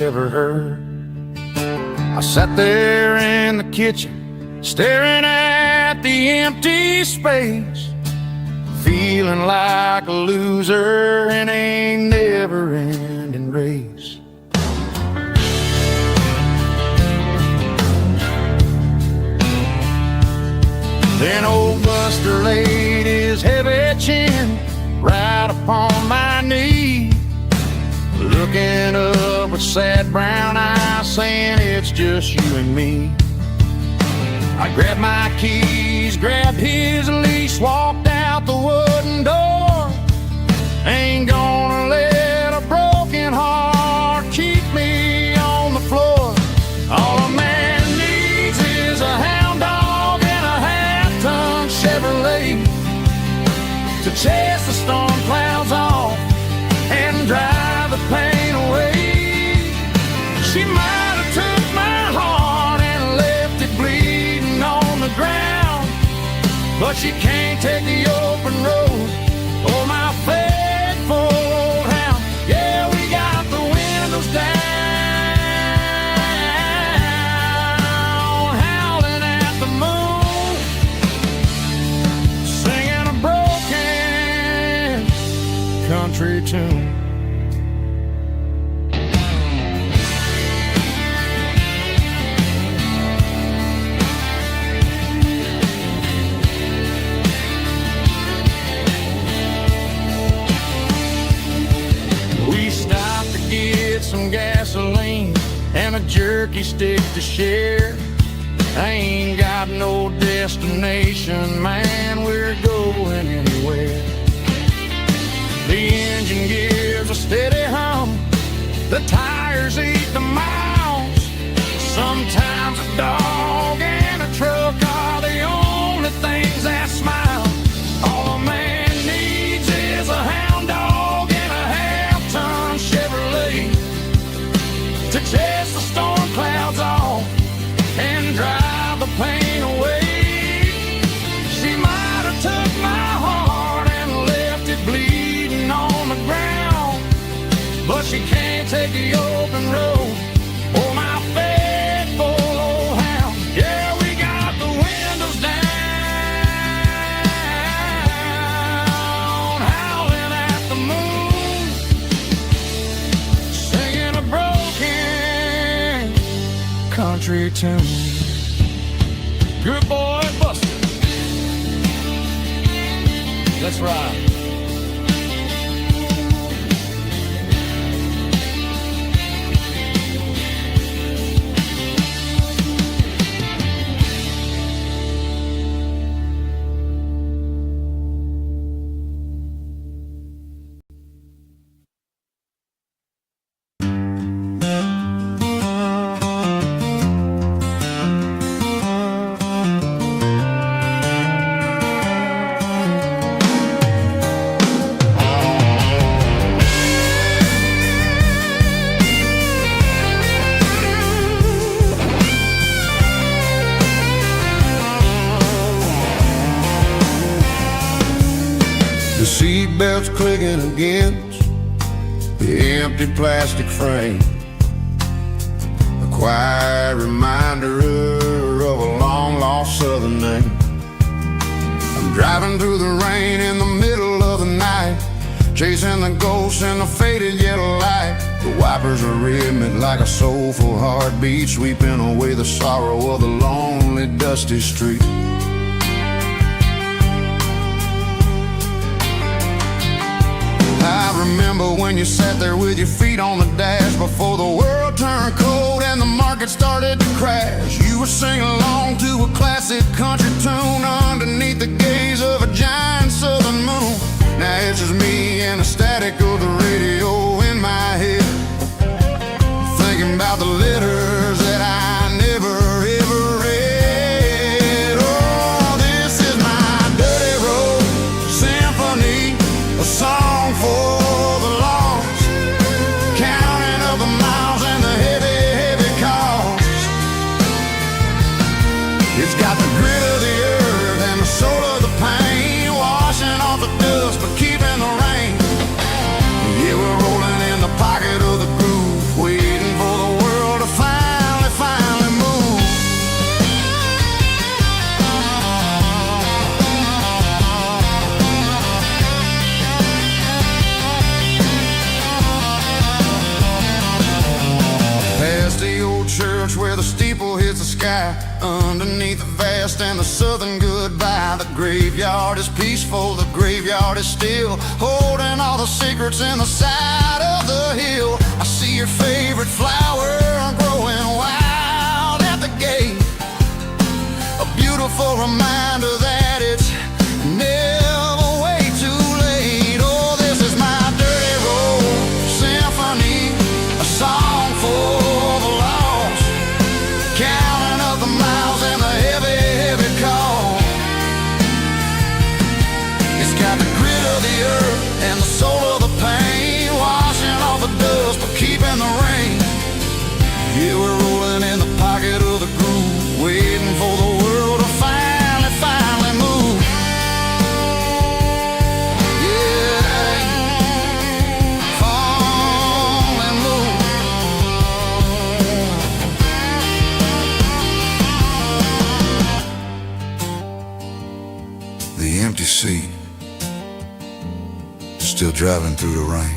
ever heard. I sat there in the kitchen, staring at the empty space, feeling like a loser in a never-ending race. Then old Buster laid his heavy chin right upon my knee, looking up with sad brown eyes, saying it's just you and me. I grabbed my keys, grabbed his leash, walked out the wooden door. Ain't gonna let a broken heart keep me on the floor. All a man needs is a hound dog and a half-ton Chevrolet to chase the storm clouds off and drive the pain away. She might have took my heart and left it bleeding on the ground, but she can't take the open road or my faithful old hound. Yeah, we got the windows down, howling at the moon, singing a broken country tune. Some gasoline and a jerky stick to share. I ain't got no destination, man, we're going anywhere. The engine gives a steady hum, the tires eat the miles. Sometimes a dog and a truck are the only things that smile. All a man needs is a hound dog and a half-ton Chevrolet to chase the storm clouds off and drive the pain away. She might have took my heart and left it bleeding on the ground, but she can't take the open road or my faithful old hound. Yeah, we got the windows down, howling at the moon, singing a broken country tune. Good boy, Buster. Let's ride. The seatbelt's clicking against the empty plastic frame, a quiet reminder of a long-lost southern name. I'm driving through the rain in the middle of the night, chasing the ghosts in the faded yellow light. The wipers are rhythmic like a soulful heartbeat, sweeping away the sorrow of the lonely, dusty street. I remember when you sat there with your feet on the dash before the world turned cold and the market started to crash. You were singing along to a classic country tune underneath the gaze of a giant southern moon. Now it's just me and the static of the radio in my head, thinking about the letters that I never ever read. Oh, this is my dirty road symphony, a song for the lost, counting up the miles and the heavy, heavy costs. It's got the grit of the earth and the soul of the pain, washing off the dust but keeping the rain. Yeah, we're rolling in the pocket of the groove, waiting for sky, underneath the vast and the southern goodbye. The graveyard is peaceful, the graveyard is still, holding all the secrets in the side of the hill. I see your favorite flower growing wild at the gate, a beautiful reminder that it's never way too late. Oh, this is my dirty road symphony, a song for the lost, counting up the miles and the heavy, heavy call. It's got the grit of the earth and the soul of the pain, washing off the dust but keeping the rain. Yeah, we're rolling in the pocket of the groove, waiting for the world to finally move. Yeah, finally move. The empty seat, still driving through the rain.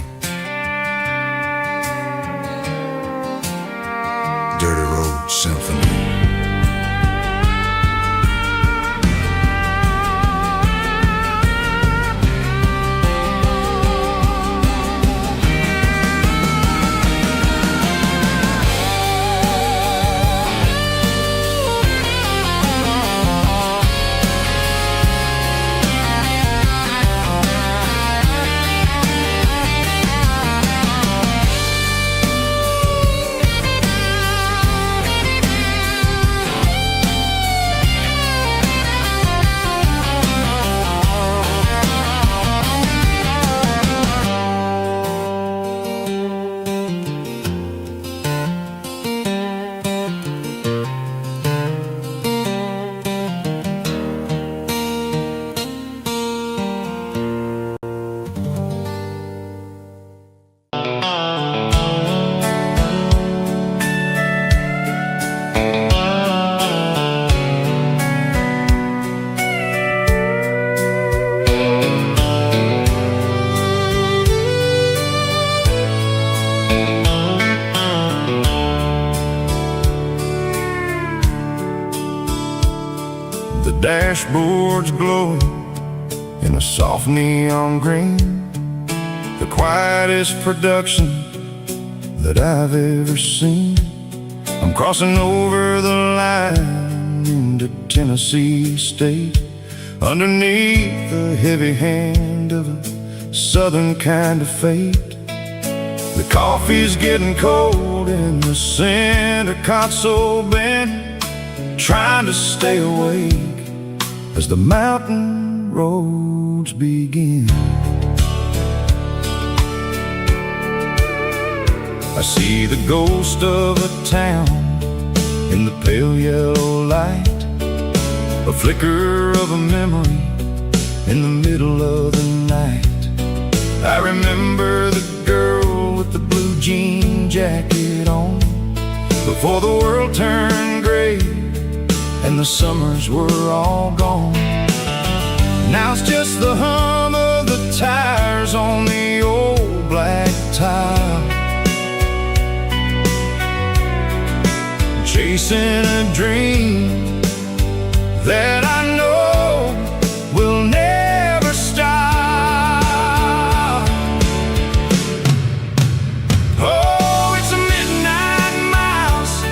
Dirty road symphony. Dashboard's glowing in a soft neon green, the quietest production that I've ever seen. I'm crossing over the line into Tennessee State, underneath the heavy hand of a southern kind of fate. The coffee's getting cold in the center console bin, trying to stay awake as the mountain roads begin. I see the ghost of a town in the pale yellow light, a flicker of a memory in the middle of the night. I remember the girl with the blue jean jacket on, before the world turned gray and the summers were all gone. Now it's just the hum of the tires on the old black tile, chasing a dream that I know will never stop. Oh, it's a midnight miles,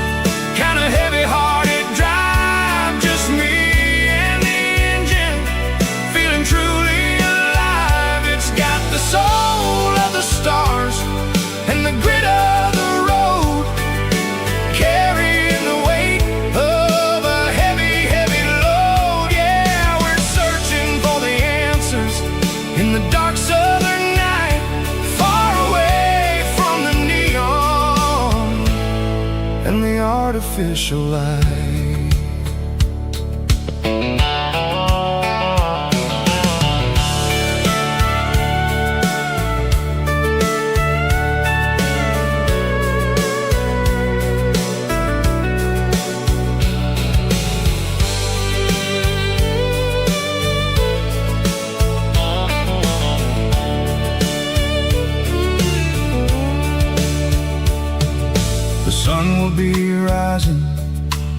kind of heavy-hearted drive, just me and the engine, feeling truly alive. It's got the soul of the stars and the grit of the road, carrying the weight of a heavy, heavy load. Yeah, we're searching for the answers in the dark southern night, far away from the neon and the artificial light. The sun will be rising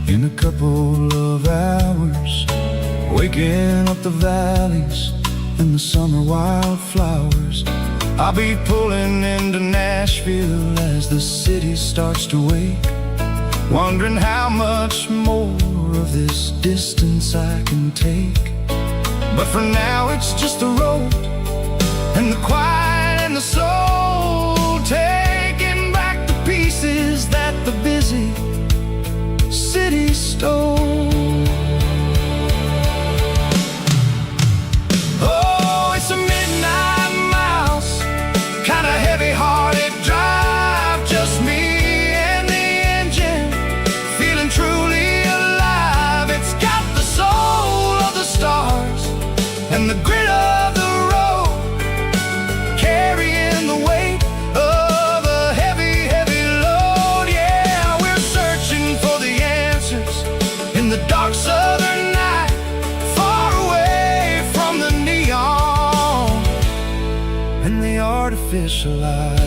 In a couple of hours, waking up the valleys and the summer wildflowers. I'll be pulling into Nashville as the city starts to wake, wondering how much more of this distance I can take. But for now it's just the road and the quiet and the soul, taking back the pieces that the busy city stole. Oh, it's a midnight mouse, kinda heavy-hearted drive, just me and the engine, feeling truly alive. It's got the soul of the stars and the grit of the road, carrying the weight of a heavy, heavy load. Yeah, we're searching for the answers in the dark southern night, far away from the neon and the artificial lights.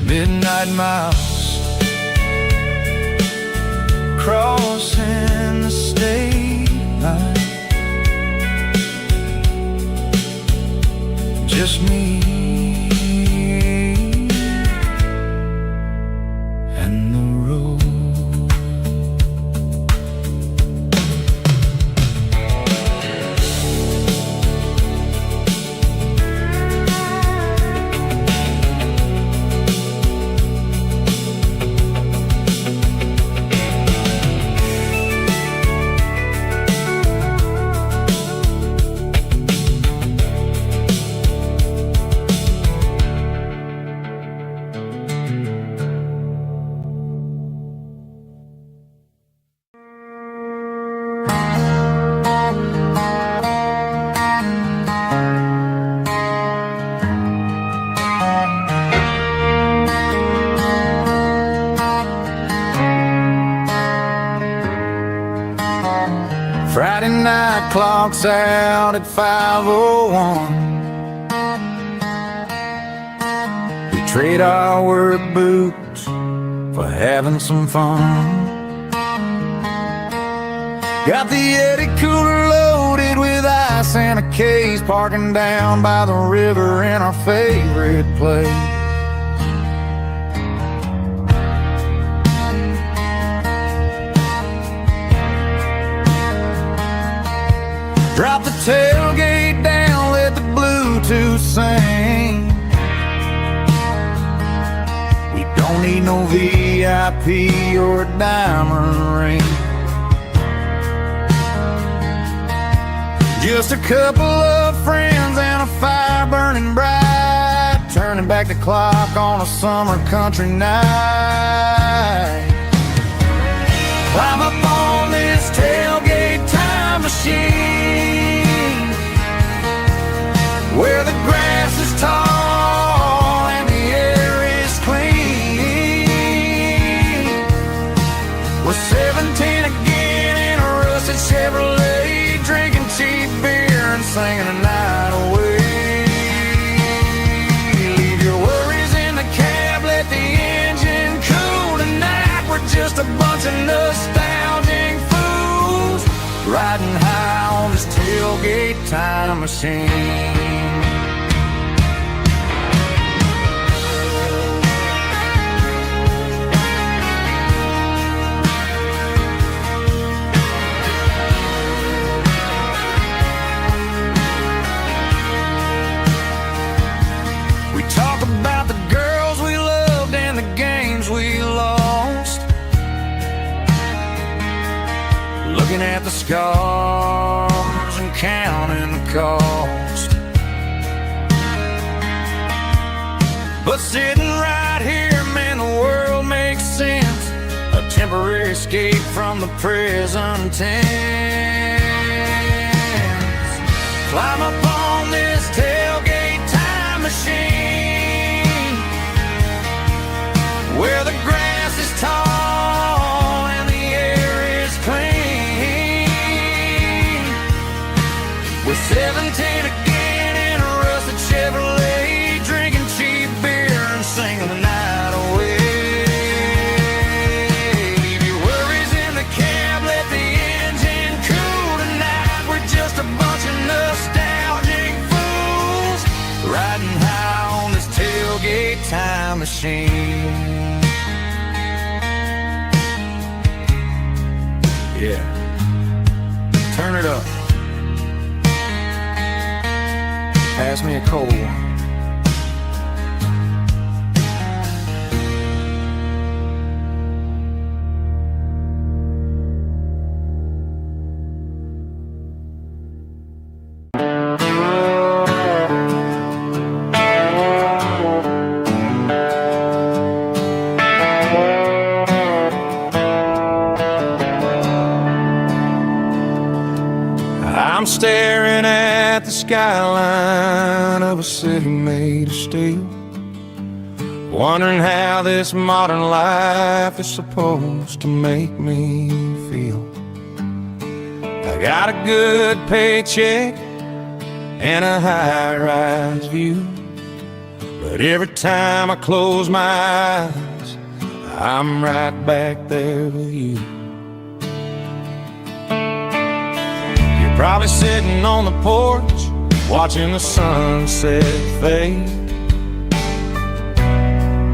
Midnight mouse, crossing the state line, just me and the road. Friday night clock's out at 5:01. We trade our work boots for having some fun. Got the Yeti cooler loaded with ice and a case, parking down by the river in our favorite place. Drop the tailgate down, let the Bluetooth sing. We don't need no VIP or a diamond ring. Just a couple of friends and a fire burning bright, turning back the clock on a summer country night. Climb up on this tailgate time machine, where the grass is tall and the air is clean. We're 17 again in a rusted Chevrolet, drinking cheap beer and singing the night away. Leave your worries in the cab, let the engine cool tonight. We're just a bunch of nostalgic fools, riding high on this tailgate time machine. We talk about the girls we loved and the games we lost, looking at the scars and counting the cost. But sitting right here, man, the world makes sense, a temporary escape from the present tense. Climb up on this tailgate time machine, where the grass is tall and the air is clean. We're 17 again in a rusted Chevrolet, drinking cheap beer and singing the night away. great time machine. Yeah, turn it up. Pass me a cold one. I'm staring at the skyline of a city made of steel, wondering how this modern life is supposed to make me feel. I got a good paycheck and a high-rise view, but every time I close my eyes, I'm right back there with you. Probably sitting on the porch, watching the sunset fade,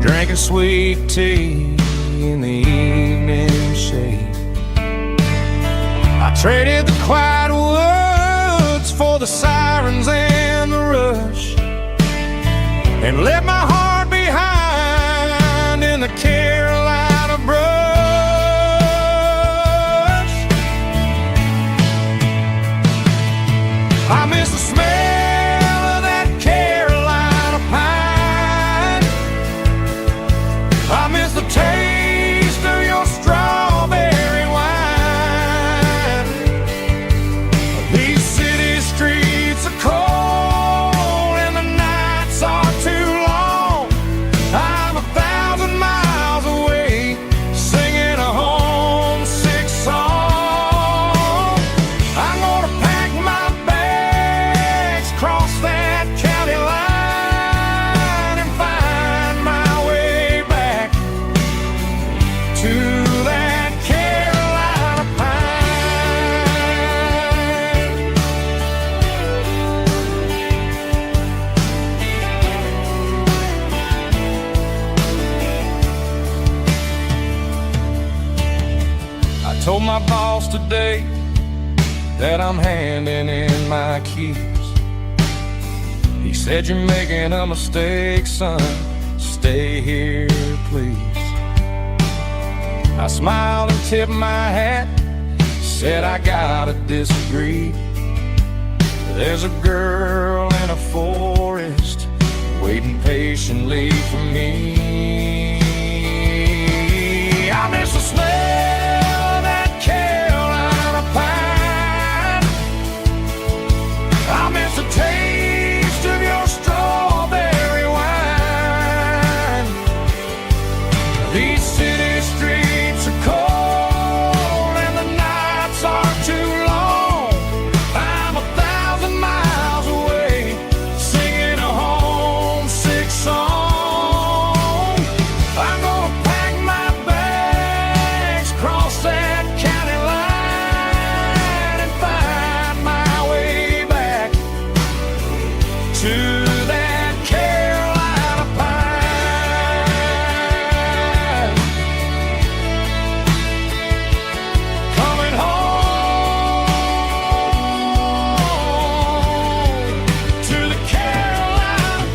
drinking sweet tea in the evening shade. I traded the quiet woods for the sirens and the rush, and left my heart behind in the Carolina brush. I miss the smell of that Carolina pine. I miss the taste of your strawberry wine. These city streets are cold and the nights are too long. I'm 1,000 miles away, singing a homesick song. I'm gonna pack my cross that county line and find my way back to that Carolina pine. I told my boss today that I'm handing in my keys. He said, "You're making a mistake, son. Stay here, please." I smiled and tipped my hat, said, "I gotta disagree. There's a girl in a forest waiting patiently for me. I miss the smell of that Carolina pine. I miss the taste of your strawberry wine. These city streets are cold and the nights are too long. I'm 1,000 miles away, singing a homesick song. I'm gonna pack my bags, cross that county line, and find my way back to that Carolina pine. Coming home to the Carolina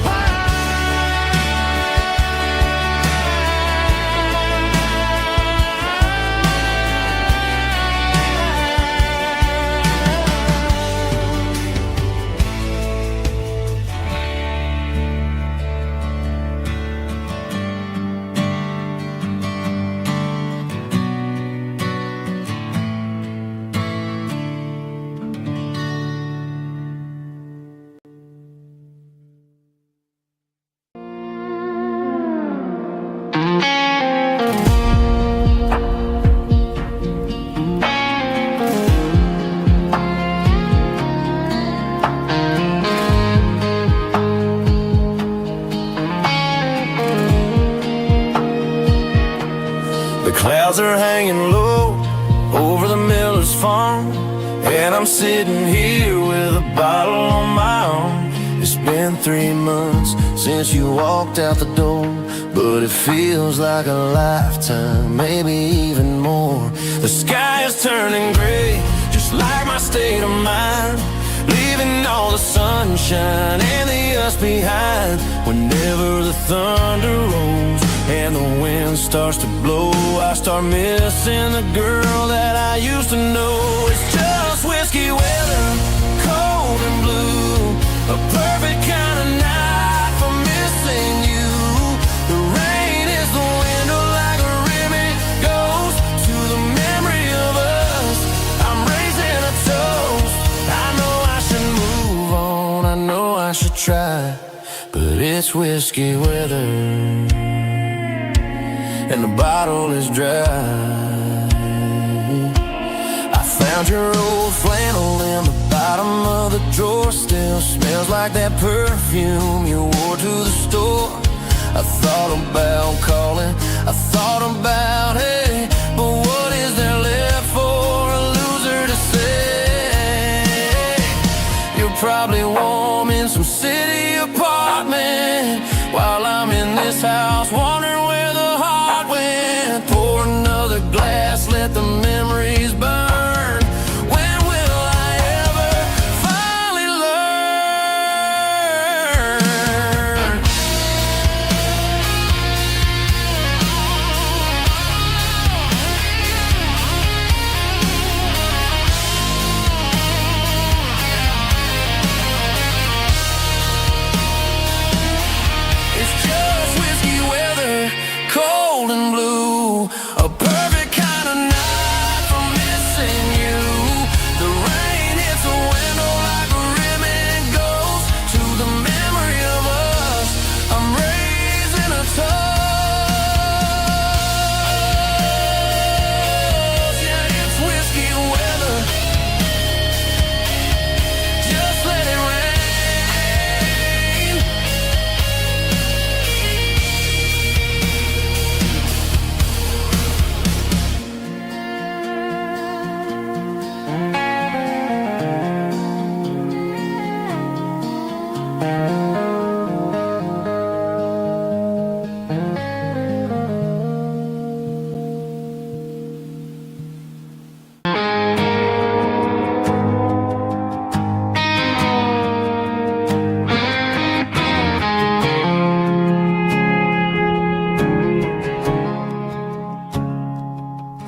The clouds are hanging low over the miller's farm, and I'm sitting here with a bottle on my arm. It's been 3 months since you walked out the door, but it feels like a lifetime, maybe even more. The sky is turning gray, just like my state of mind, leaving all the sunshine and the us behind. Whenever the thunder rolls and the wind starts to blow, I start missing the girl that I used to know. It's just whiskey weather, cold and blue, a perfect kind of night for missing you. The rain is the window like a ribbon goes to the memory of us. I'm raising a toast. I know I should move on, I know I should try, but it's whiskey weather and the bottle is dry. I found your old flannel in the bottom of the drawer, still smells like that perfume you wore to the store. I thought about calling, I thought about, hey, but what is there left for a loser to say? You're probably warm in some city apartment while I'm in this house wondering where the heart went. Pour another glass, let the memories burn. When will I ever finally learn? It's just whiskey weather, cold and blue, a perfect kind of night for missing you. The rain hits the window like a ribbon goes to the memory of us. I'm raising a toast. Yeah, it's whiskey weather, just let it rain.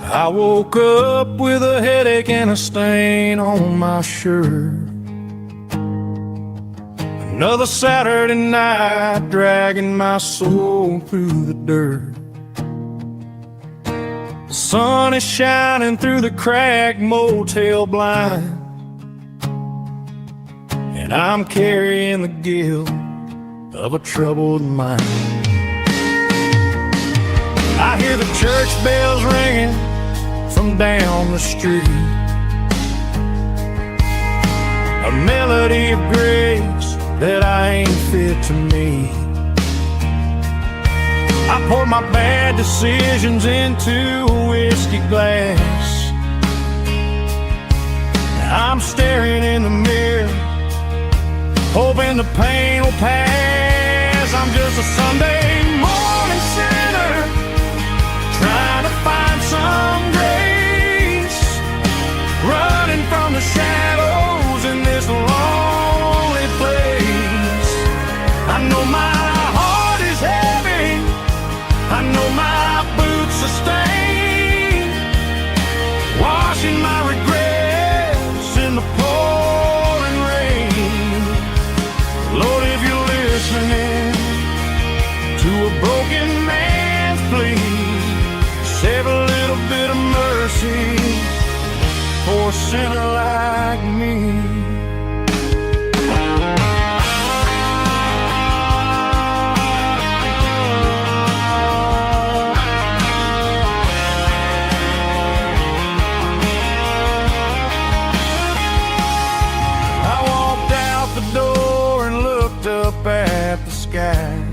I woke up with a headache and a stain on my shirt. Another Saturday night dragging my soul through the dirt. The sun is shining through the cracked motel blind, and I'm carrying the guilt of a troubled mind. I hear the church bells ringing from down the street, a melody of grace that I ain't fit to meet. I pour my bad decisions into a whiskey glass. I'm staring in the mirror, hoping the pain will pass. I'm just a Sunday morning sinner, trying to find some grace, running from the shadows in this lonely place. I know my heart is heavy, I know my boots are stained, washing my regrets in the pouring rain. Lord, if you're listening to a broken man's plea, save a little bit of mercy for a sinner like me. I walked out the door and looked up at the sky,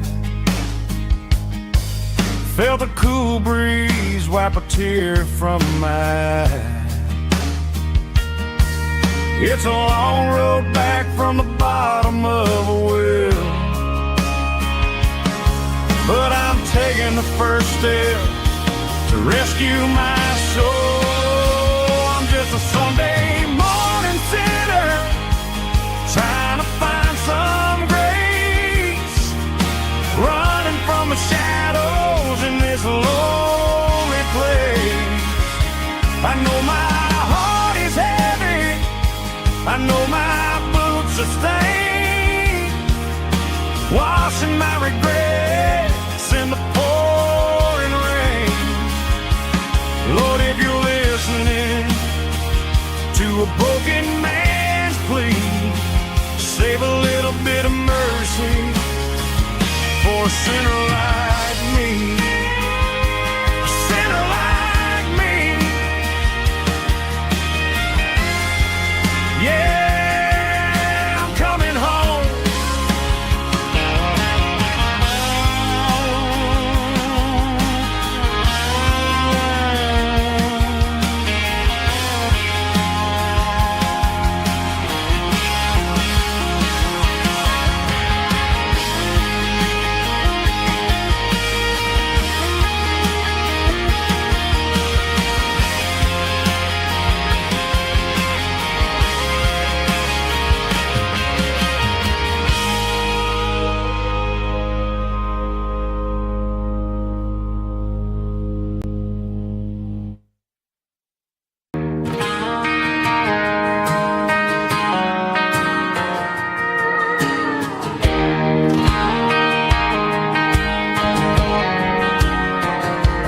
felt a cool breeze wipe a tear from my eye. It's a long road back from the bottom of a well, but I'm taking the first step to rescue my soul. I'm just a Sunday morning sinner trying to find some grace, running from the shadows in this lonely place. I know my heart is heavy, I know my boots are stained, washing my regrets in the pouring rain. Lord, if you're listening to a broken man's plea, save a little bit of mercy for a sinner like me. A sinner like me. Yeah, I'm coming home.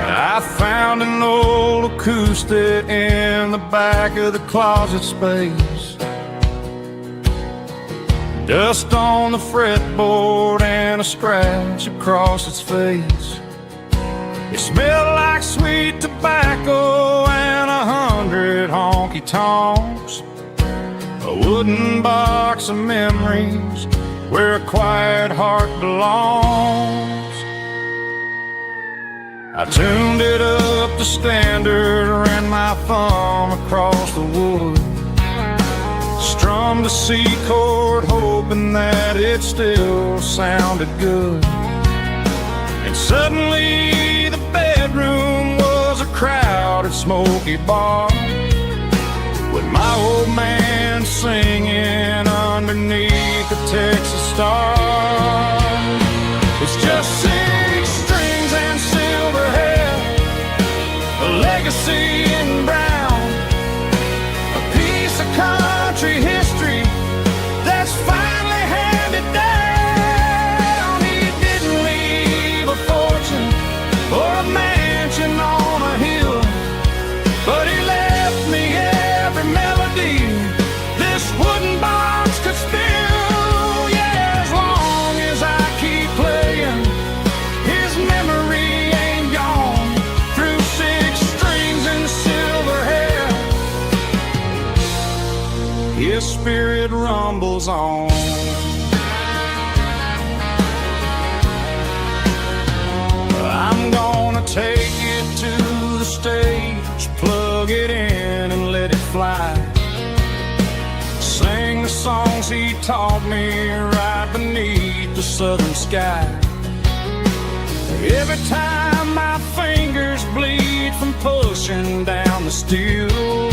I found an old acoustic in the back of the closet space, dust on the fretboard and a scratch across its face. It smelled like sweet tobacco and 100 honky-tonks, a wooden box of memories where a quiet heart belongs. I tuned it up to standard, ran my thumb across the wood, strummed a C chord hoping that it still sounded good. And suddenly the bedroom was a crowded smoky bar, with my old man singing underneath the Texas star. It's just 6 strings and silver hair, a legacy in brown, a piece of country history that's finally handed down. He didn't leave a fortune or a mansion on a hill, but he left me every melody this wooden box could spill. Yeah, as long as I keep playing, his memory ain't gone. Through 6 strings and silver hair, his spirit rumbles on. I'm gonna take it to the stage, plug it in and let it fly, sing the songs he taught me right beneath the southern sky. Every time my fingers bleed from pushing down the steel,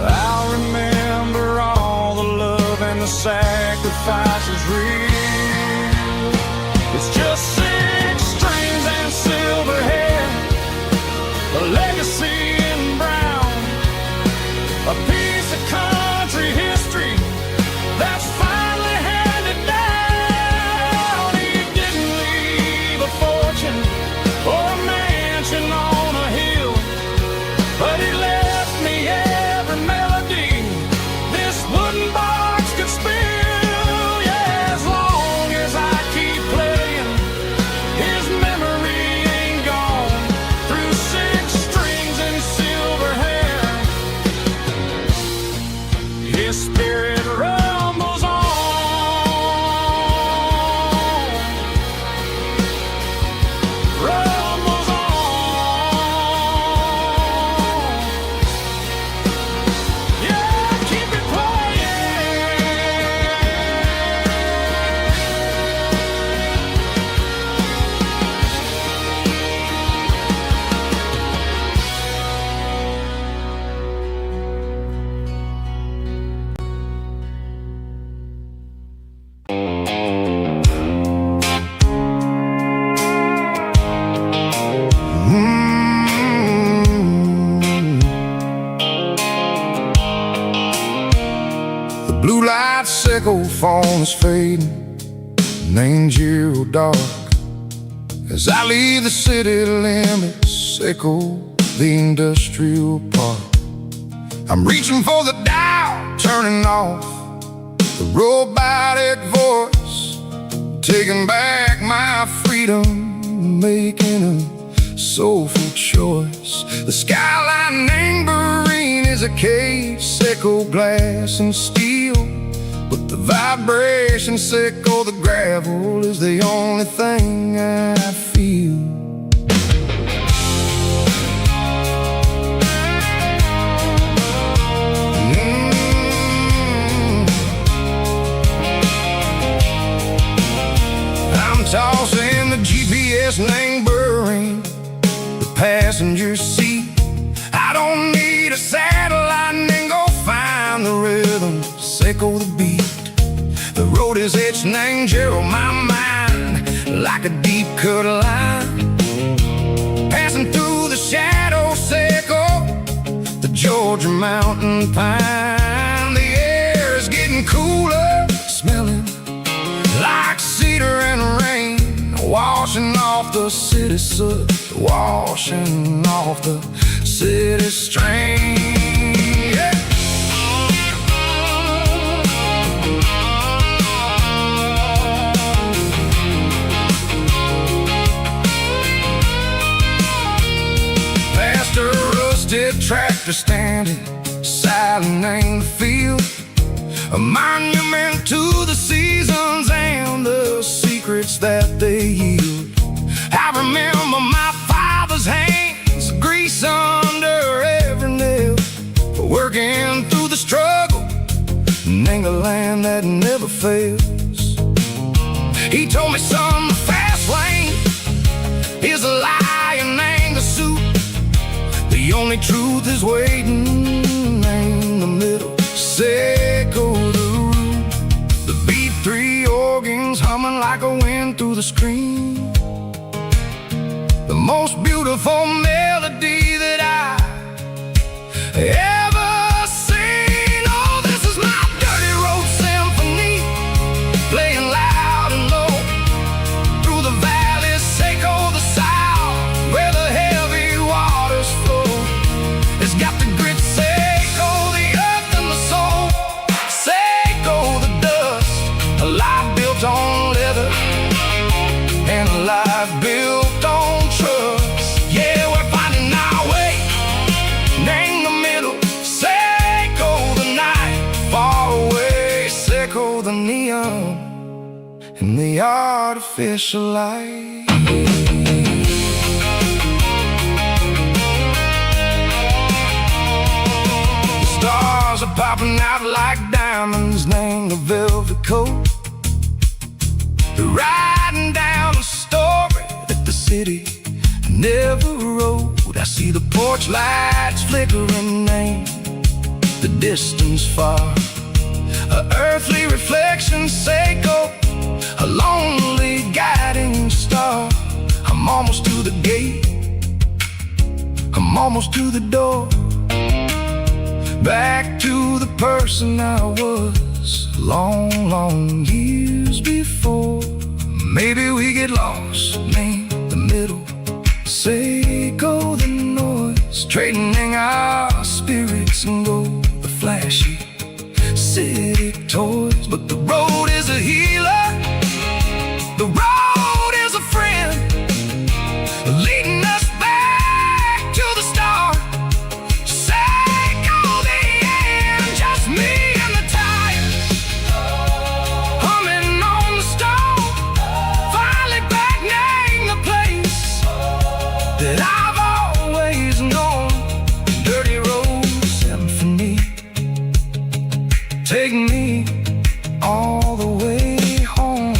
I'll remember all the love and the sacrifices real. It's just 6 strings and silver hair, a legacy in brown, a piece of country history that's finally handed down. He didn't leave a fortune or a mansion on a hill, but he left me every melody this wooden box could spill. Yeah, as long phone is fading, and ain't zero dark. As I leave the city limits, echo the industrial park. I'm reaching for the dial, turning off the robotic voice, taking back my freedom, making a soulful choice. The skyline neighboring is a case, echo glass and steel, but the vibration echo the gravel is the only thing I feel. I'm tossing the GPS neighboring the passenger seat. I don't need a satellite and go find the rhythm, echo the beat. The road is etched and angel on my mind like a deep cut line, passing through the shadows, echo the Georgia mountain pine. The air is getting cooler, smelling like cedar and rain, washing off the city soot, washing off the city strain. Yeah. Past a rusted tractor standing silent in the field, a monument to the seasons and the secrets that they yield. I remember my father's hands, grease under every nail, working through the struggle, and the land that never fails. He told me, son, the fast lane is a lie and anger suit. The only truth is waiting in the middle. Echo the root, the B3 organs humming like a wind through the screen. The most beautiful melody that I ever seen. Oh, this is my dirty road symphony, playing loud and low through the valleys, echo the south where the heavy waters flow. It's got the grit, echo the earth and the soul, echo the dust, a life built on leather and a life built on trust. Yeah, we're finding our way in the middle, echo the night far away, echo the neon and the artificial light. Stars are popping out like diamonds, named the velvet coat. They're riding down a story that the city never wrote. I see the porch lights flickering, name the distance far, a earthly reflection, echo a lonely guiding star. I'm almost to the gate, I'm almost to the door, back to the person I was long, long years before. Maybe we get lost in the middle, echo the noise, trading our spirits and go the flashy city toys. But the road is a healer, the road is a friend, leading us back to the start. That I've always known, dirty road symphony, take me all the way home.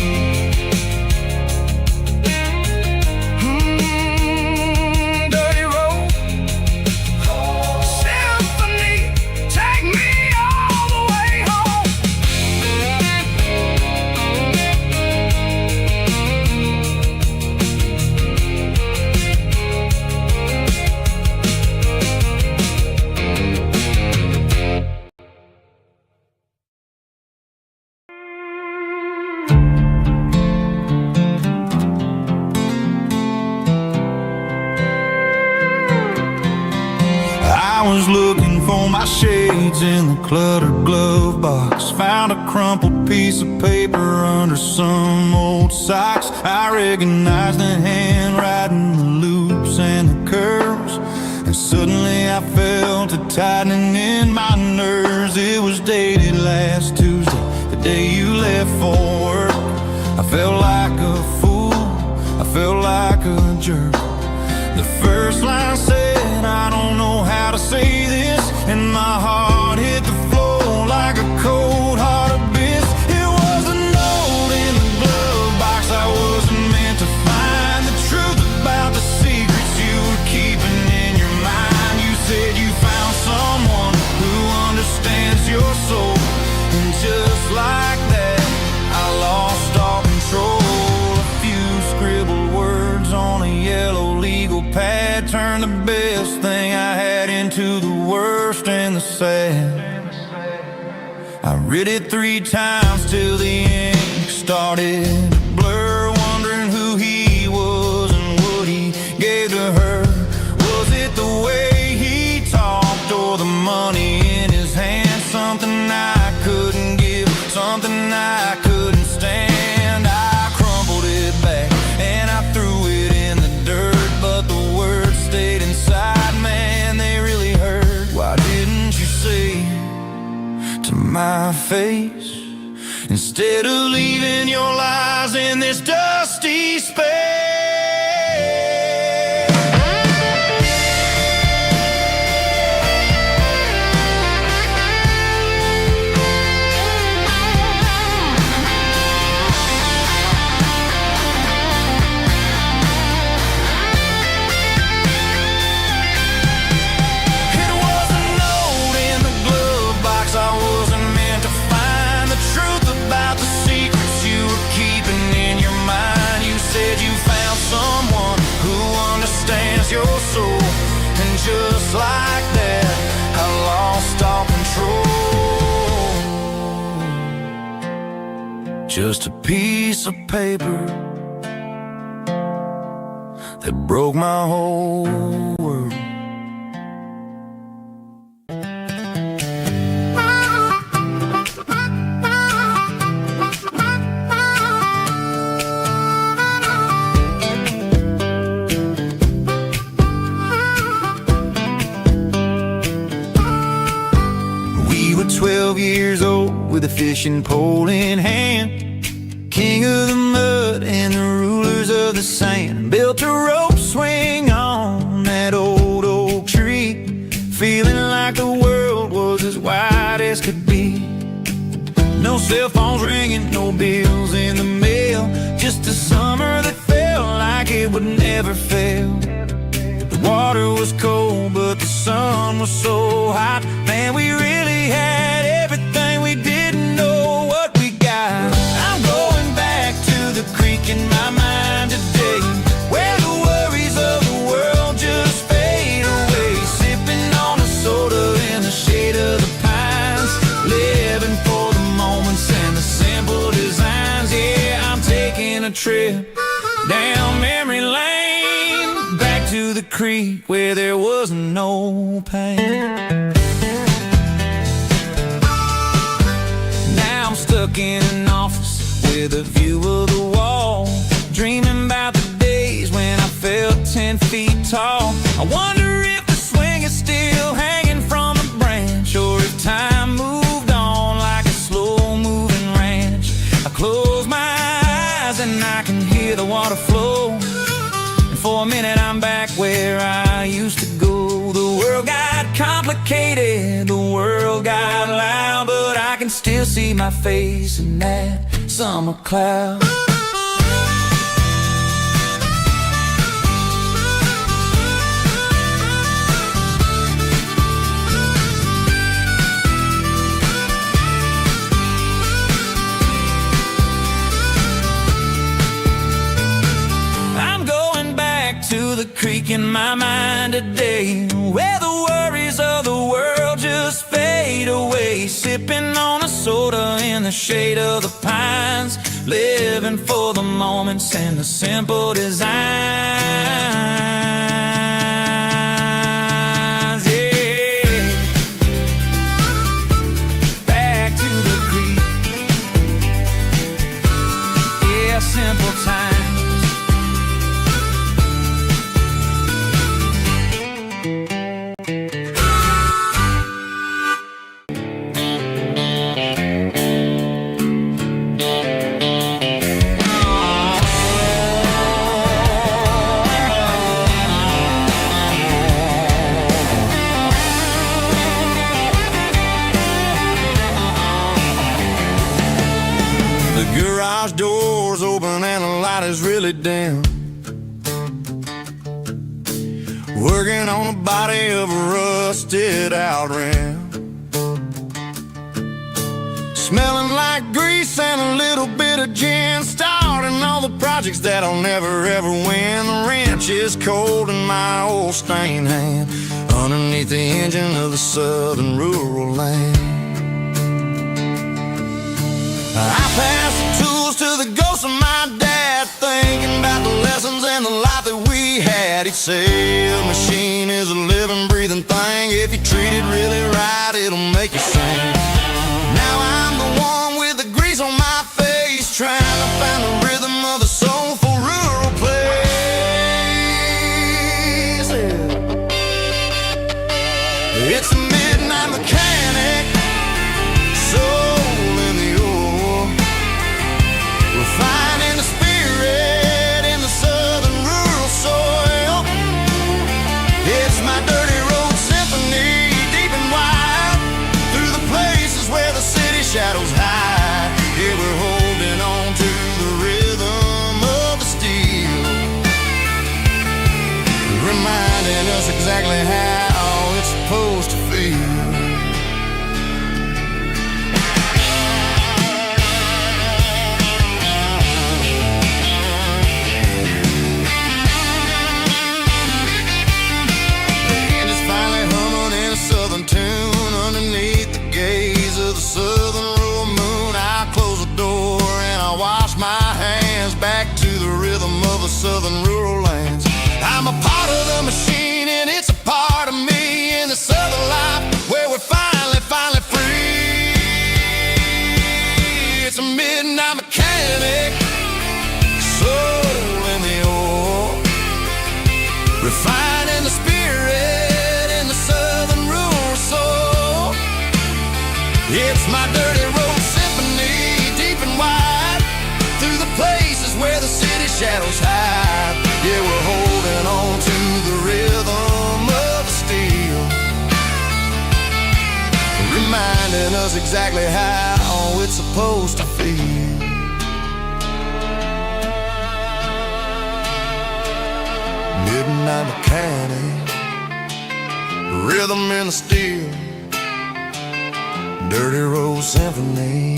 was looking for my shades in the cluttered glove box. Found a crumpled piece of paper under some old socks. I recognized the handwriting, the loops and the curves, and suddenly I felt a tightening in my nerves. It was dated last Tuesday, the day you left for work. I felt like a fool, I felt like a jerk. The first line said, I don't know how to say this, and my heart hit the floor like a cold heart abyss. It was a note in the glove box. I wasn't meant to find the truth about the secrets you were keeping in your mind. You said you found someone who understands your soul, and just like that, I lost all control. A few scribbled words on a yellow legal pad turned the best thing I had into the worst and the sad. I read it 3 times till the ink started to blur, wondering who he was and what he gave to her. Was it the way he talked or the money in his hand? Something I couldn't give, something I couldn't stand. I crumpled it back and I threw it in the dirt, but the words stayed inside, man, they really hurt. Why didn't you say to my face, instead of leaving your lies in this dusty space? Your soul, and just like that, I lost all control. Just a piece of paper that broke my whole world. We were 12 years old with a fishing pole in hand, king of the mud and the rulers of the sand. Built a rope swing on that old oak tree, feeling like the world was as wide as could be. No cell phones ringing, no bills in the mail, just a summer that felt like it would never fail. The water was cold, but the sun was so hot. Man, we really had everything, we didn't know what we got. I'm going back to the creek in my mind today, where the worries of the world just fade away. Sipping on a soda in the shade of the pines, living for the moments and the simple designs. Yeah, I'm taking a trip down memory lane, back to the creek where there was no pain. Now I'm stuck in an office with a view of the wall, dreaming about the days when I felt 10 feet tall. I wonder if the swing is still hanging from a branch, or if time moved on like a slow-moving ranch. I close my eyes and I can hear the water flow, and for a minute I'm back where I used to go. The world got complicated, the world got loud, but I can still see my face in that summer cloud. I'm going back to the creek in my mind today, where the worries of the world just fade away. Sipping on a soda in the shade of the pines, living for the moments and the simple designs. Yeah. is really dim. Working on the body of a rusted out rim. Smelling like grease and a little bit of gin. Starting all the projects that I'll never ever win. The wrench is cold in my old stained hand, underneath the engine of the southern rural land. I pass the tools to the ghost of my dad, thinking about the lessons and the life that we had. He'd say a machine is a living, breathing thing. If you treat it really right, it'll make you sing. Now I'm the one with the grease on my face, trying to find the rhythm of the soulful rural place. It's a midnight mechanic, soul in the ore, refining the spirit in the southern rural soil. It's my dirty road symphony, deep and wide, through the places where the city shadows hide. Yeah, we're holding on to the rhythm of the steel, reminding us exactly how it's supposed to feel. Tune underneath the gaze of the southern rural moon. I close the door and I wash my hands, back to the rhythm of the southern rural lands. I'm a part of the machine and it's a part of me, in the southern life where we're finally free. It's a midnight mechanic, soul in the ore, refining the spirit in the southern rural soul. It's my dirty road symphony, deep and wide, through the places where the city shadows hide. Yeah, we're holding on to the rhythm of the steel, reminding us exactly how it's supposed to feel. Midnight mechanic, rhythm in the steel, dirty road symphony.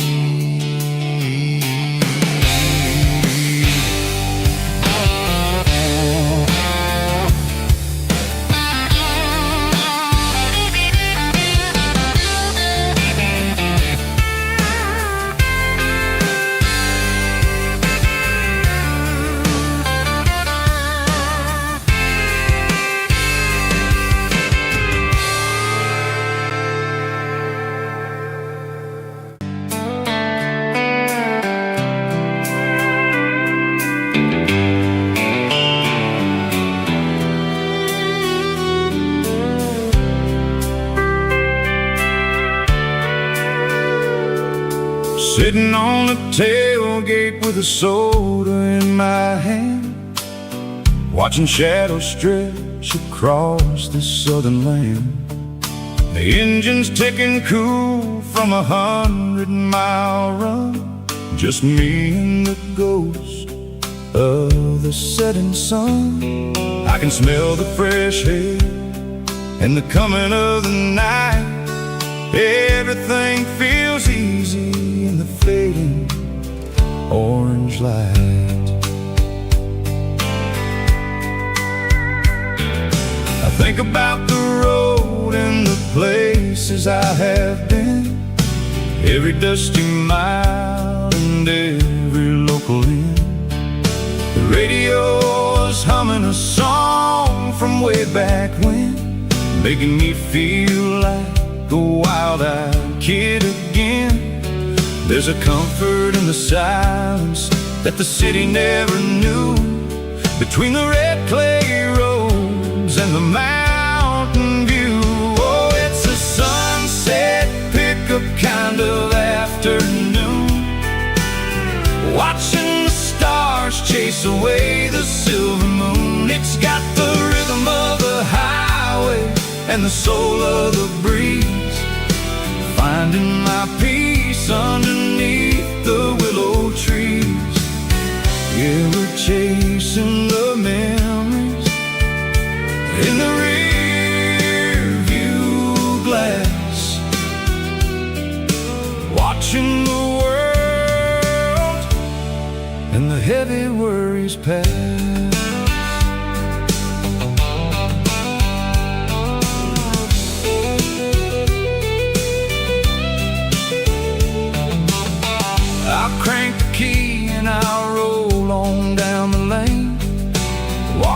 Sitting on the tailgate with a soda in my hand, watching shadows stretch across this southern land. The engine's ticking cool from 100-mile run, just me and the ghost of the setting sun. I can smell the fresh air and the coming of the night. Everything feels easy in the fading orange light. I think about the road and the places I have been, every dusty mile and every local inn. The radio is humming a song from way back when, making me feel like a wild-eyed kid again. There's a comfort in the silence that the city never knew, between the red clay roads and the mountain view. Oh, it's a sunset pickup kind of afternoon, watching the stars chase away the silver moon. It's got the rhythm of the highway and the soul of the breeze, finding my peace underneath the willow trees. Yeah, we're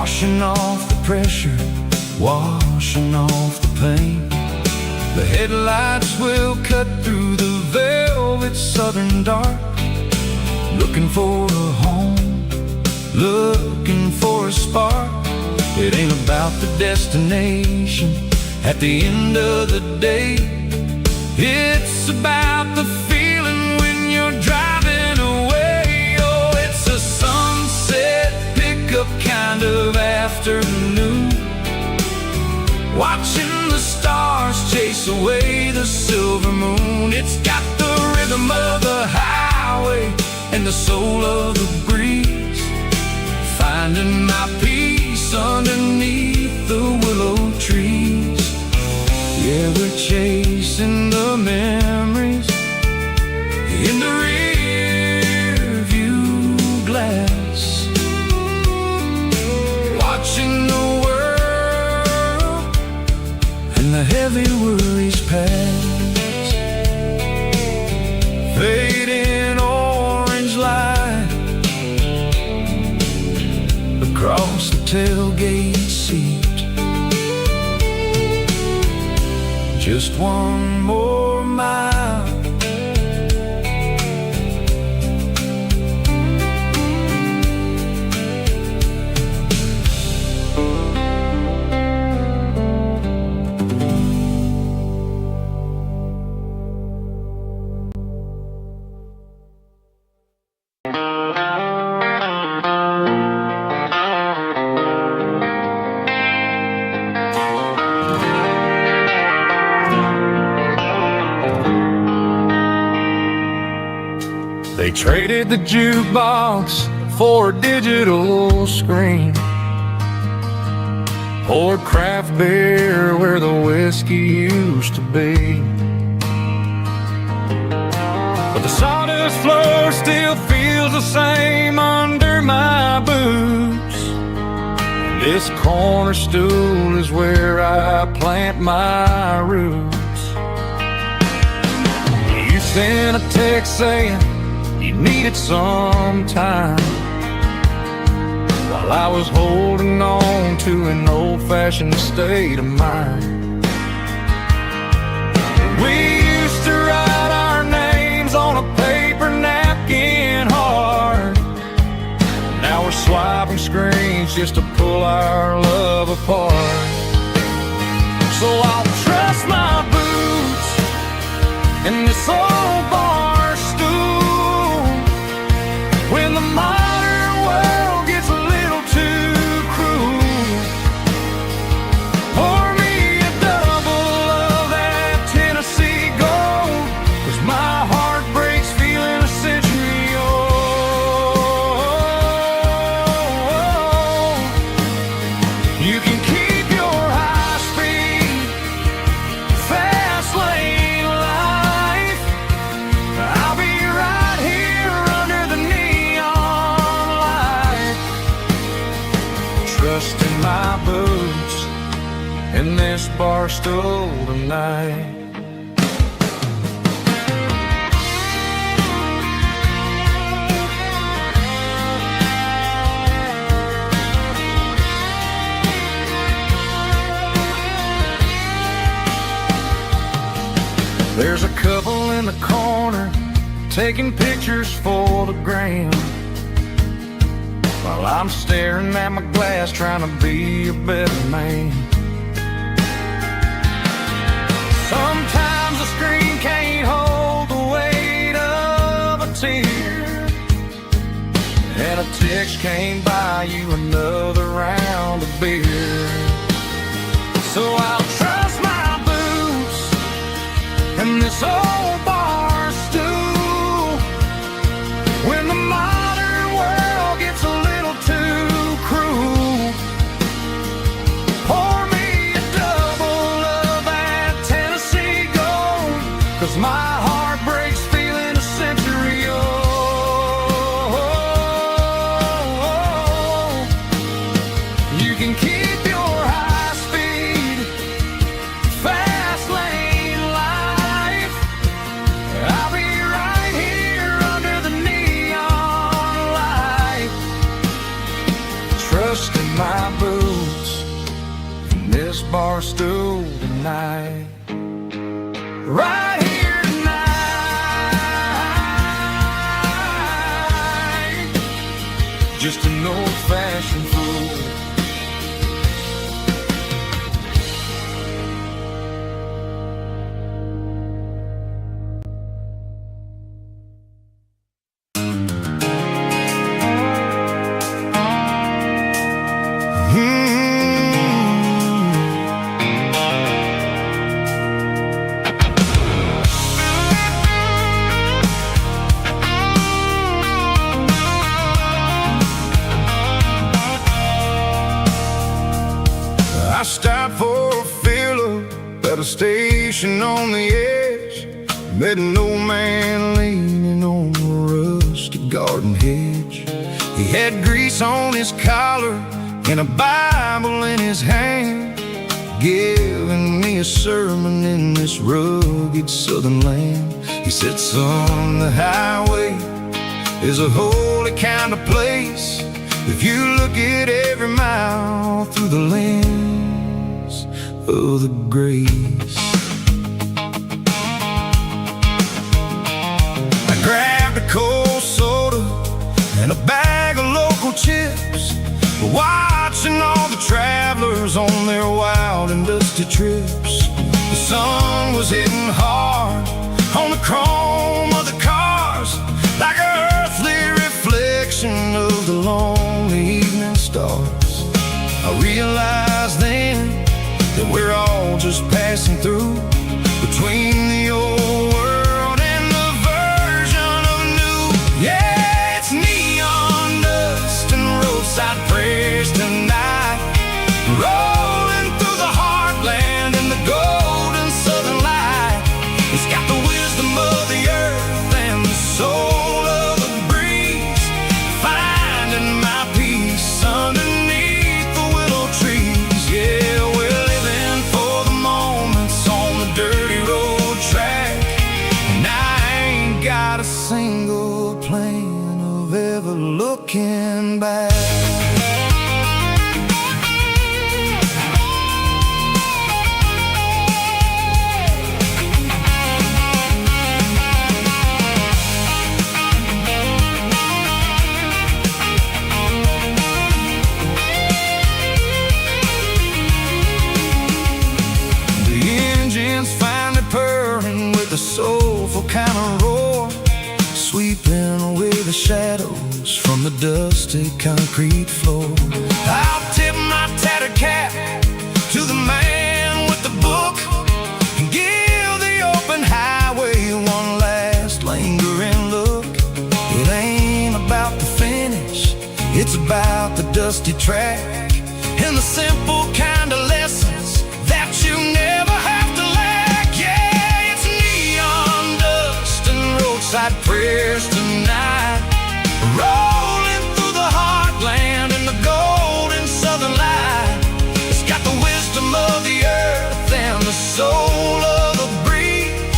washing off the pressure, washing off the pain. The headlights will cut through the velvet southern dark, looking for a home, looking for a spark. It ain't about the destination at the end of the day. It's about the feeling when you're driving away. Oh, it's a sunset pickup kind of afternoon, watching the stars chase away the silver moon. It's got the rhythm of the highway and the soul of the breeze, finding my peace underneath the willow trees. Yeah, we're chasing the memories in the rear view glass, watching the world and the heavy worries pass. Fading orange light across the tailgate seat. Just one more mile. They traded the jukebox for a digital screen, poured craft beer where the whiskey used to be. But the sawdust floor still feels the same under my boots. This corner stool is where I plant my roots. You sent a text saying you needed some time, while I was holding on to an old-fashioned state of mind. We used to write our names on a paper napkin hard. Now we're swiping screens just to pull our love apart. So I'll trust my boots and this old bar stool when the modern world gets a little too cruel. Pour me a double of that Tennessee Gold, 'cause my heart breaks feeling a century old. You can keep your high speed, fast lane life. I'll be right here under the neon light, trusting my boots in this bar stool tonight. There's a couple in the corner taking pictures for the gram, while I'm staring at my glass trying to be a better man. Sometimes the screen can't hold the weight of a tear, and a text can't buy you another round of beer. So I'll trust my boots and this old bar stool when the modern world gets a little too cruel. Pour me a double of that Tennessee Gold, 'cause my heart breaks feeling a century old. You can keep your high speed, fast lane life. I'll be right here under the neon light, trusting my this bar stool tonight. Right here tonight. Just an old-fashioned fool. I stopped for a fill-up at a station on the edge. Met an old man leaning on a rusty garden hedge. He had grease on his collar and a Bible in his hand, giving me a sermon in this rugged southern land. He said, son, the highway is a holy kind of place if you look at every mile through the lens of the grace. I grabbed a cold soda and a bag of local chips, watching all the travelers on their wild and dusty trips. The sun was hitting hard on the chrome of the cars, like an earthly reflection of the lonely evening stars. I realized then that we're all just passing through between the old world and the version of new. Yeah, it's neon dust and roadside prayers tonight, rolling through the heartland in the golden southern light. It's got the wisdom of the earth and the soul of the breeze, finding my peace underneath the willow trees. Yeah, we're living for the moments on the dirty road track, and I ain't got a single plan of ever looking back. Finally purring with a soulful kind of roar, sweeping away the shadows from the dusty concrete floor. I'll tip my tattered cap to the man with the book and give the open highway one last lingering look. It ain't about the finish, it's about the dusty track and the simple kind of lessons that you never have to lack. Yeah, it's neon dust and roadside prayers tonight, rolling through the heartland in the golden southern light. It's got the wisdom of the earth and the soul of the breeze,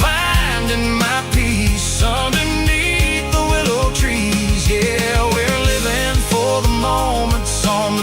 finding my peace underneath the willow trees. Yeah, we're living for the moments on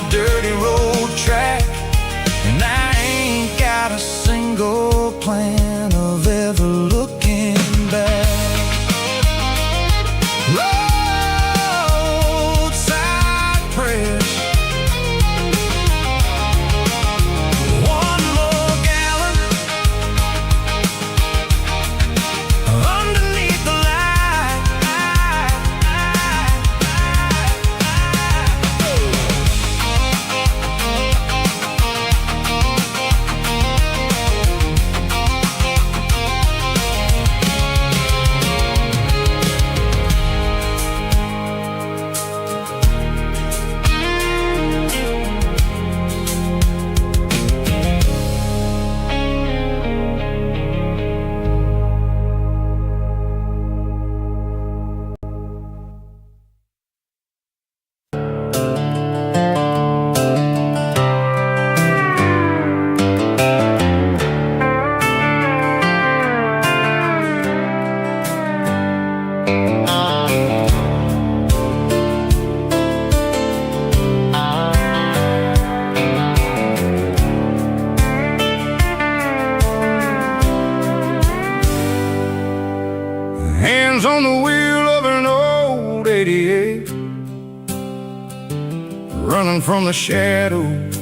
from the shadows,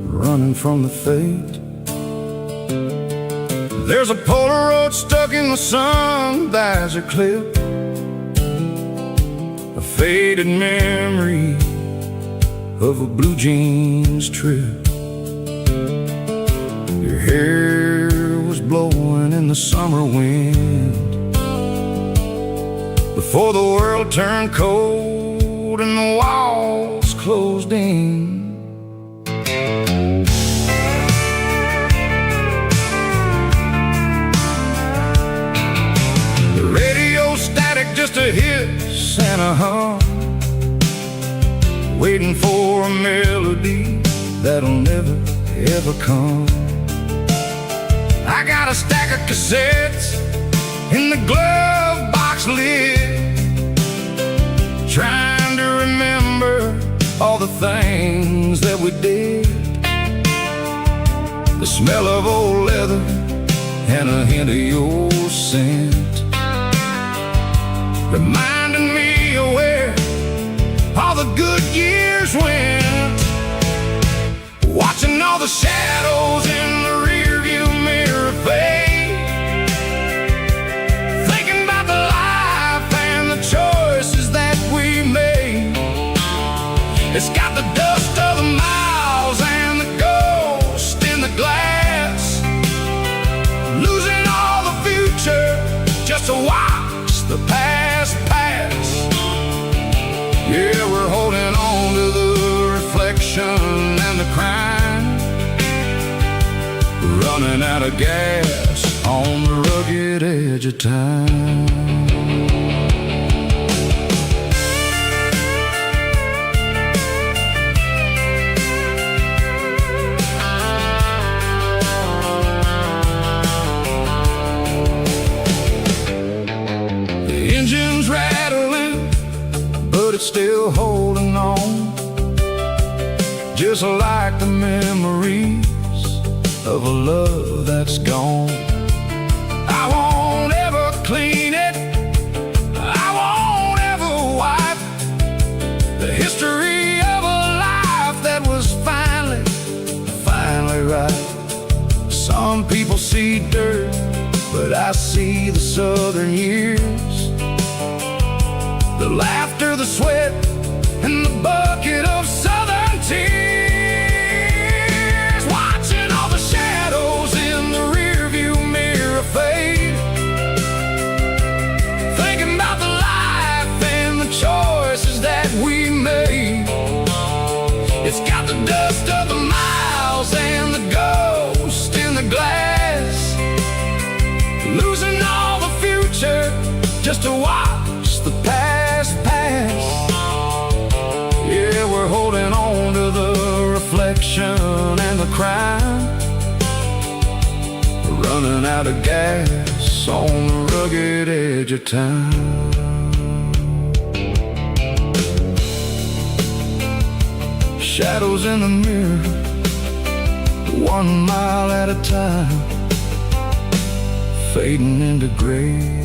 running from the fate. There's a Polaroid stuck in the sun, there's a clip, a faded memory of a blue jeans trip. Your hair was blowing in the summer wind before the world turned cold and the walls closed in. The radio static, just a hiss and a hum, waiting for a melody that'll never ever come. I got a stack of cassettes in the glove box lid, trying to remember all the things that we did. The smell of old leather and a hint of your scent, reminding me of where all the good years went. Watching all the shadows in the rearview mirror fade, thinking about the life and the choices that we made. It's got the dust of the miles and the ghost in the glass, losing all the future just to watch the past pass. Yeah, we're holding on to the reflection and the crime, running out of gas on the rugged edge of time. The engine's rattling, but it's still holding on, just like the memories of a love that's gone. I won't ever clean it, I won't ever wipe the history of a life that was finally right. Some people see dirt, but I see the southern years, the laughter, the sweat, and the bucket of southern tears. Watching all the shadows in the rearview mirror fade, thinking about the life and the choices that we made. It's got the dust of the miles and the ghost in the glass, losing all the future just to watch the past pass. Yeah, we're holding on to the reflection and the crime, running out of gas on the rugged edge of time. Shadows in the mirror, 1 mile at a time, fading into gray.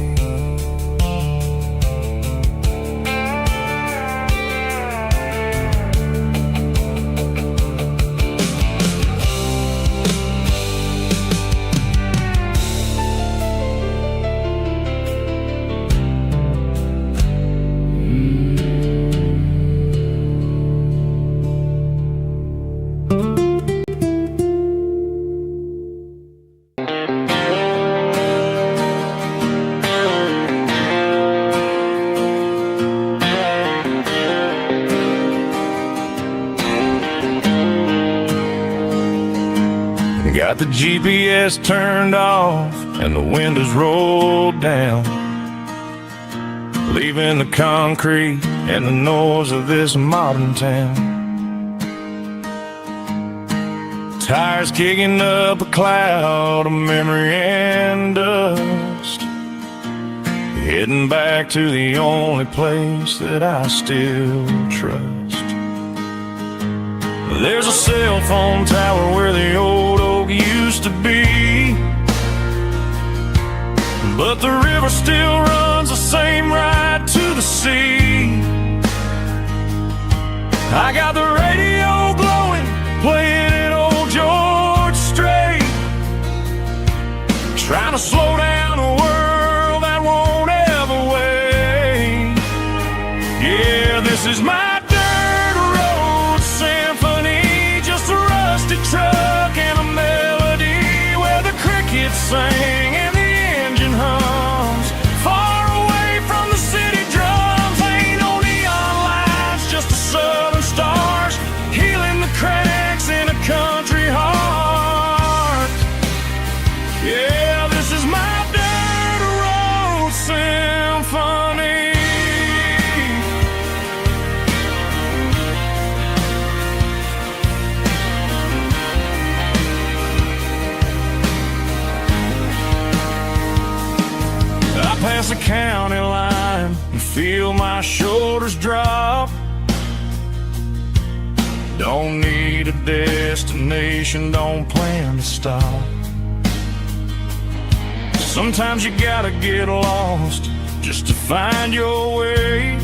Got the GPS turned off and the windows rolled down, leaving the concrete and the noise of this modern town. Tires kicking up a cloud of memory and dust, heading back to the only place that I still trust. There's a cell phone tower where the old oak used to be, but the river still runs the same right to the sea. I got the radio glowing, playing an old George Strait, trying to slow down a world that won't ever wait. Yeah, this is my dirt road symphony, just a rusty truck and a melody where the crickets sing and the engine hums. Far away from the city drums, ain't no neon lights, just the southern stars healing the cracks in a country heart. Yeah, this is my dirt road symphony. I pass the county line and feel my shoulders drop. Don't need a destination, don't plan to stop. Sometimes you gotta get lost just to find your way,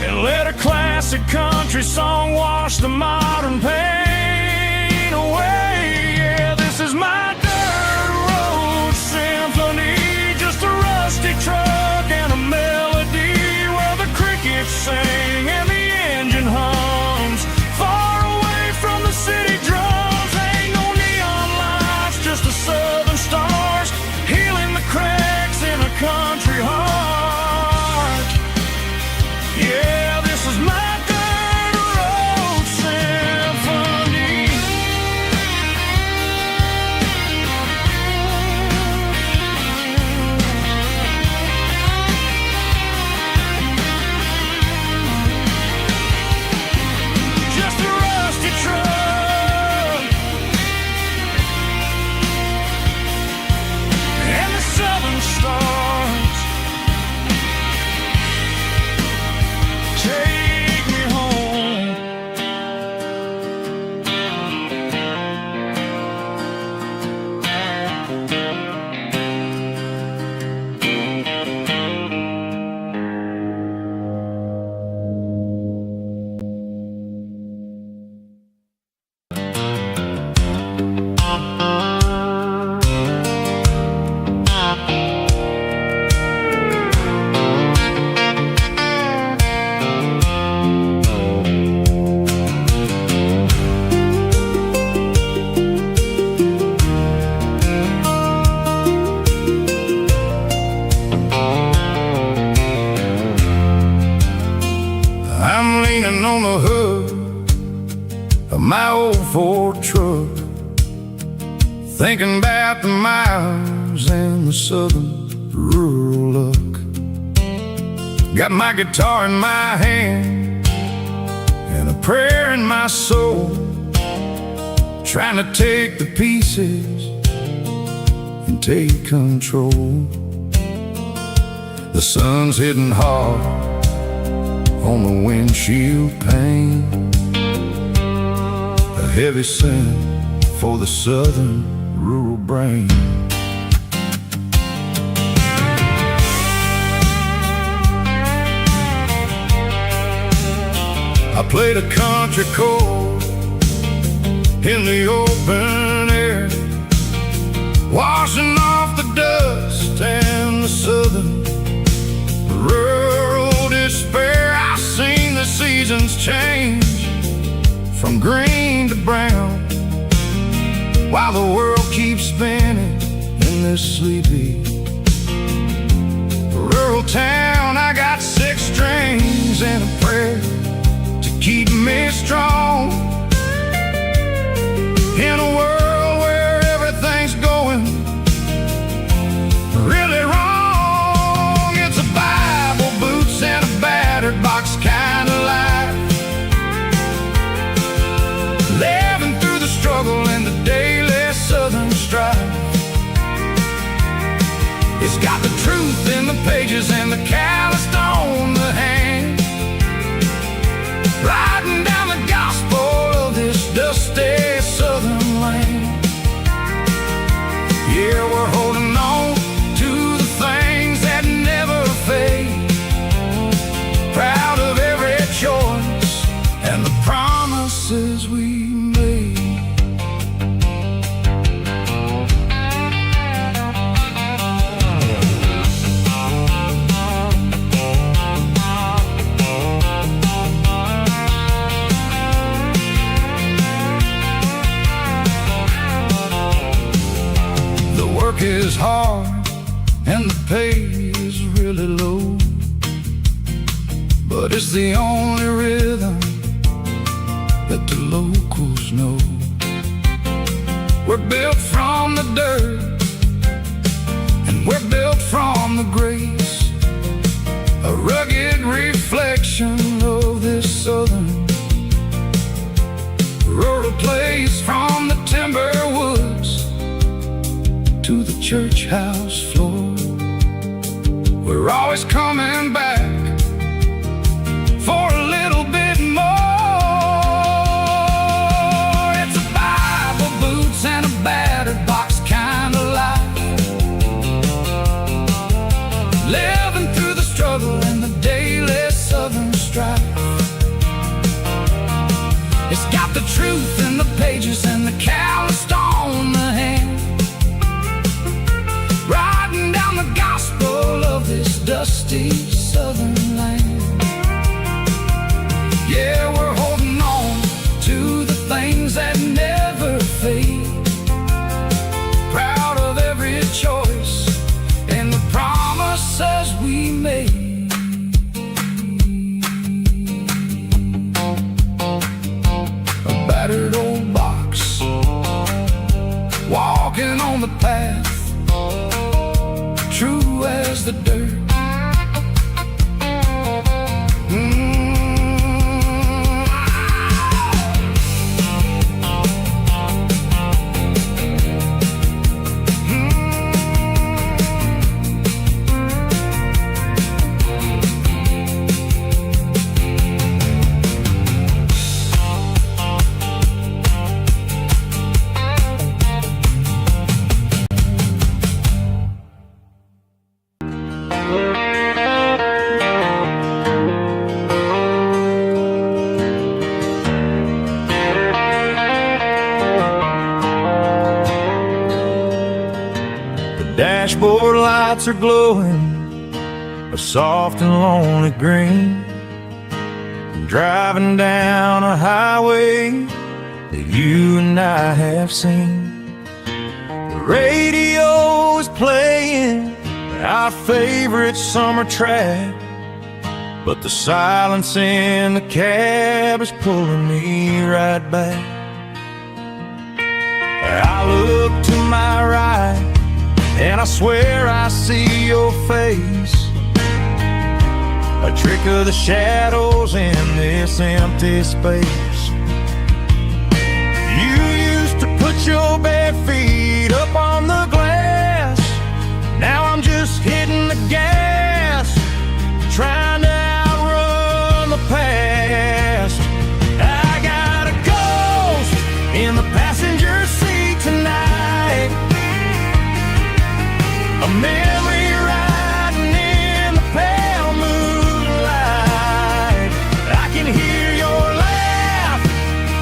and let a classic country song wash the modern pain away. Yeah, this is my dirt road symphony, just a rusty truck and a melody where the crickets sing and the engine hums. Far away from the city drums, ain't no neon lights, just the southern stars healing the cracks in a country heart. Yeah, this is my dirt road symphony. Just a rusty truck and the southern stars take me home. I'm leaning on the hood of my old Ford truck, thinking about the miles and the southern rural look. Got my guitar in my hand and a prayer in my soul, trying to take the pieces and take control. The sun's hitting hard on the windshield pane, a heavy scent for the southern rural brain. I played a country chord in the open air, washing off the dust and the southern rural despair. I've seen the seasons change from green to brown, while the world keeps spinning in this sleepy rural town. I got 6 strings and a prayer to keep me strong in a world where everything's going really wrong. It's a Bible, boots, and a battered box kind of life, living through the struggle and the daily southern strife. It's got the truth in the pages and the calloused on the hand, riding down the gospel of this dusty southern land. Yeah, we're holding on to the things that never fade, proud of every choice promises we made. The work is hard and the pay is really low, but it's the only rhythm that the locals know. We're built from the dirt and we're built from the grace, a rugged reflection of this southern rural place. From the timber woods to the church house floor, we're always coming back for a little bit more. It's a Bible, boots, and a battered box kind of life, living through the struggle and the daily southern strife. It's got the truth in the pages and the calloused on the hand, riding down the gospel of this dusty southern land. Yeah, we're holding on to the things that never fade, proud of every choice and the promises we made. A battered old box, walking on the path, true as the dirt. Dashboard lights are glowing a soft and lonely green, driving down a highway that you and I have seen. The radio is playing our favorite summer track, but the silence in the cab is pulling me right back. I look to my right and I swear I see your face, a trick of the shadows in this empty space. You used to put your bare feet up on the glass, now I'm just hitting the gas, trying to outrun the past. I got a ghost in the passenger seat tonight, a memory riding in the pale moonlight. I can hear your laugh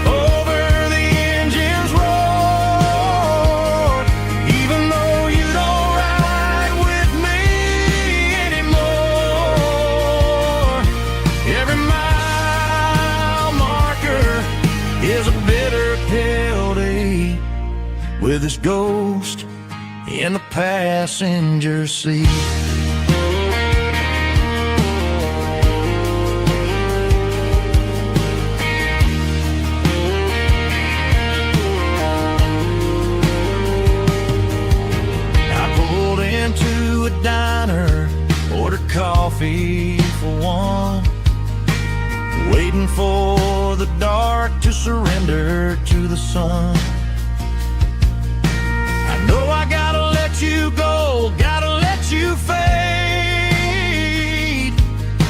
over the engine's roar, even though you don't ride with me anymore. Every mile marker is a bitter penalty with this ghost in the passenger seat. I pulled into a diner, ordered coffee for one, waiting for the dark to surrender to the sun. I know I gotta let you go, gotta let you fade,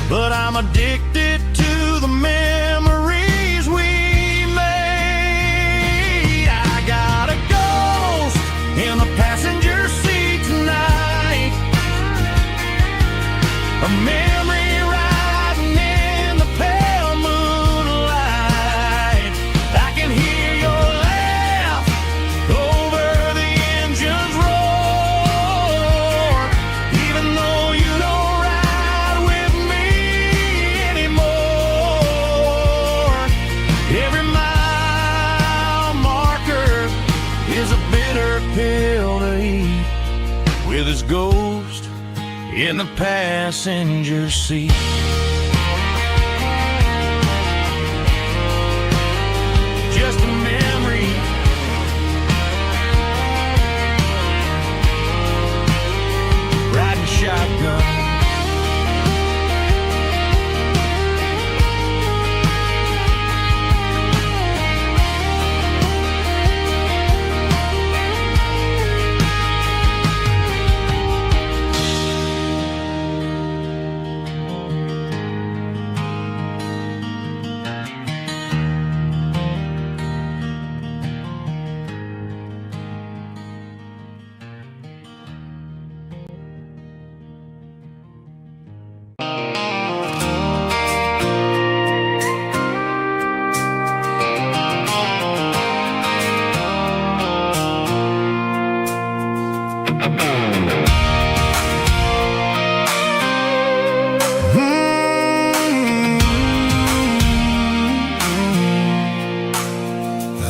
but I'm addicted to the memories we made. I got a ghost in the passenger seat tonight, a memory riding in the pale moonlight. I with his ghost in the passenger seat. Just a memory, riding shotgun.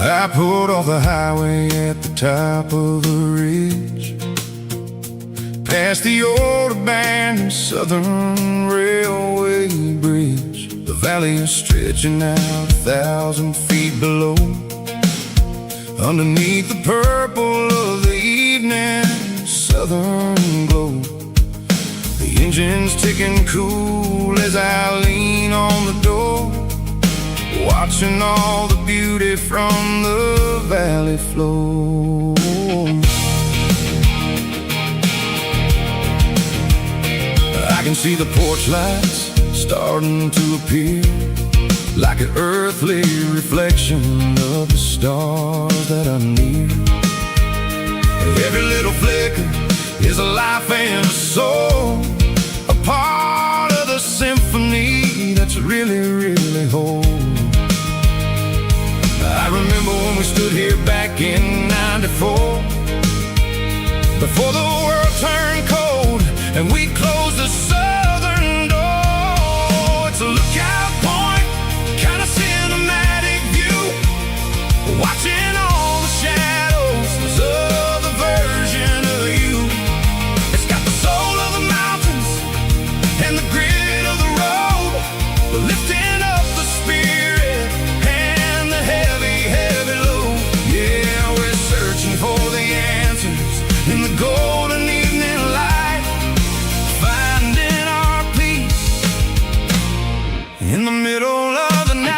I pulled off the highway at the top of the ridge, past the old abandoned Southern Railway bridge. The valley is stretching out 1,000 feet below. Underneath the purple of the evening southern glow, the engine's ticking cool as I lean on the door, watching all the beauty from the valley flow. I can see the porch lights starting to appear, like an earthly reflection of the stars that are near. Every little flicker is a life and a soul, a part of the symphony that's really, really whole. I remember when we stood here back in '94, before the world turned cold and we closed the southern door. It's a lookout point, kind of cinematic view, watching all the shadows of the version of you. It's got the soul of the mountains and the grit of the road, lifting up the spirit and the heavy, heavy load. Yeah, we're searching for the answers in the golden evening light, finding our peace in the middle of the night.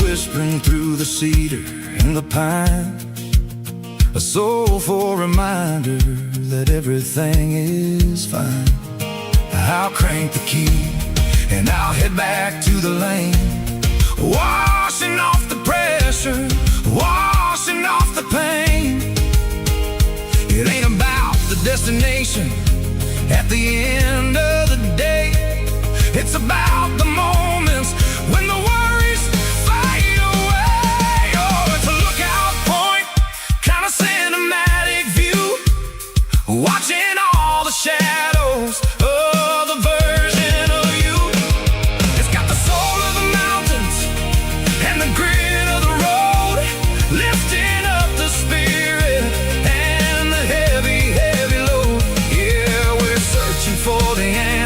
Whispering through the cedar and the pine, a soulful reminder that everything is fine. I'll crank the key and I'll head back to the lane, washing off the pressure, washing off the pain. It ain't about the destination at the end of the day, it's about the moments when the worries fade away. Oh, it's a lookout point, kind of cinematic view, watching all the shadows of the version of you. It's got the soul of the mountains and the grit of the road, lifting up the spirit and the heavy, heavy load. Yeah, we're searching for the answer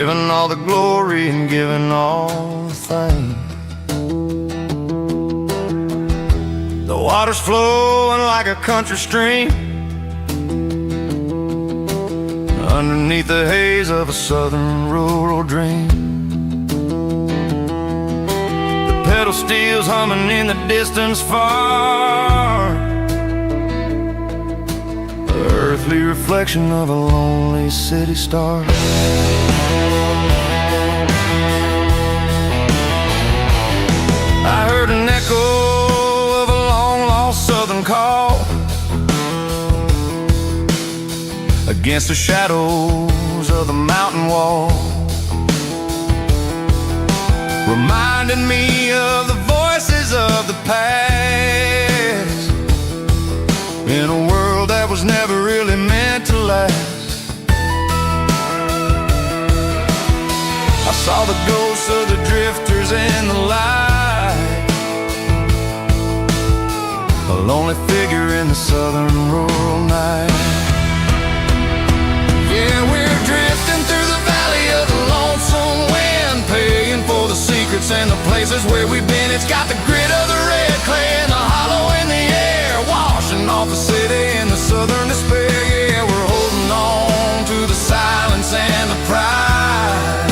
giving all the glory and giving all the thanks. The water's flowing like a country stream underneath the haze of a southern rural dream. The pedal steel's humming in the distance far, the earthly reflection of a lonely city star. I heard an echo of a long-lost southern call against the shadows of the mountain wall, reminding me of the voices of the past in a world that was never really meant to last. I saw the ghosts of the drifters in the light, a lonely figure in the southern rural night. Yeah, we're drifting through the valley of the lonesome wind, paying for the secrets and the places where we've been. It's got the grit of the red clay and the hollow in the air, washing off the city in the southern despair. Yeah, we're holding on to the silence and the pride.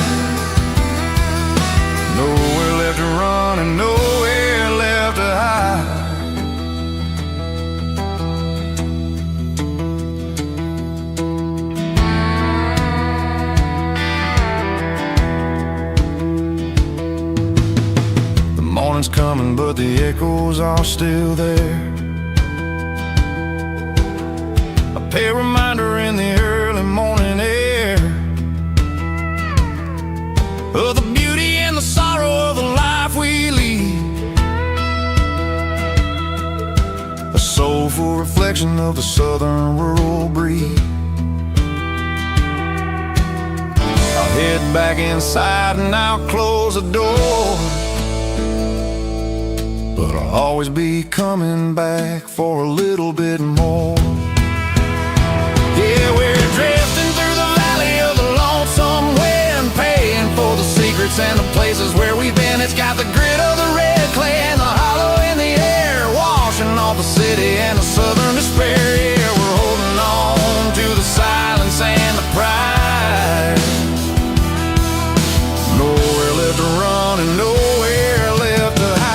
Nowhere left to run and nowhere left to hide. Morning's coming, but the echoes are still there. A pale reminder in the early morning air of the beauty and the sorrow of the life we lead, a soulful reflection of the southern rural breed. I'll head back inside and I'll close the door, but I'll always be coming back for a little bit more. Yeah, we're drifting through the valley of the lonesome wind, paying for the secrets and the places where we've been. It's got the grit of the red clay and the hollow in the air, washing off the city and the southern despair. Yeah, we're holding on to the silence and the pride. Nowhere left to run and nowhere left to hide.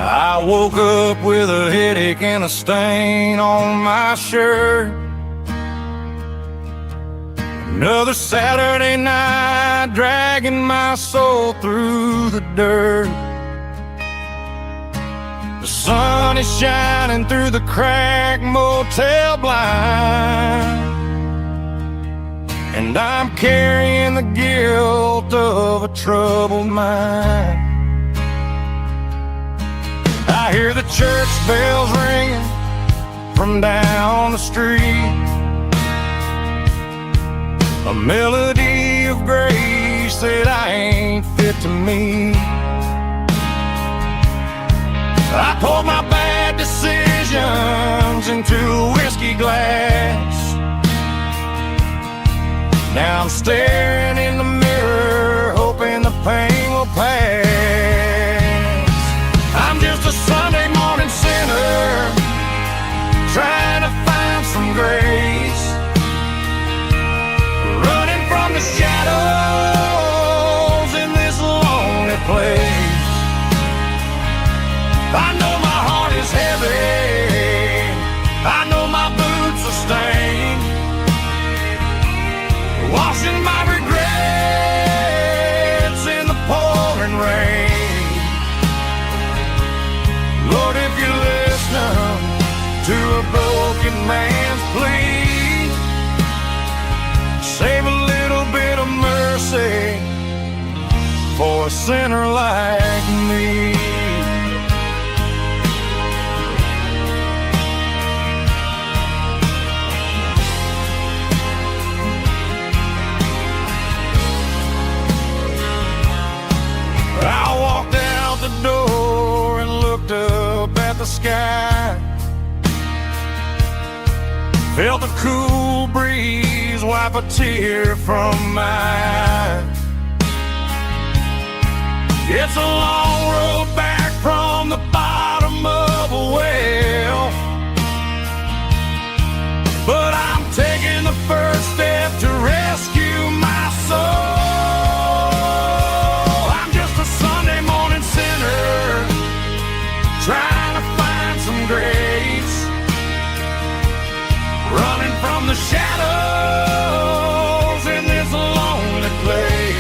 I woke up with a headache and a stain on my shirt. Another Saturday night dragging my soul through the dirt. The sun is shining through the cracked motel blind, and I'm carrying the guilt of a troubled mind. I hear the church bells ringing from down the street, a melody of grace that I ain't fit to meet. I poured my bad decisions into a whiskey glass. Now I'm staring in the mirror, hoping the pain will pass. I'm just a Sunday morning sinner, trying to find some grace, running from the shadows in this lonely place. I know my heart is heavy, man's plea. Save a little bit of mercy for a sinner like me. I walked out the door and looked up at the sky. Felt the cool breeze wipe a tear from my eye. It's a long road back from the bottom of a well, but I'm taking the first step to rescue my soul. I'm just a Sunday morning sinner trying to find some grace, running from the shadows in this lonely place.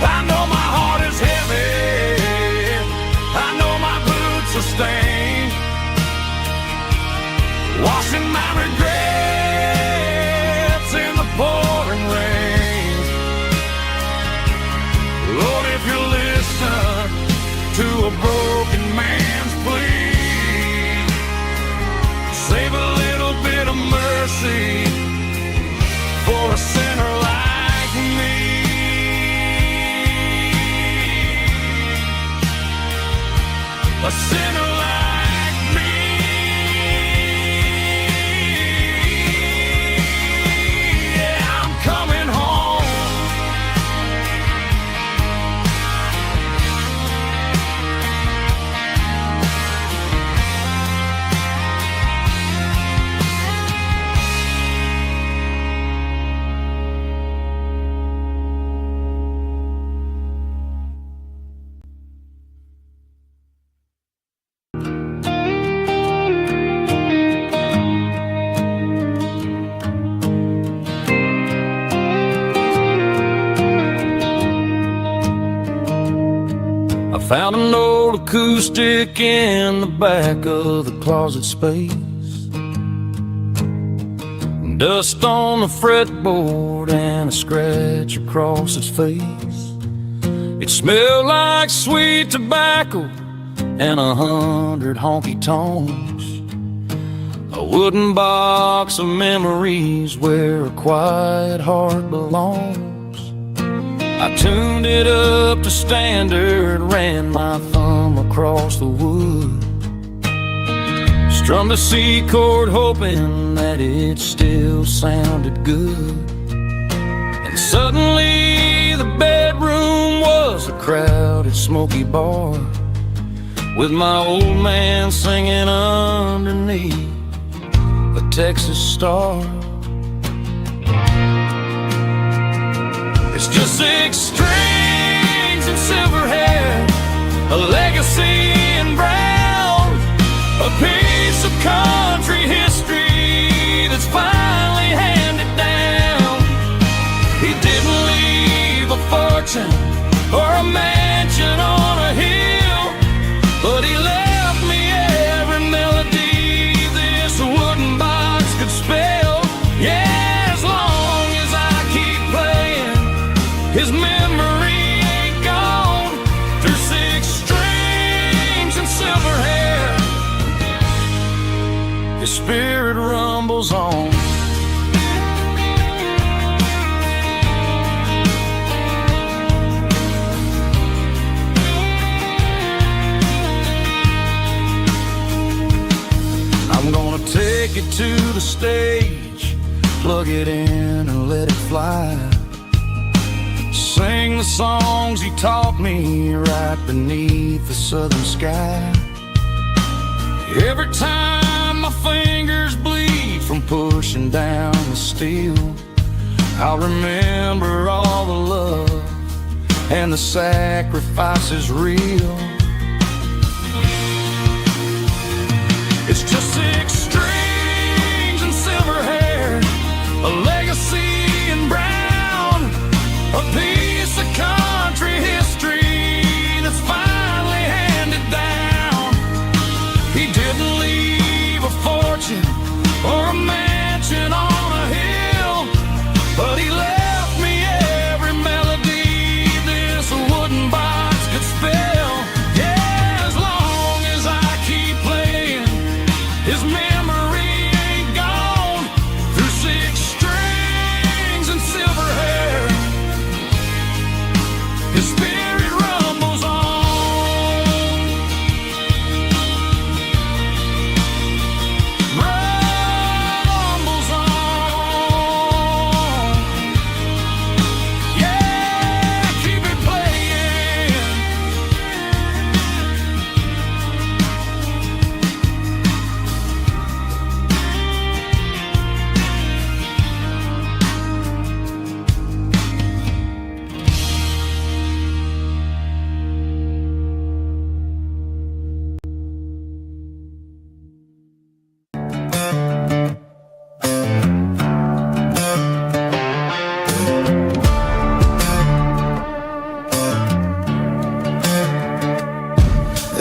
I know my heart is heavy, I know my boots are stained, washing my regrets in the pouring rain. Lord, if you listen to a broken man's plea, save a little bit of mercy for a sinner like me. A sinner like me. Yeah, I'm coming home. I found an old acoustic in the back of the closet space. Dust on the fretboard and a scratch across its face. It smelled like sweet tobacco and 100 honky tonks. A wooden box of memories where a quiet heart belongs. I tuned it up to standard, ran my thumb across the wood, strummed a C chord hoping that it still sounded good. And suddenly the bedroom was a crowded smoky bar, with my old man singing underneath the Texas star. It's just 6 strings and silver hair, a legacy in brown, a piece of country history that's finally handed down. He didn't leave a fortune or a mansion on a hill, but he left me every melody this wooden box could spell. Yeah, as long as I keep playing, his memory ain't gone. Through 6 strings and silver hair, his spirit rumbles on. I'm gonna take it to the stage, plug it in and let it fly. Sing the songs he taught me right beneath the southern sky. Every time my fingers bleed from pushing down the steel, I'll remember all the love and the sacrifices real. It's just 6 strings and silver hair, a legacy in brown, a piece of country history that's finally handed down. He didn't leave a fortune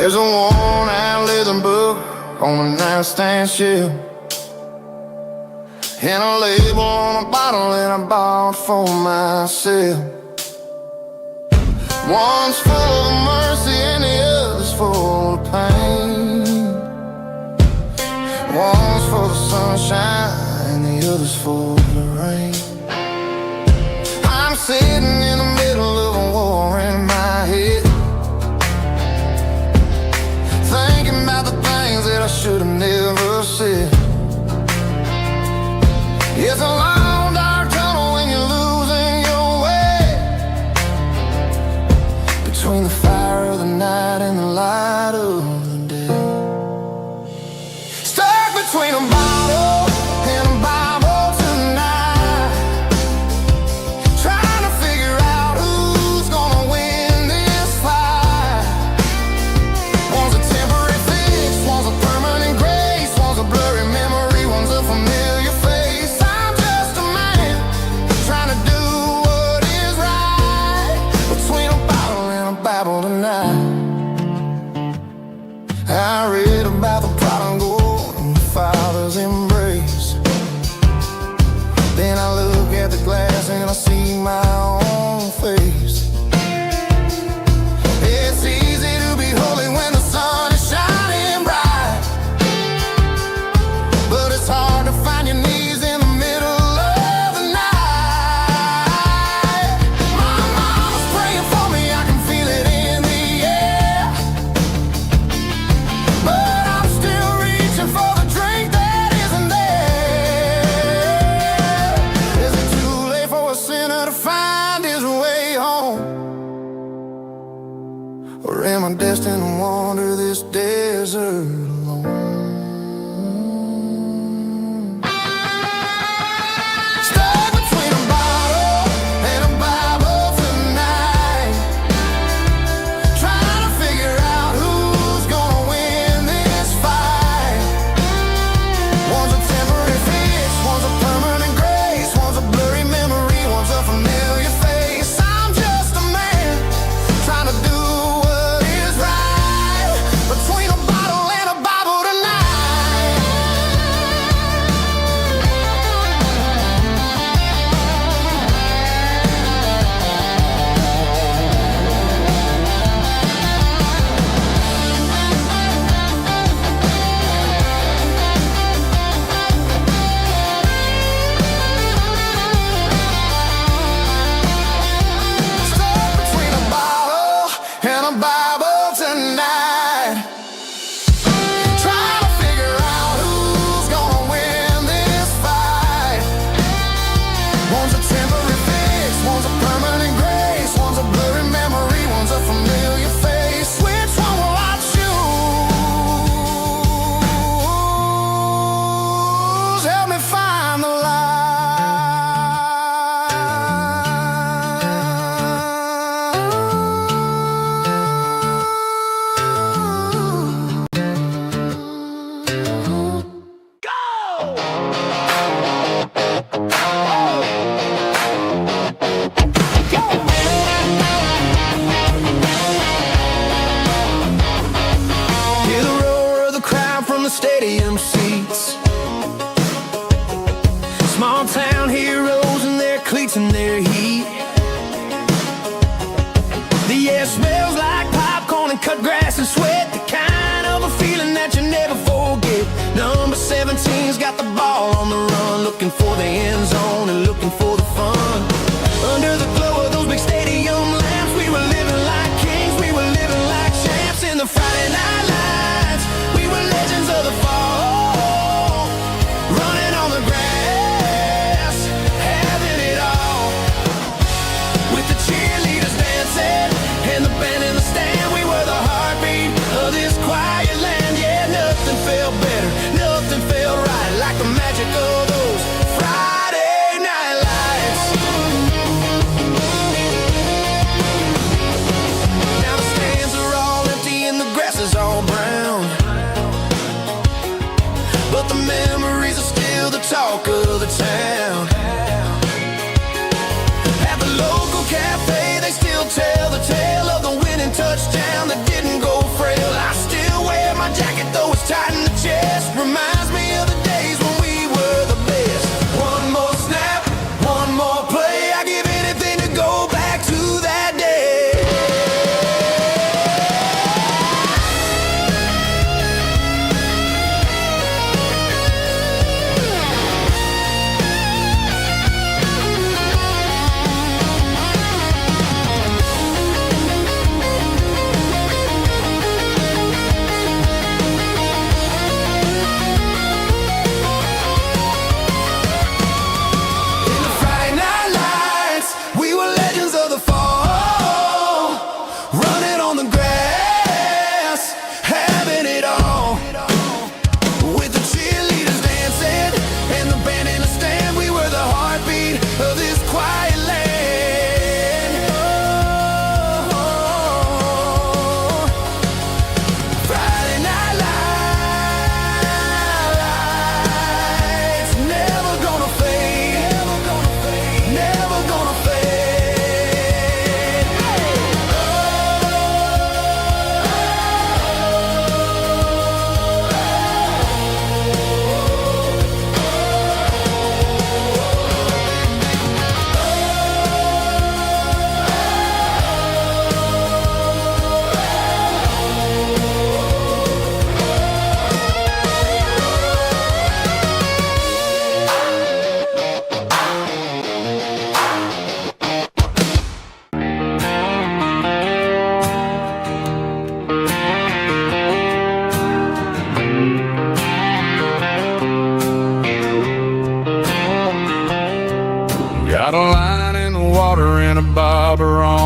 There's a worn-out leather book on the nightstand shelf, and a label on a bottle that I bought for myself. One's full of mercy and the other's full of pain. One's full of sunshine and the other's full of rain. I'm sitting in the middle of a war in my head, thinking about the things that I should have never said. It's a long dark tunnel when you're losing your way, between the fire of the night and the light of the day. Stuck between a bottle and a Bible tonight, trying to figure out who's gonna win this fight. One's a temporary fix, one's a permanent grace, one's a blurry memory, one's a familiar face. I'm just a man trying to do what is right, between a bottle and a Bible tonight. I read about the prodigal and the father's embrace. Then I look at the glass and I see my own face. It's easy to be holy when the sun is shining bright, but it's hard to find your knees in the middle of the night. My mama's praying for me, I can feel it in the air, but I'm still reaching for the drink that isn't there. Is it too late for a sinner to find his way home? Or am I destined to wander this desert alone? Stuck between a bottle and a Bible tonight, trying to figure out who's gonna win this fight. One's a temporary fix, one's a permanent grace, one's a blurry memory, one's a familiar face. I'm just a man trying to do what is right, between a bottle and a Bible tonight. Stuck between a bottle and a Bible tonight, trying to figure out who's gonna win this fight. One's a temporary fix, one's a permanent grace, one's a blurry memory, one's a familiar face. Which one will I choose? Help me find the light. Hear the roar of the crowd from the stadium seats. Small town heroes in their cleats and their heat. The air smells like popcorn and cut grass and sweat, the kind of a feeling that you never forget. Number 17's got the ball on the run, looking for the end zone and looking for the fun. Under the glow of those big stadium lamps, we were living like kings, we were living like champs in the Friday night lights. We were legends of the fall, running on the grass, having it all. With the cheerleaders dancing and the band in the stand, we were the heartbeat of this quiet land. Yeah, nothing felt better, nothing felt right like the magic of those Friday night lights.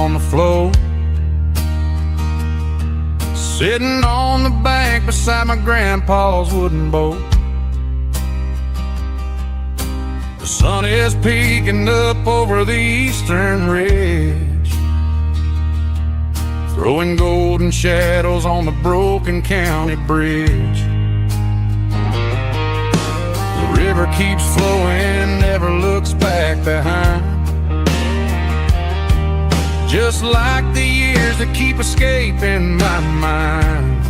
on the floor, sitting on the bank beside my grandpa's wooden boat. The sun is peeking up over the eastern ridge, throwing golden shadows on the broken county bridge. The river keeps flowing, never looks back behind, just like the years that keep escaping my mind.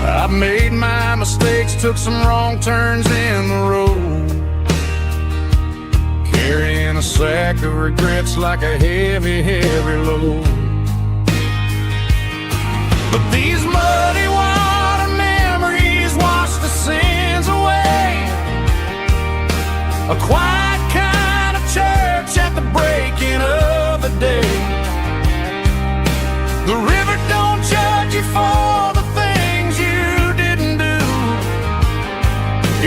I've made my mistakes, took some wrong turns in the road, carrying a sack of regrets like a heavy, heavy load. But these muddy water memories wash the sins away. A quiet kind of church at the breaking of the day. The river don't judge you for the things you didn't do.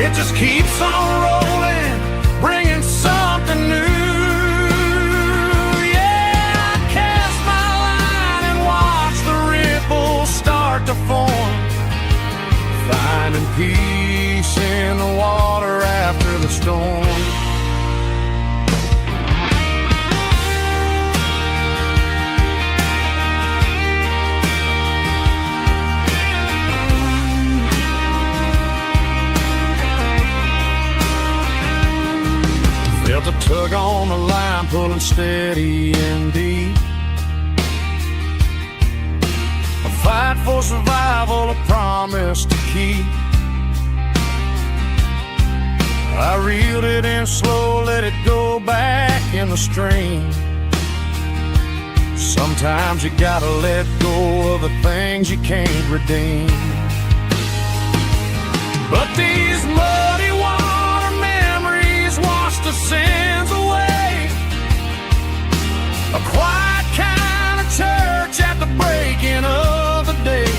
It just keeps on rolling, bringing something new. Yeah, I cast my line and watch the ripples start to form, finding peace in the water after the storm. Felt a tug on the line, pulling steady and deep. A fight for survival, a promise to keep. I reeled it in slow, let it go back in the stream. Sometimes you gotta let go of the things you can't redeem. But these muddy water memories wash the sins away. A quiet kind of church at the breaking of the day.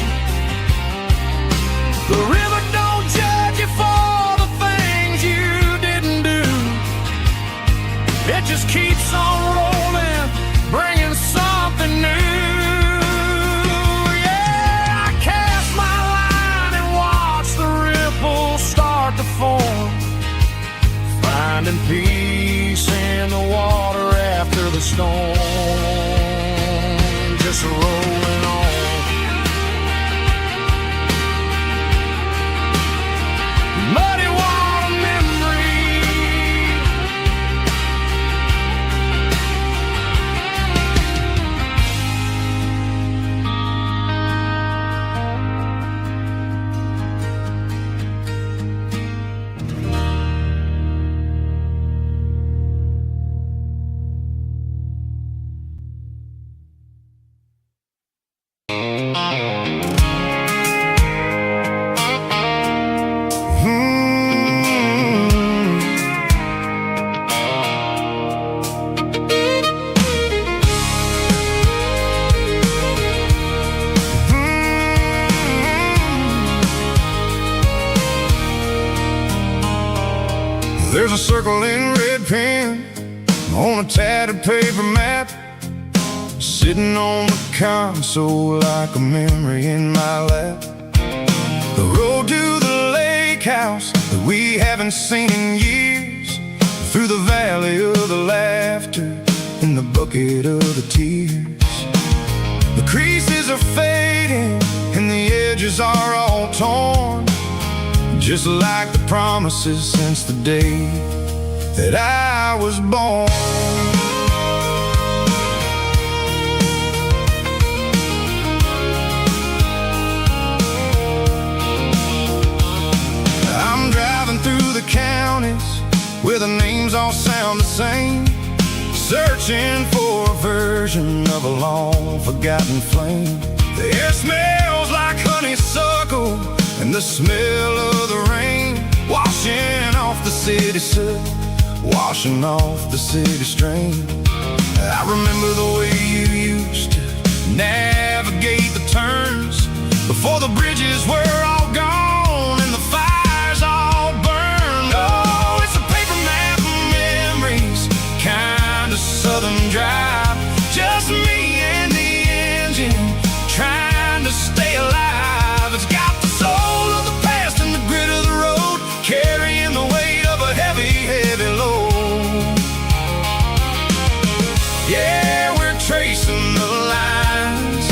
The river don't judge you for the things you didn't do. It just keeps on rolling, bringing something new. Yeah, I cast my line and watch the ripples start to form, finding peace in the water after the storm. Just rolling on. Muddy water memory. There's a circle in red pen on a tattered paper map, sitting on the console like a memory in my lap. The road to the lake house that we haven't seen in years, through the valley of the laughter and the bucket of the tears. The creases are fading and the edges are all torn, just like the promises since the day that I was born. I'm driving through the counties where the names all sound the same, searching for a version of a long forgotten flame. The air smells like honeysuckle and the smell of the rain, washing off the city soot, washing off the city strain. I remember the way you used to navigate the turns before the bridges were all gone and the fires all burned. Oh, it's a paper map of memories, kind of southern dry. to stay alive. It's got the soul of the past and the grit of the road, carrying the weight of a heavy, heavy load. Yeah, we're tracing the lines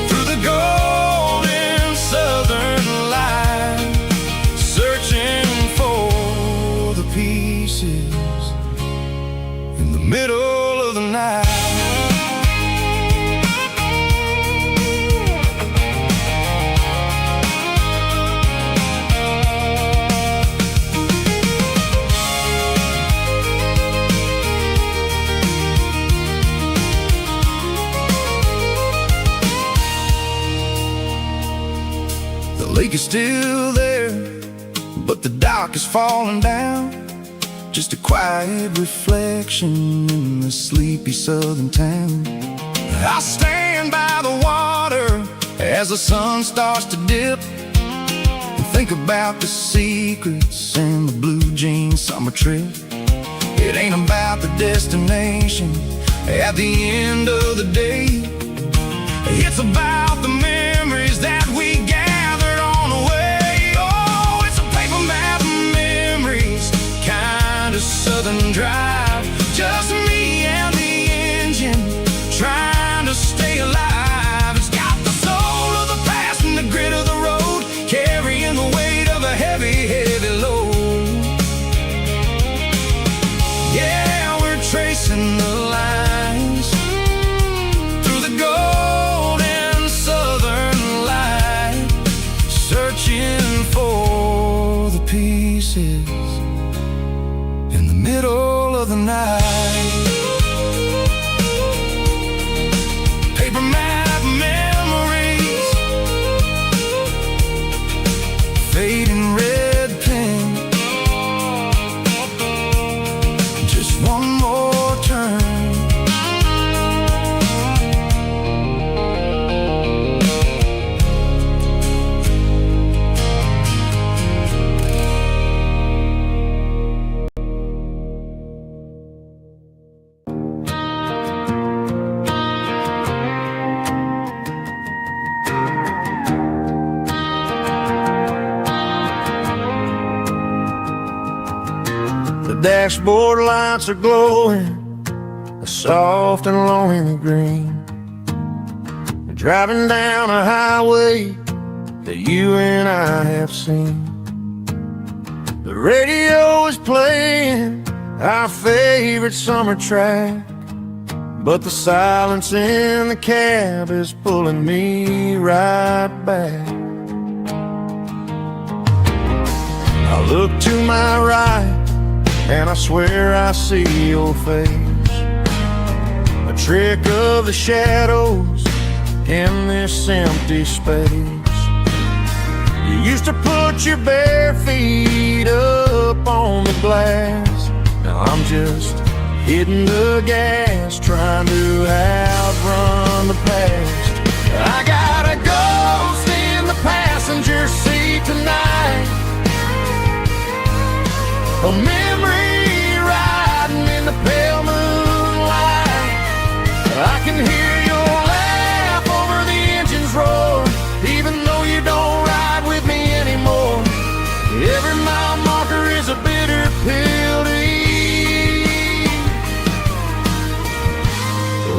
through the golden southern light, searching for the pieces in the middle of the night. The lake is still there, but the dock is falling down. Just a quiet reflection in the sleepy southern town. I stand by the water as the sun starts to dip, and think about the secrets and the blue jean summer trip. It ain't about the destination at the end of the day. It's about the memories that we gathered on the way. Oh, it's a paper map of memories, kind of southern drive. Just me and the engine, trying to stay alive. It's got the soul of the past and the grit of the road, carrying the weight of a heavy, heavy load. Yeah, we're tracing the lines through the golden southern light, searching for the pieces in the middle of the night. Paper map memories, fading red pen, just one more turn. The dashboard lights are glowing, a soft and lonely green. We're driving down a highway that you and I have seen. The radio is playing our favorite summer track, but the silence in the cab is pulling me right back. I look to my right and I swear I see your face, a trick of the shadows in this empty space. You used to put your bare feet up on the glass. Now I'm just hitting the gas, trying to outrun the past. I got a ghost in the passenger seat tonight, a memory riding in the pale moonlight. I can hear your laugh over the engine's roar, even though you don't ride with me anymore. Every mile marker is a bitter pill to eat,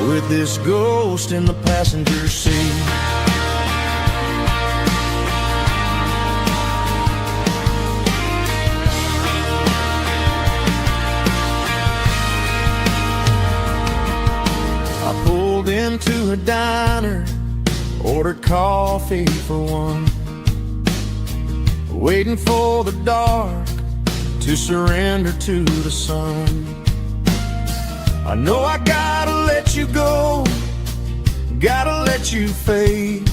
with this ghost in the passenger seat. I pulled into a diner, ordered coffee for one, waiting for the dark to surrender to the sun. I know I gotta let you go, gotta let you fade,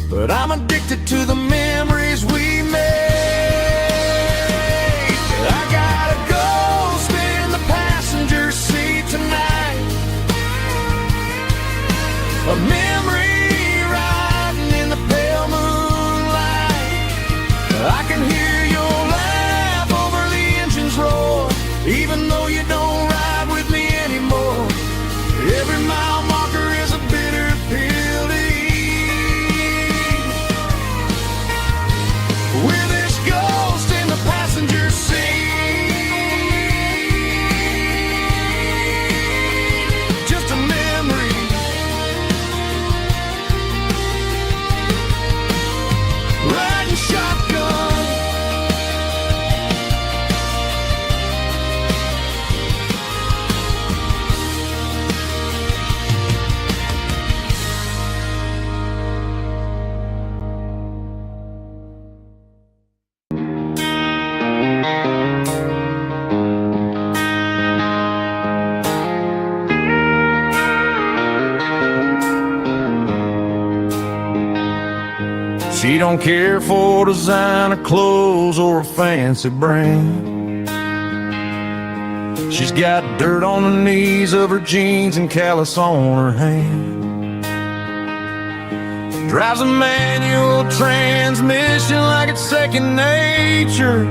but I'm addicted to the memories we made. I got a ghost in the passenger seat tonight, a memory riding in the pale moonlight. I can hear your laugh over the engine's roar, even though you don't ride with me anymore. Every mile marker is a bitter pill to eat. She don't care for designer clothes or a fancy brand. She's got dirt on the knees of her jeans and callus on her hand. Drives a manual transmission like it's second nature.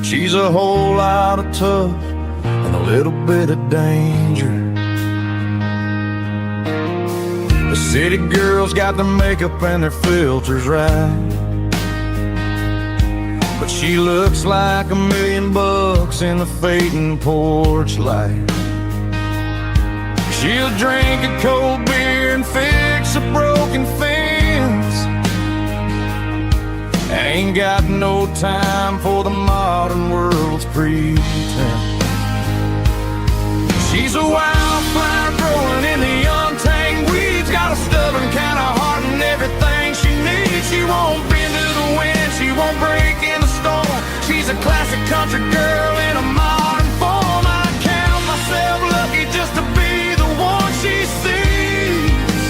She's a whole lot of tough and a little bit of danger. The city girls got their makeup and their filters right, but she looks like $1,000,000 in the fading porch light. She'll drink a cold beer and fix a broken fence. Ain't got no time for the modern world's pretense. She's a wildflower growing in the untamed weeds. Got a stubborn kind of heart and everything she needs. She won't bend to the wind, she won't break in the storm. She's a classic country girl in a modern form. I count myself lucky just to be the one she sees.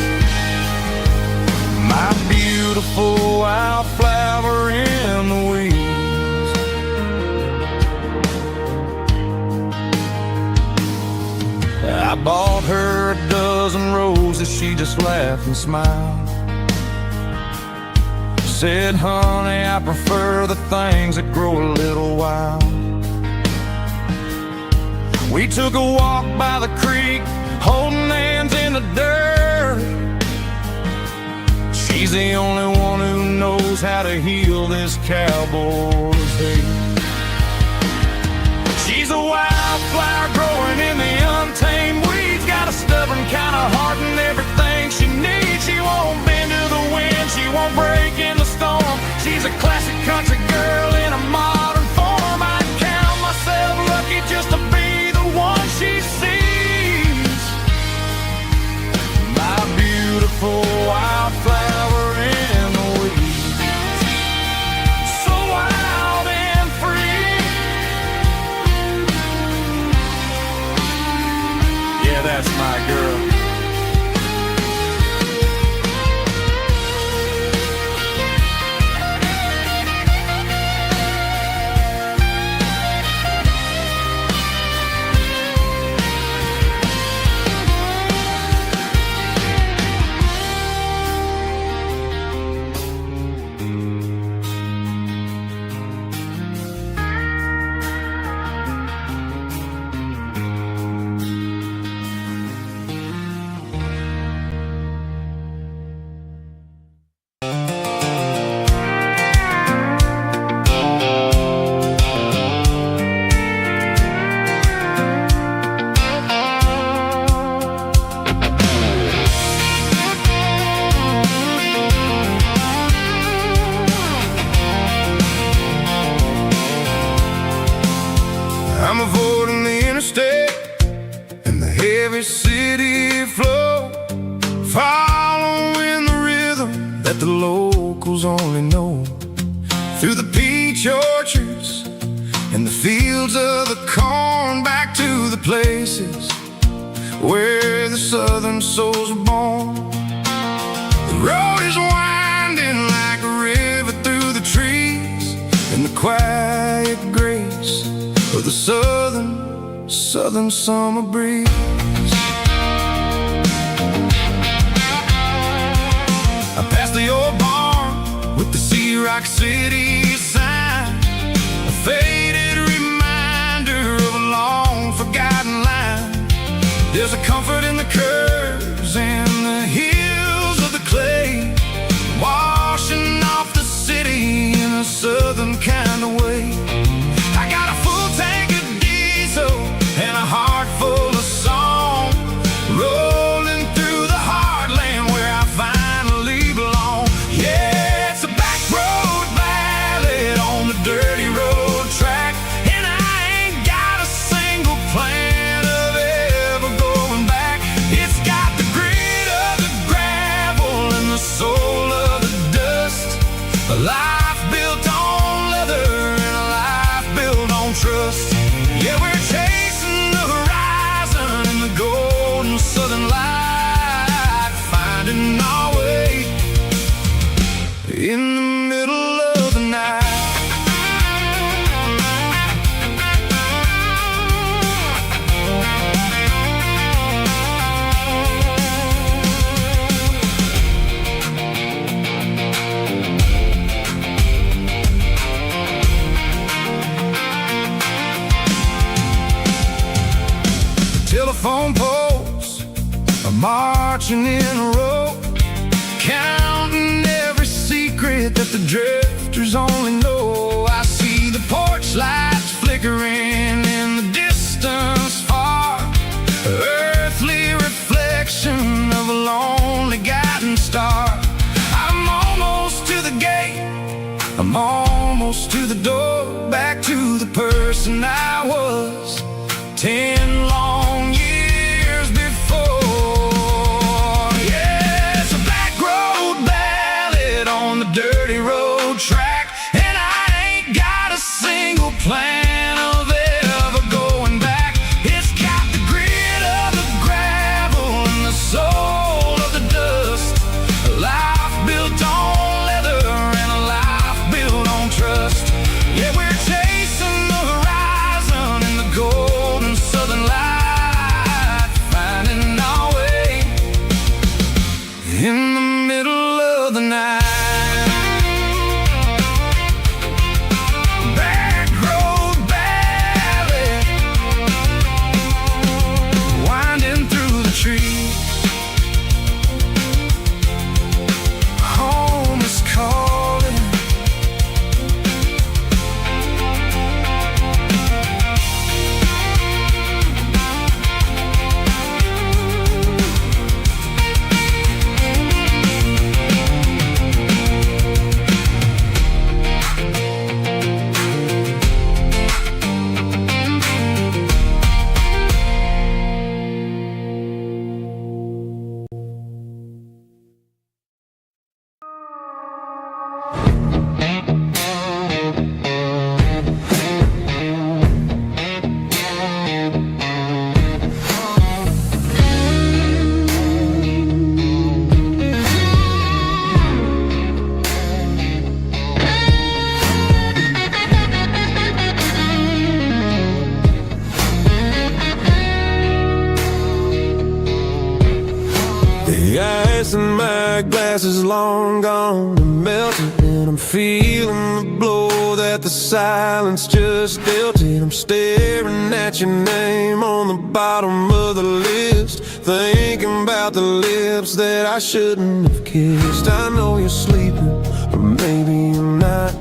My beautiful wildflower in the weeds. I bought her a dozen roses, she just laughed and smiled. Said, honey, I prefer the things that grow a little wild. We took a walk by the creek, holding hands in the dirt. She's the only one who knows how to heal this cowboy's hate. She's a wildflower growing in the untamed weeds. Got a stubborn kind of heart and everything she needs. She won't bend to the wind, she won't break in the storm. She's a classic country girl in a modern form. I count myself lucky just to be the one she sees. My beautiful wildflower in the weeds. So wild and free. Yeah, that's my girl. I'm avoiding the interstate and the heavy city flow, following the rhythm that the locals only know. Through the peach orchards and the fields of the corn, back to the places where the southern souls were born. The road is winding like a river through the trees, and the quiet grace of the southern summer breeze. I passed the old barn with the Sea Rock City sign, a faded reminder of a long forgotten line. There's a comfort in the curves and the hills of the clay, washing off the city in a southern kind of way. I got a full tank of diesel and a heart full of song, rolling through the heartland where I finally belong. Yeah, it's a backroad ballad on the dirty road track, and I ain't got a single plan of ever going back. It's got the grit of the gravel and the soul of the dust, a life built on leather and a life secret that the drifters only know. I see the porch lights flickering in the distance far, earthly reflection of a lonely guiding star. I'm almost to the gate, I'm almost to the door, back to the person I was 10 long years before. Yeah, it's a backroad ballad on the dirty road track, and I ain't got a single plan of ever going back. It's got the grit of the gravel and the soul of the dust, a life built on leather and a life built on trust. Yeah, we're chasing the horizon in the golden southern light, finding our way in the middle of the night. Backroad ballad, winding through the trees. Home is calling. The ice in my glass is long gone and melted, and I'm feeling the blow that the silence just dealt it. I'm staring at your name on the bottom of the list, thinking about the lips that I shouldn't have kissed. I know you're sleeping, but maybe you're not.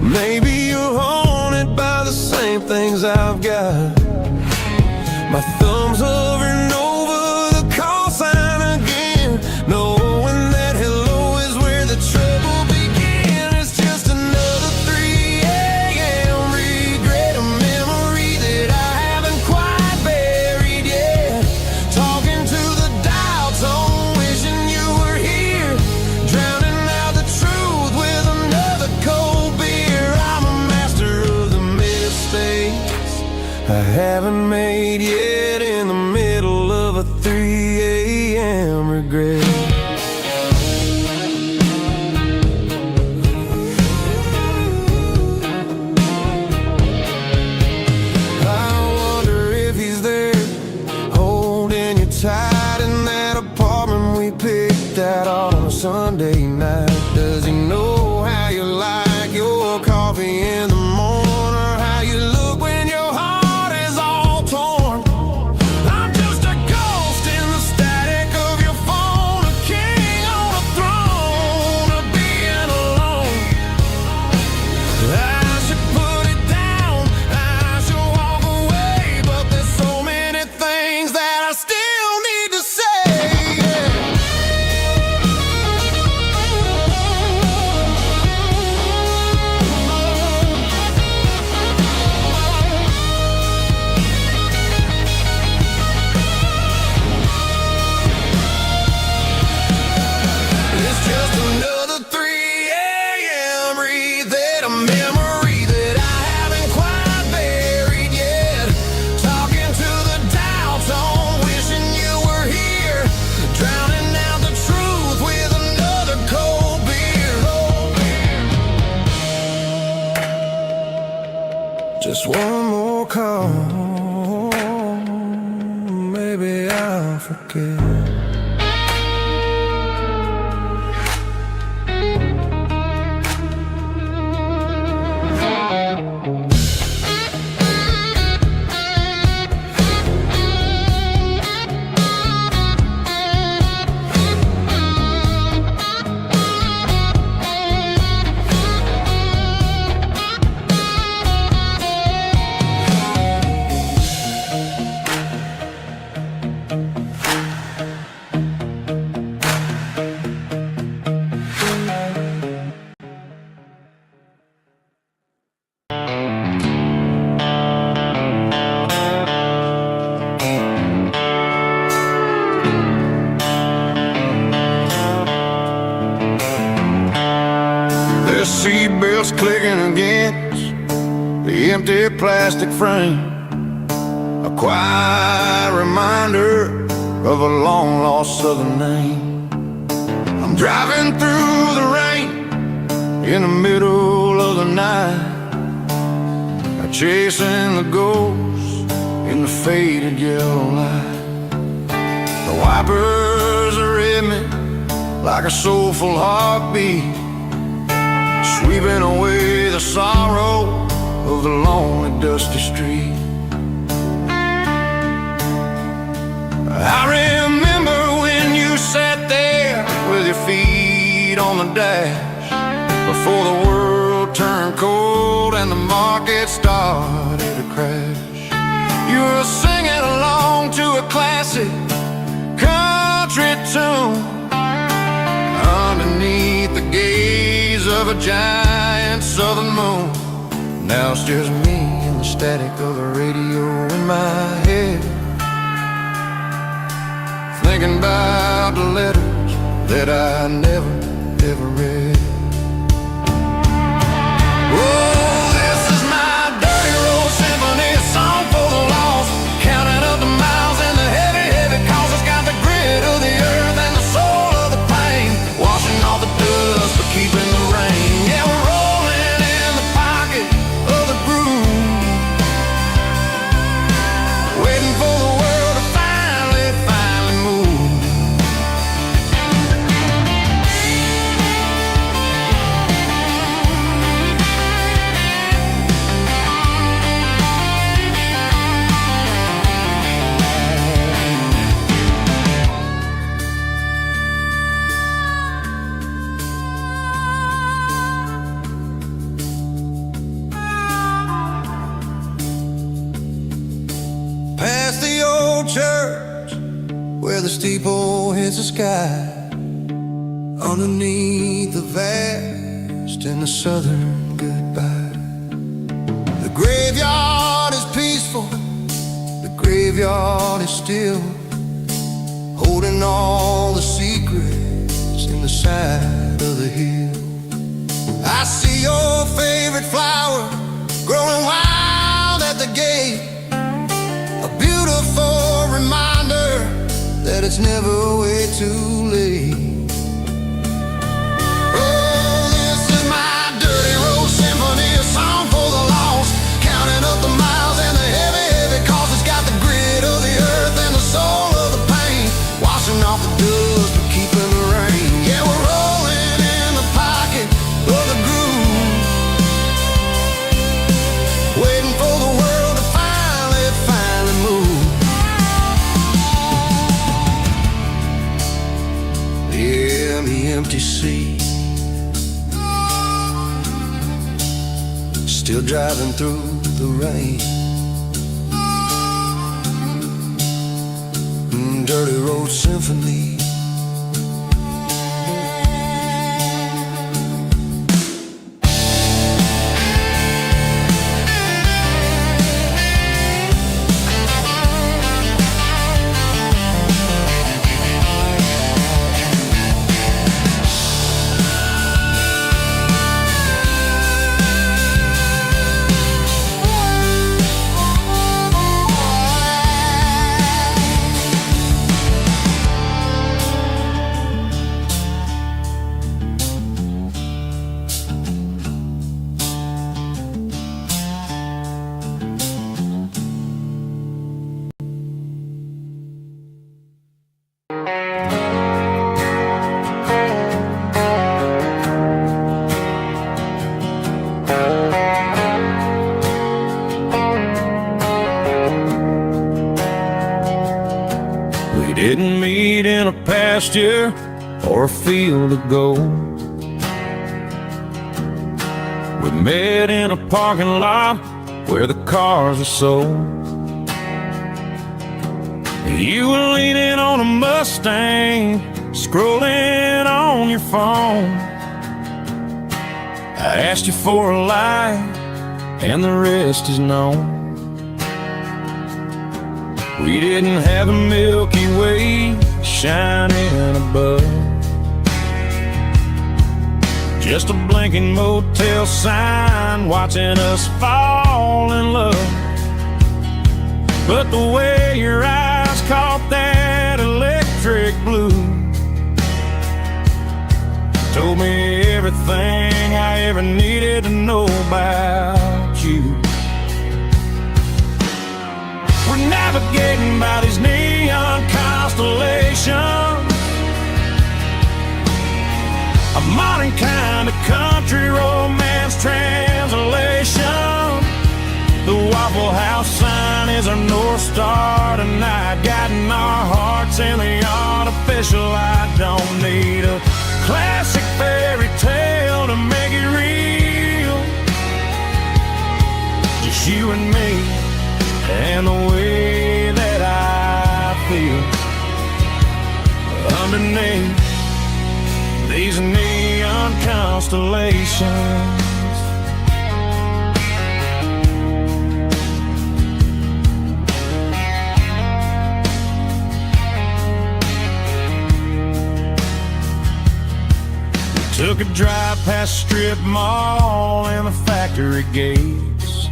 Maybe you're haunted by the same things I've got. My thumb's hovering over the call sign again, knowing that hello is where the trouble began. It's just another 3 a.m. regret, a memory that I haven't quite buried yet. Talking to the dial tone, wishing you were here, drowning out the truth with another cold beer. I'm a master of the mistakes I haven't made yet, in the middle of a 3 a.m. regret. I wonder if he's there, holding you tight in that apartment we picked out on a Sunday night. Does he know how you like your coffee in the morning, or how you look when your heart is all torn? I'm just a ghost in the static of your phone, a king on a throne of being alone. I should put it down, I should walk away, but there's so many things that I still need to say. It's just another 3 a.m. reset, a memory that I haven't quite buried yet. Talking to the dial tone, wishing you were here, drowning out the truth with another cold beer. Just one more call, maybe I'll forget. seatbelts clicking against the empty plastic frame. A quiet reminder of a long-lost southern name. I'm driving through the rain in the middle of the night, chasing the ghosts in the faded yellow light. The wipers are in me like a soulful heartbeat, sweeping away the sorrow of the lonely dusty street. I remember when you sat there with your feet on the dash, before the world turned cold and the market started to crash. You were singing along to a classic country tune underneath the gaze of a giant southern moon. Now it's just me and the static of the radio in my head, thinking about the letters that I never, ever read. Oh, this is my dirty road symphony, a song for the lost, counting up the miles and the heavy, heavy calls. It's got the grit of the earth and the soul of the pain, washing off the dust but keeping the rain. Yeah, we're rolling in the pocket of the groove, waiting for the world to finally move. Past the old church where the steeple hits the sky, underneath the vast and the southern goodbye. The graveyard is peaceful, the graveyard is still, holding all the secrets in the side of the hill. I see your favorite flower growing wild at the gate, a beautiful reminder that it's never way too late. Oh, this is my dirty road symphony, a song for the lost, counting up the miles and the heavy, heavy calls. It's got the grit of the earth and the soul of the pain, washing off the dust but keeping the rain. Yeah, we're rolling in the pocket of the groove, waiting for the world to finally move. Yeah, the empty seat, still driving through the rain. Dirty road symphony. Didn't meet in a pasture or a field of gold. We met in a parking lot where the cars are sold. You were leaning on a Mustang, scrolling on your phone. I asked you for a light, and the rest is known. We didn't have a Milky Way shining above, just a blanket drinking motel sign, watching us fall in love. But the way your eyes caught that electric blue told me everything I ever needed to know about you. We're navigating by these neon constellations, a modern kind of country romance translation. The Waffle House sign is our North Star tonight, guiding our hearts in the artificial. I don't need a classic fairy tale to make it real. Just you and me and the way that I feel underneath these neon constellations. Took a drive past strip mall and the factory gates,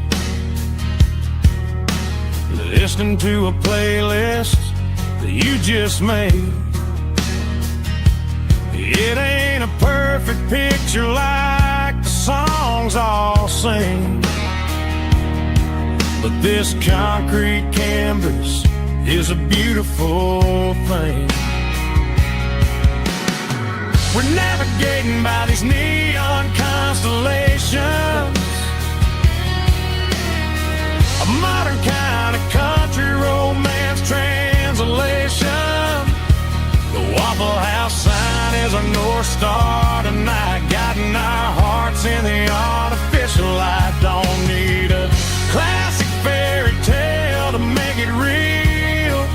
listening to a playlist that you just made. It ain't a perfect picture like the songs all sing, but this concrete canvas is a beautiful thing. We're navigating by these neon constellations, a modern kind of country romance translation. The Waffle House sign is our North Star tonight, guiding our hearts in the artificial. I don't need a classic fairy tale to make it real.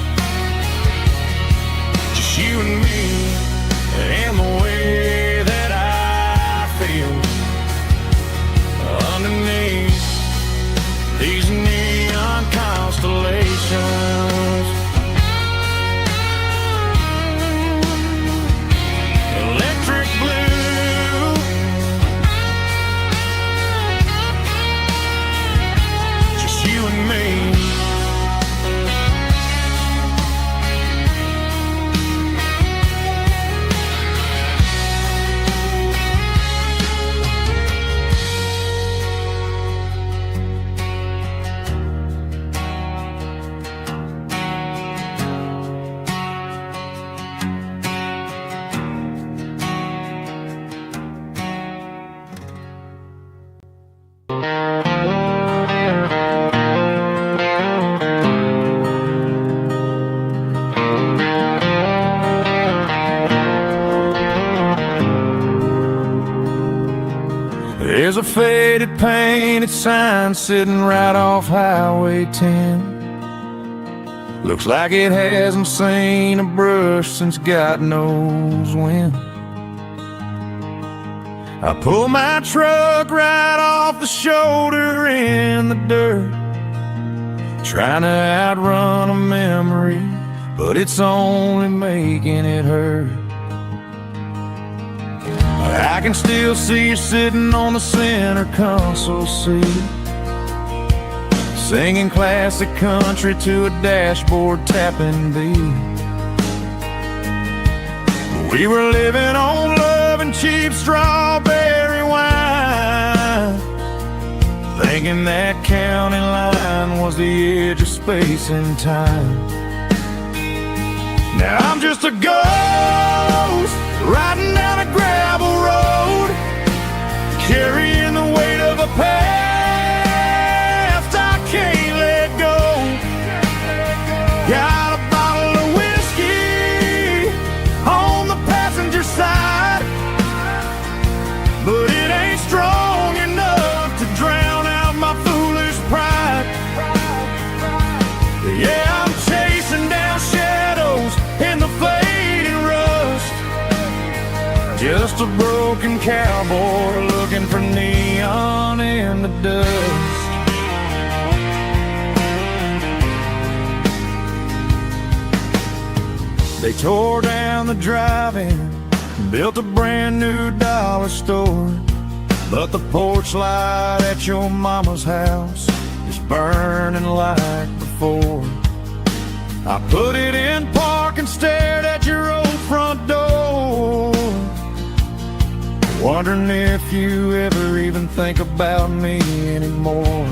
Just you and me and the way that I feel underneath these neon constellations. Electric blue, just you and me. There's a faded painted sign sitting right off Highway 10. Looks like it hasn't seen a brush since God knows when. I pull my truck right off the shoulder in the dirt, trying to outrun a memory, but it's only making it hurt. I can still see you sitting on the center console seat, singing classic country to a dashboard tapping beat. We were living on love and cheap strawberry wine, thinking that county line was the edge of space and time. Now I'm just a ghost riding down a gravel road, carrying the weight of a past I can't let go. Got a bottle of whiskey on the passenger side, but it ain't strong enough to drown out my foolish pride. Yeah, I'm chasing down shadows in the fading rust, just a broken cowboy looking for neon in the dust. They tore down the drive-in, built a brand new dollar store, but the porch light at your mama's house is burning like before. I put it in park and stared at your old front door, wondering if you ever even think about me anymore.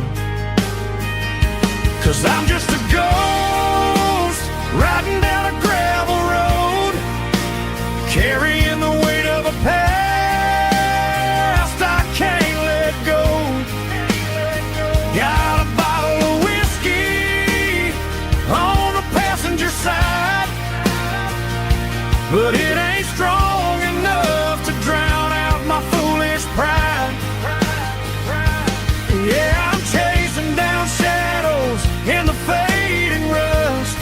'Cause I'm just a ghost riding down a gravel road, carrying the weight of a past I can't let go. Got a bottle of whiskey on the passenger side, but it ain't strong enough to drown out my foolish pride. Yeah, I'm chasing down shadows in the fading rust,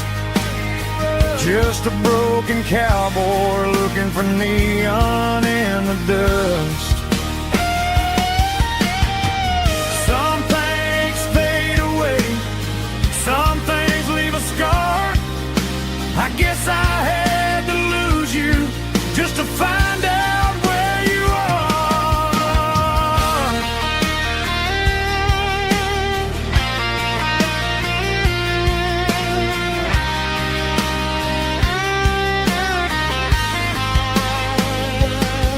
just a broken cowboy looking for neon in the dust. Some things fade away, some things leave a scar. I guess I had to lose you just to find out where you are.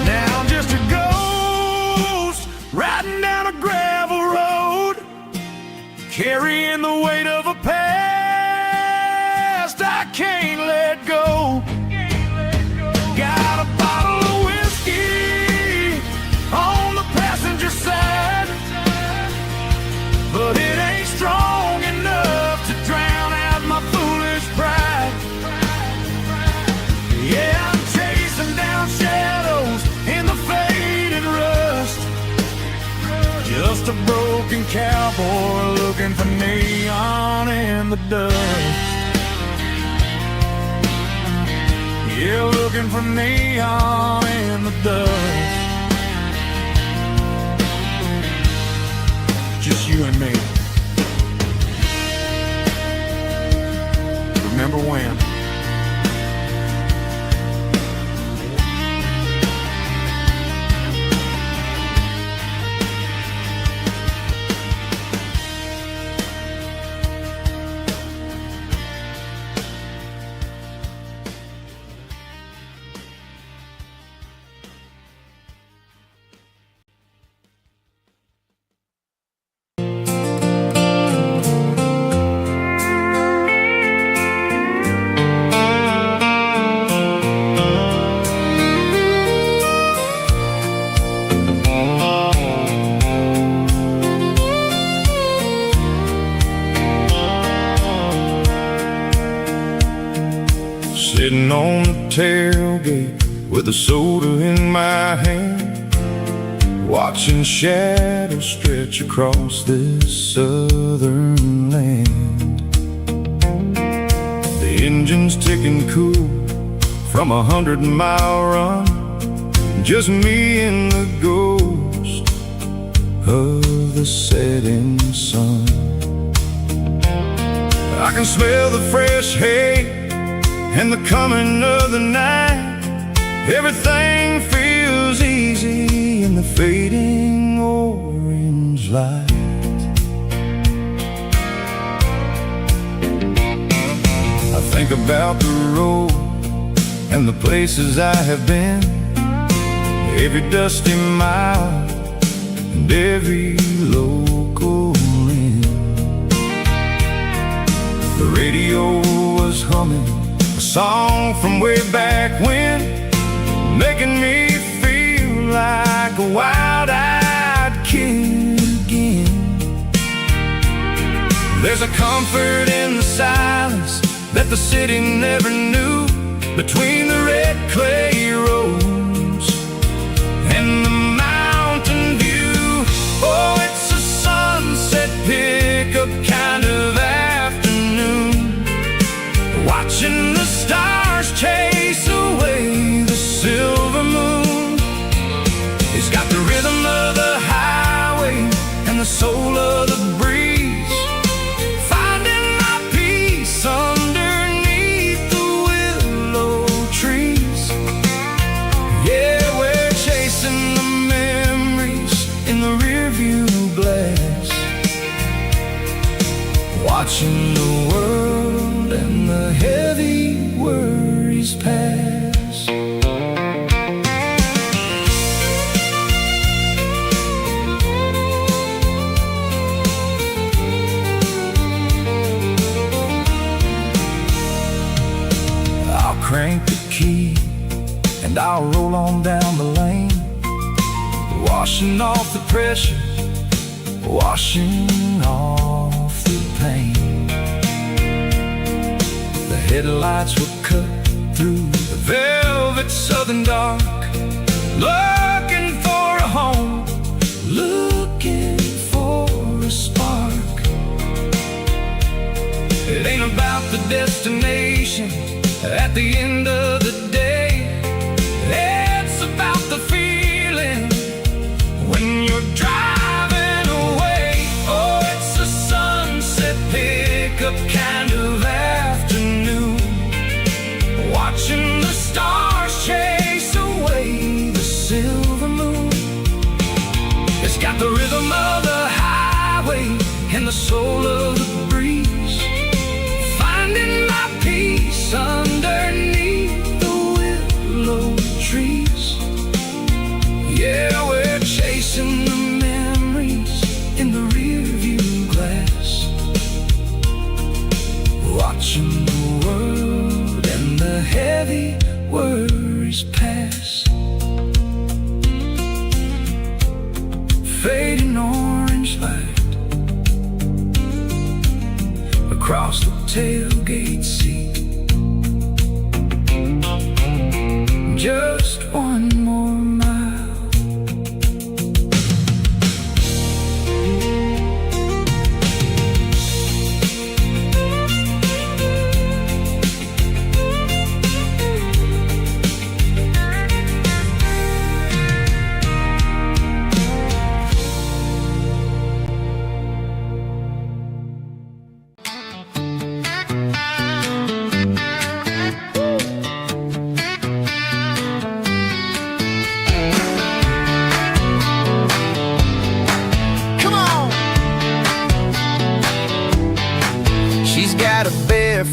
Now I'm just a ghost riding down a gravel road, carrying the weight of a past I can't let go. Got a bottle of whiskey on the passenger side, but it ain't strong enough to drown out my foolish pride. Yeah, I'm chasing down shadows in the faded rust, just a broken cowboy looking for neon in the dust. Yeah, looking for neon in the dust. Just you and me. Remember when? Sitting on the tailgate with a soda in my hand, watching shadows stretch across this southern land. The engine's ticking cool from 100-mile run, just me and the ghost of the setting sun. I can smell the fresh hay and the coming of the night. Everything feels easy in the fading orange light. I think about the road and the places I have been, every dusty mile and every local inn. The radio was humming a song from way back when, making me feel like a wild-eyed kid again. There's a comfort in the silence that the city never knew, between the red clay roads and the mountain view. Oh, it's a sunset pickup kind of afternoon, watching the stars chase away the silver moon. It's got the rhythm of the highway and the soul of the breeze, finding my peace underneath the willow trees. watching the world and the heavy worries pass. I'll crank the key and I'll roll on down the lane, washing off the pressure, washing off the pain. The headlights will cut through the velvet southern dark, looking for a home, looking for a spark. It ain't about the destination at the end of the day, it's about the feeling when you're driving away. Oh, it's a sunset pickup kind of afternoon, watching the stars chase away the silver moon. It's got the rhythm of the highway and the soul of the breeze, finding my peace underneath the willow trees. Yeah, we're chasing the memories in the rearview glass, watching the world and the heavy worries pass. Fading orange light across the tailgate seat. Just one more mile.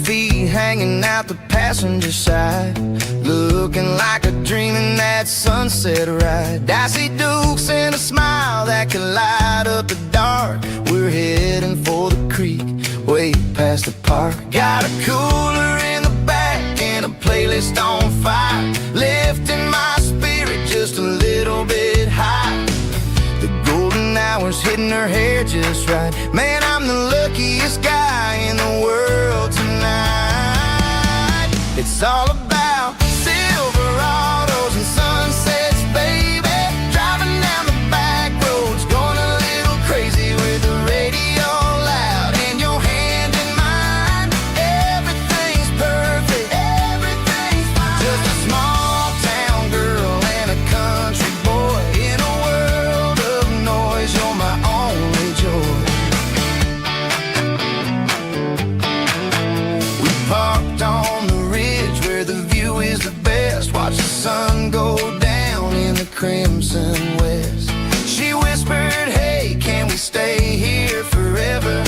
Feet hanging out the passenger side, looking like a dream in that sunset ride. I see Dukes and a smile that can light up the dark. We're heading for the creek, way past the park. Got a cooler in the back and a playlist on fire, lifting my spirit just a little bit high. The golden hour's hitting her hair just right. Man, I'm the luckiest guy in the world tonight. It's all about Silverados and sunsets, baby. Driving down the back roads, going a little crazy with the radio loud and your hand in mine. Everything's perfect, everything's fine. Just a small town girl and a country boy in a world of noise. You're my only joy. We parked on the ridge where the view is the best. Watch the sun go down in the crimson west. She whispered, hey, can we stay here forever?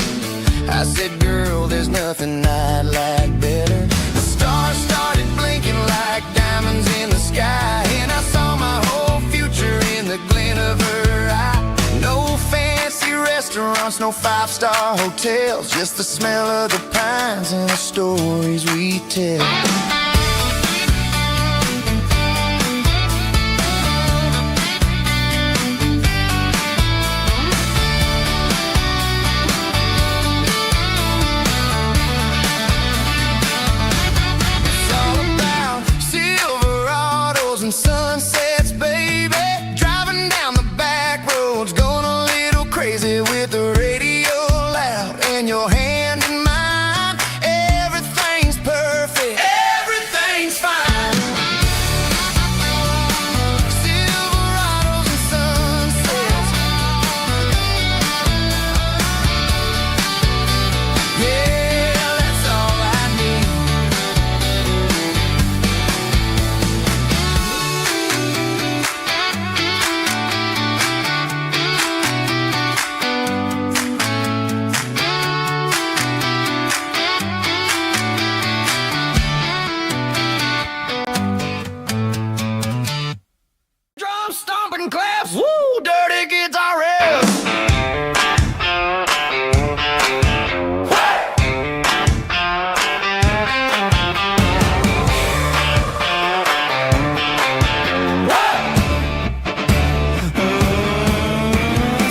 I said, girl, there's nothing I'd like better. The stars started blinking like diamonds in the sky, and I saw my whole future in the glint of her eye. No fancy restaurants, no five-star hotels, just the smell of the pines and the stories we tell. It's all about Silverados and sunsets, baby. Driving down the back roads, going a little crazy with the radio loud and your hand in mine. Everything's perfect, everything's pumping claps, woo, dirty guitar riff.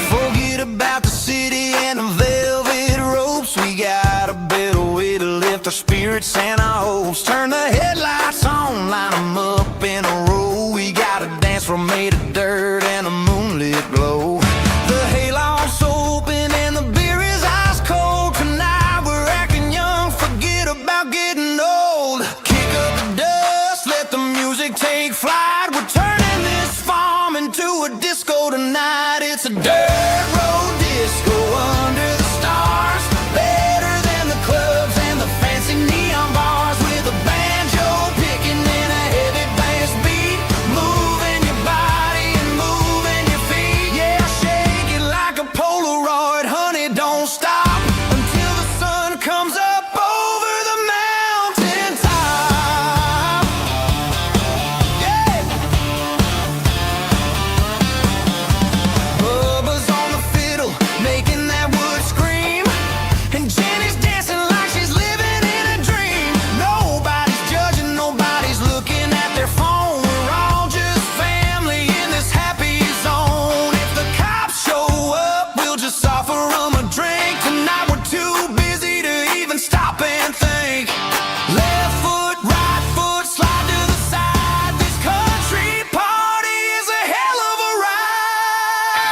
Forget about the city and the velvet ropes. We got a better way to lift our spirits and our hopes. Turn the headlights on, line them up in a row. We got a dance floor made of dirt and a moonlit glow. The hayloft's open and the beer is ice cold. Tonight we're acting young, forget about getting old. Kick up the dust, let the music take flight. We're turning this farm into a disco tonight. It's a dirt road disco under the stars. Better than the clubs and the fancy neon bars. With a banjo picking and a heavy bass beat. Moving your body and moving your feet. Yeah, shake it like a Polaroid, honey, don't stop until the sun comes up over the mountain top. Yeah. Bubba's on the fiddle, making that wood scream. And Jenny's dancing like she's living in a dream. Nobody's judging, nobody's looking at their phone. We're all just family in this happy zone. If the cops show up, we'll just offer them a drink. Tonight we're too busy to even stop and think. Left foot, right foot, slide to the side. This country party is a hell of a ride.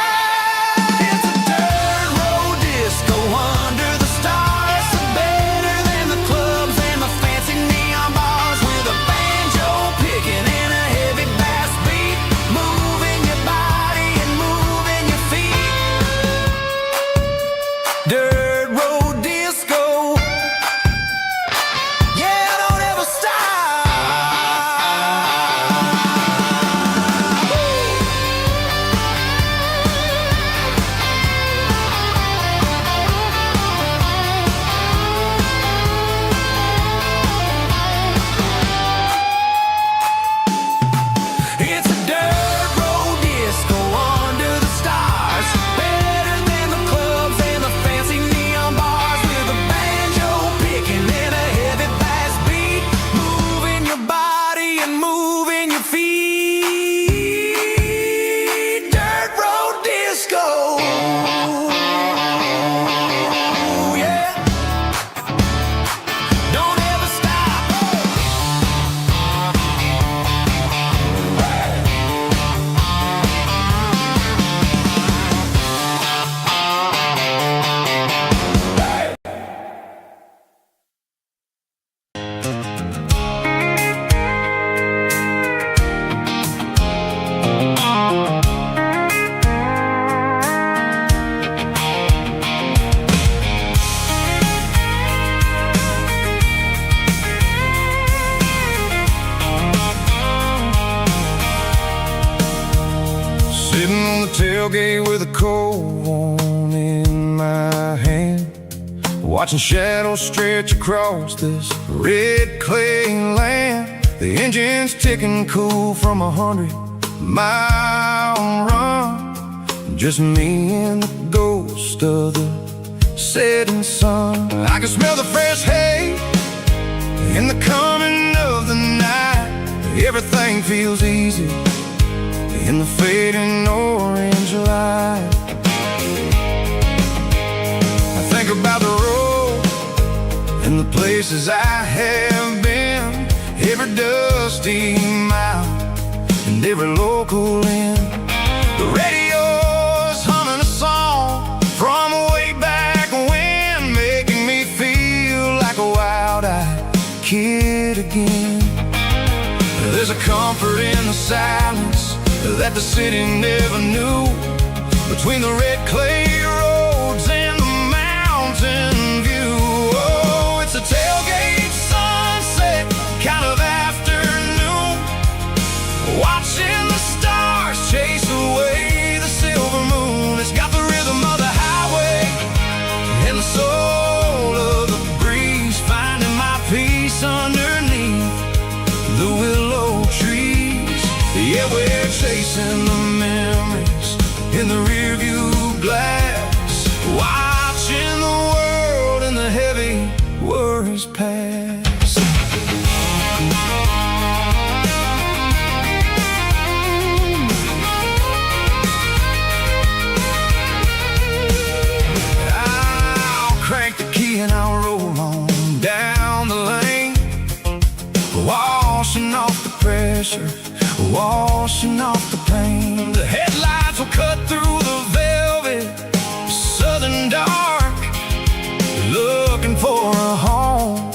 It's a dirt road disco under the stars. Better than the clubs and the fancy neon bars. With a banjo picking and a heavy bass beat. Moving your body and moving your feet. Dirt road disco. Yeah, don't ever stop. It's a dirt road disco under the stars. Better than the clubs and the fancy neon bars. With a banjo picking and a heavy bass beat. Moving your body and moving your feet. Dirt road disco. Yeah. Don't ever stop. Sitting on the tailgate with a cold one in my hand, watching shadows stretch across this red clay land. The engine's ticking cool from 100-mile run. Just me and the ghost of the setting sun. I can smell the fresh hay and the coming of the night. Everything feels easy in the fading orange light. I think about the road and the places I have been, every dusty mile and every local inn. The radio's humming a song from way back when, making me feel like a wild-eyed kid again. There's a comfort in the silence that the city never knew, between the red clay roads and the mountain view. Oh, it's a tailgate sunset kind of afternoon, watching the stars chase away the silver moon. It's got the rhythm of the highway and the soul of the breeze, finding my peace underneath the willow trees. Yeah, we're chasing the memories in the rearview glass, watching the world and the heavy worries pass. I'll crank the key and I'll roll on down the lane, washing off the pressure, washing off the pain. The headlights will cut through the velvet southern dark, looking for a home,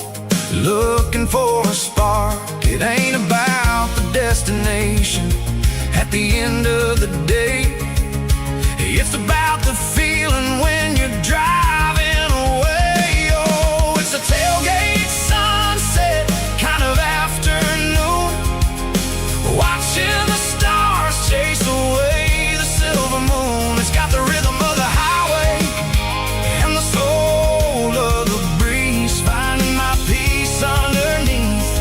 looking for a spark. It ain't about the destination at the end of the day, it's about the feeling when you're driving away. Oh, it's a tailgate sunset kind of afternoon, watching the stars chase away the silver moon. It's got the rhythm of the highway and the soul of the breeze, finding my peace underneath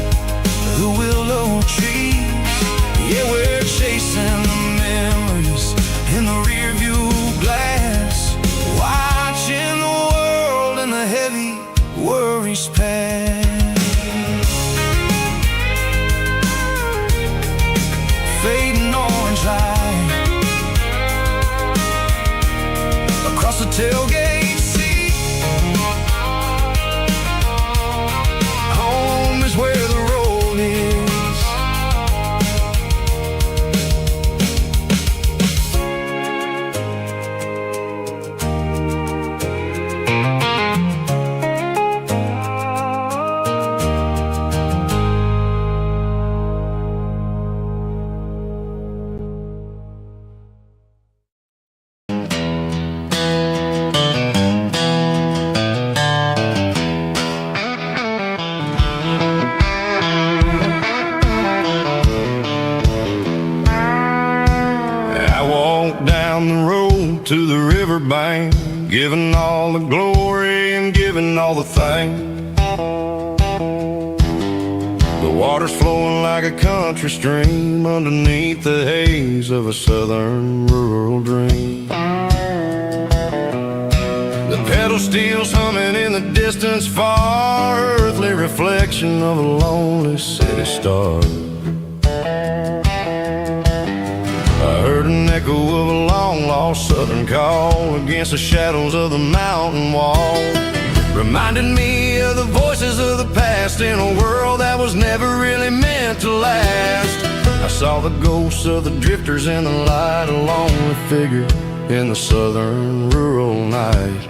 the willow trees. Yeah, we're chasing the memories in the rearview glass, watching the world and the heavy worries pass. Fading orange light across the tailgate seat. Home is where the road is. Down the road to the riverbank, giving all the glory and giving all the thanks. The water's flowing like a country stream underneath the haze of a southern rural dream. The pedal steel's humming in the distance far, earthly reflection of a lonely city star. I heard an echo of a long-lost southern call against the shadows of the mountain wall, reminding me of the voices of the past in a world that was never really meant to last. I saw the ghosts of the drifters in the light, a lonely figure in the southern rural night.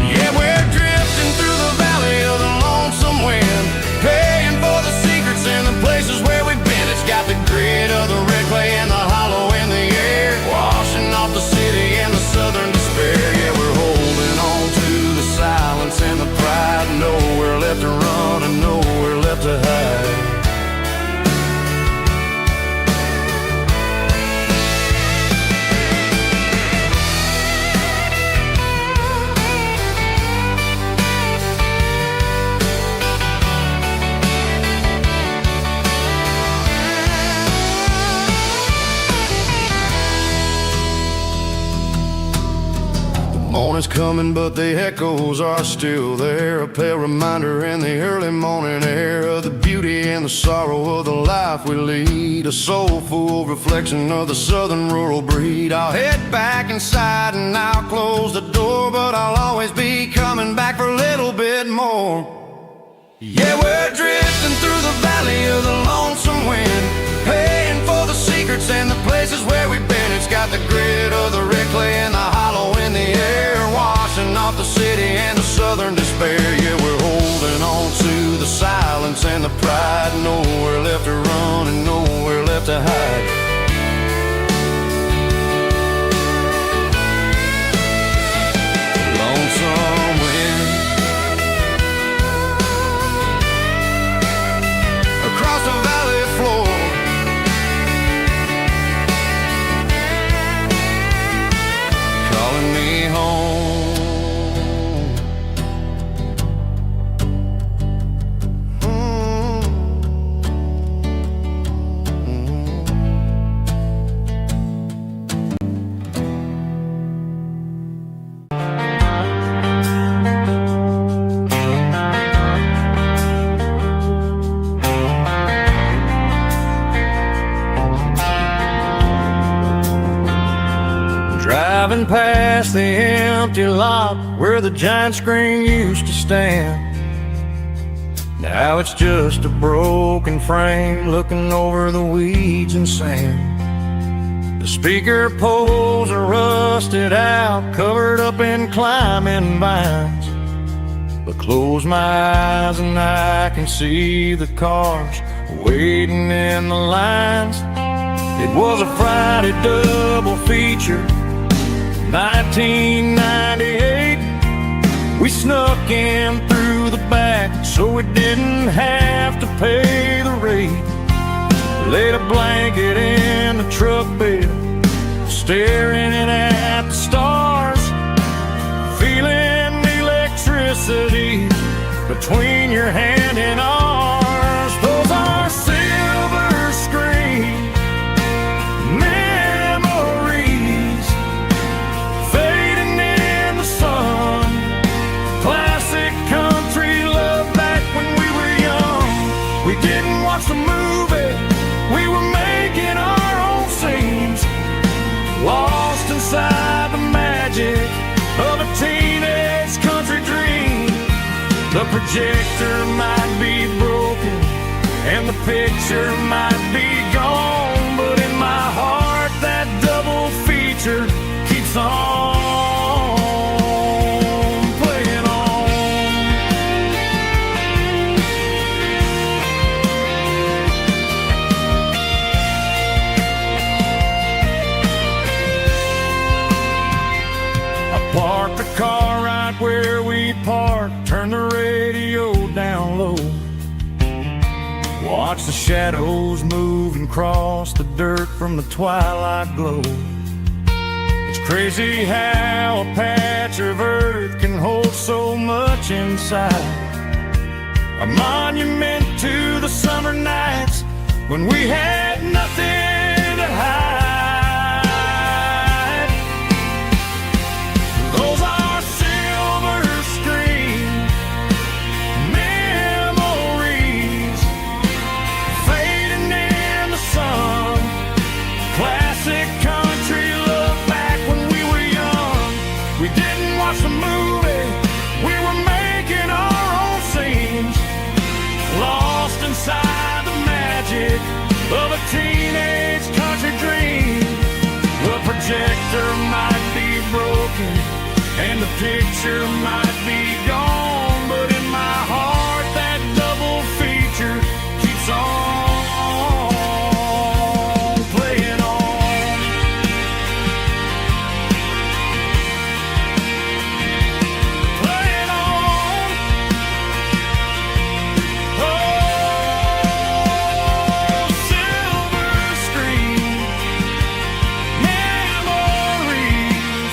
Yeah, we're drifting through the valley of the lonesome wind, paying for the secrets and the places where we've been. It's got the grit of the red clay and the hollow in the air, washing off the city and the southern despair. Yeah, we're holding on to the silence and the pride, nowhere left to run and nowhere left to hide. Morning's coming, but the echoes are still there, a pale reminder in the early morning air of the beauty and the sorrow of the life we lead, a soulful reflection of the southern rural breed. I'll head back inside and I'll close the door, but I'll always be coming back for a little bit more. Yeah, we're drifting through the valley of the lonesome wind, paying for the secrets and the places where we've been. It's got the grit of the red clay and the hollow in the air, washing off the city and the southern despair. Yeah, we're holding on to the silence and the pride, nowhere left to run and nowhere left to hide. Lonesome wind across the valley floor, calling me home. Driving past the empty lot where the giant screen used to stand. Now it's just a broken frame looking over the weeds and sand. The speaker poles are rusted out, covered up in climbing vines. But close my eyes and I can see the cars waiting in the lines. It was a Friday double feature, 1998. We snuck in through the back so we didn't have to pay the rate. Laid a blanket in the truck bed, staring at the stars, feeling the electricity between your hand and ours. Those are silver screen memories fading in the sun. Classic country love back when we were young. We didn't watch the movie, we were making our own scenes, lost inside the magic of a teenage country dream. The projector might be broken and the picture might be gone, but in my heart that double feature keeps on playing on. I parked the car right where we parked, turned the radio down low, watch the shadows move and cross the dirt from the twilight glow. It's crazy how a patch of earth can hold so much inside. A monument to the summer nights when we had nothing to hide. Those are silver screen memories fading in the sun. Classic country love back when we were young. We didn't watch the movie, we were making our own scenes, lost inside the magic of a teenage country dream. The projector might be broken and the picture might be gone, but in my heart that double feature keeps on playing on. Playing on. Oh, silver screen memories.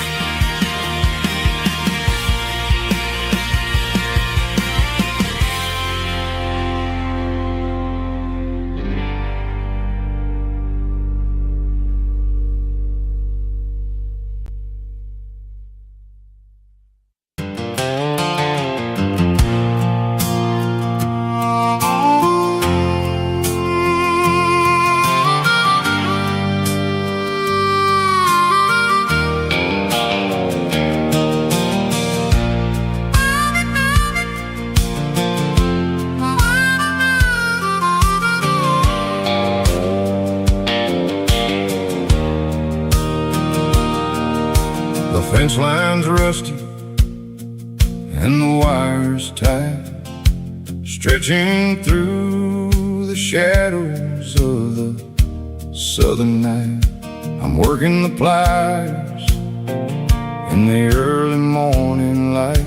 The fence line's rusty and the wires tight, stretching through the shadows of the southern night. I'm working the pliers in the early morning light,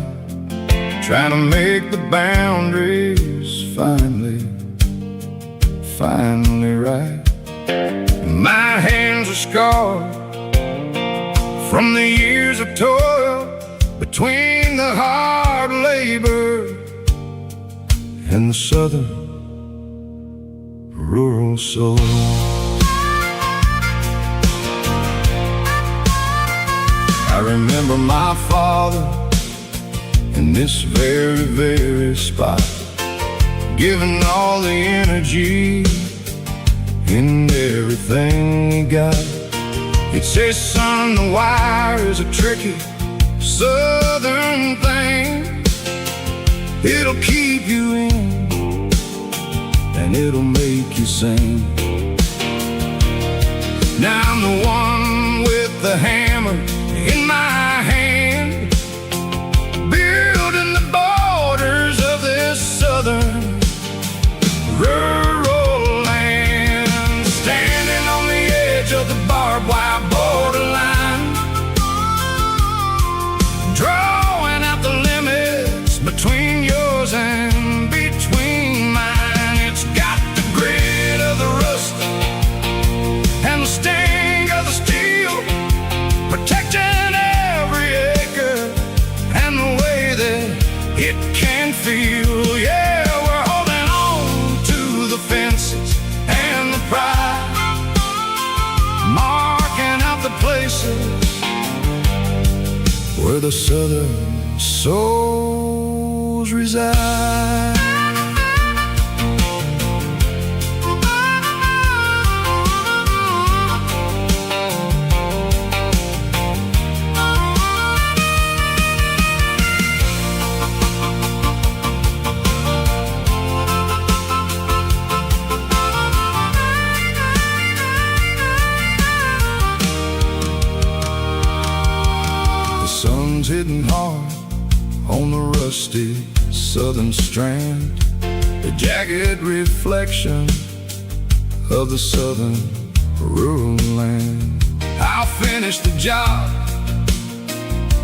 trying to make the boundaries finally right. My hands are scarred from the years of toil, between the hard labor and the southern rural soul. I remember my father in this very spot, giving all the energy in everything he got. He'd say, son, the wire is a tricky Southern thing. It'll keep you in and it'll make you sing. Now I'm the one with the hammer in my hand, building the borders of this southern rural land, standing on the edge of the barbed wire borderline, drawing out the limits between yours and between mine. It's got the grit of the rust and the sting of the steel, protecting every acre and the way that it can feel. Yeah, we're holding on to the fences and the pride, marking out the places where the southern souls reside. Hitting hard on the rusty southern strand, the jagged reflection of the southern rural land. I'll finish the job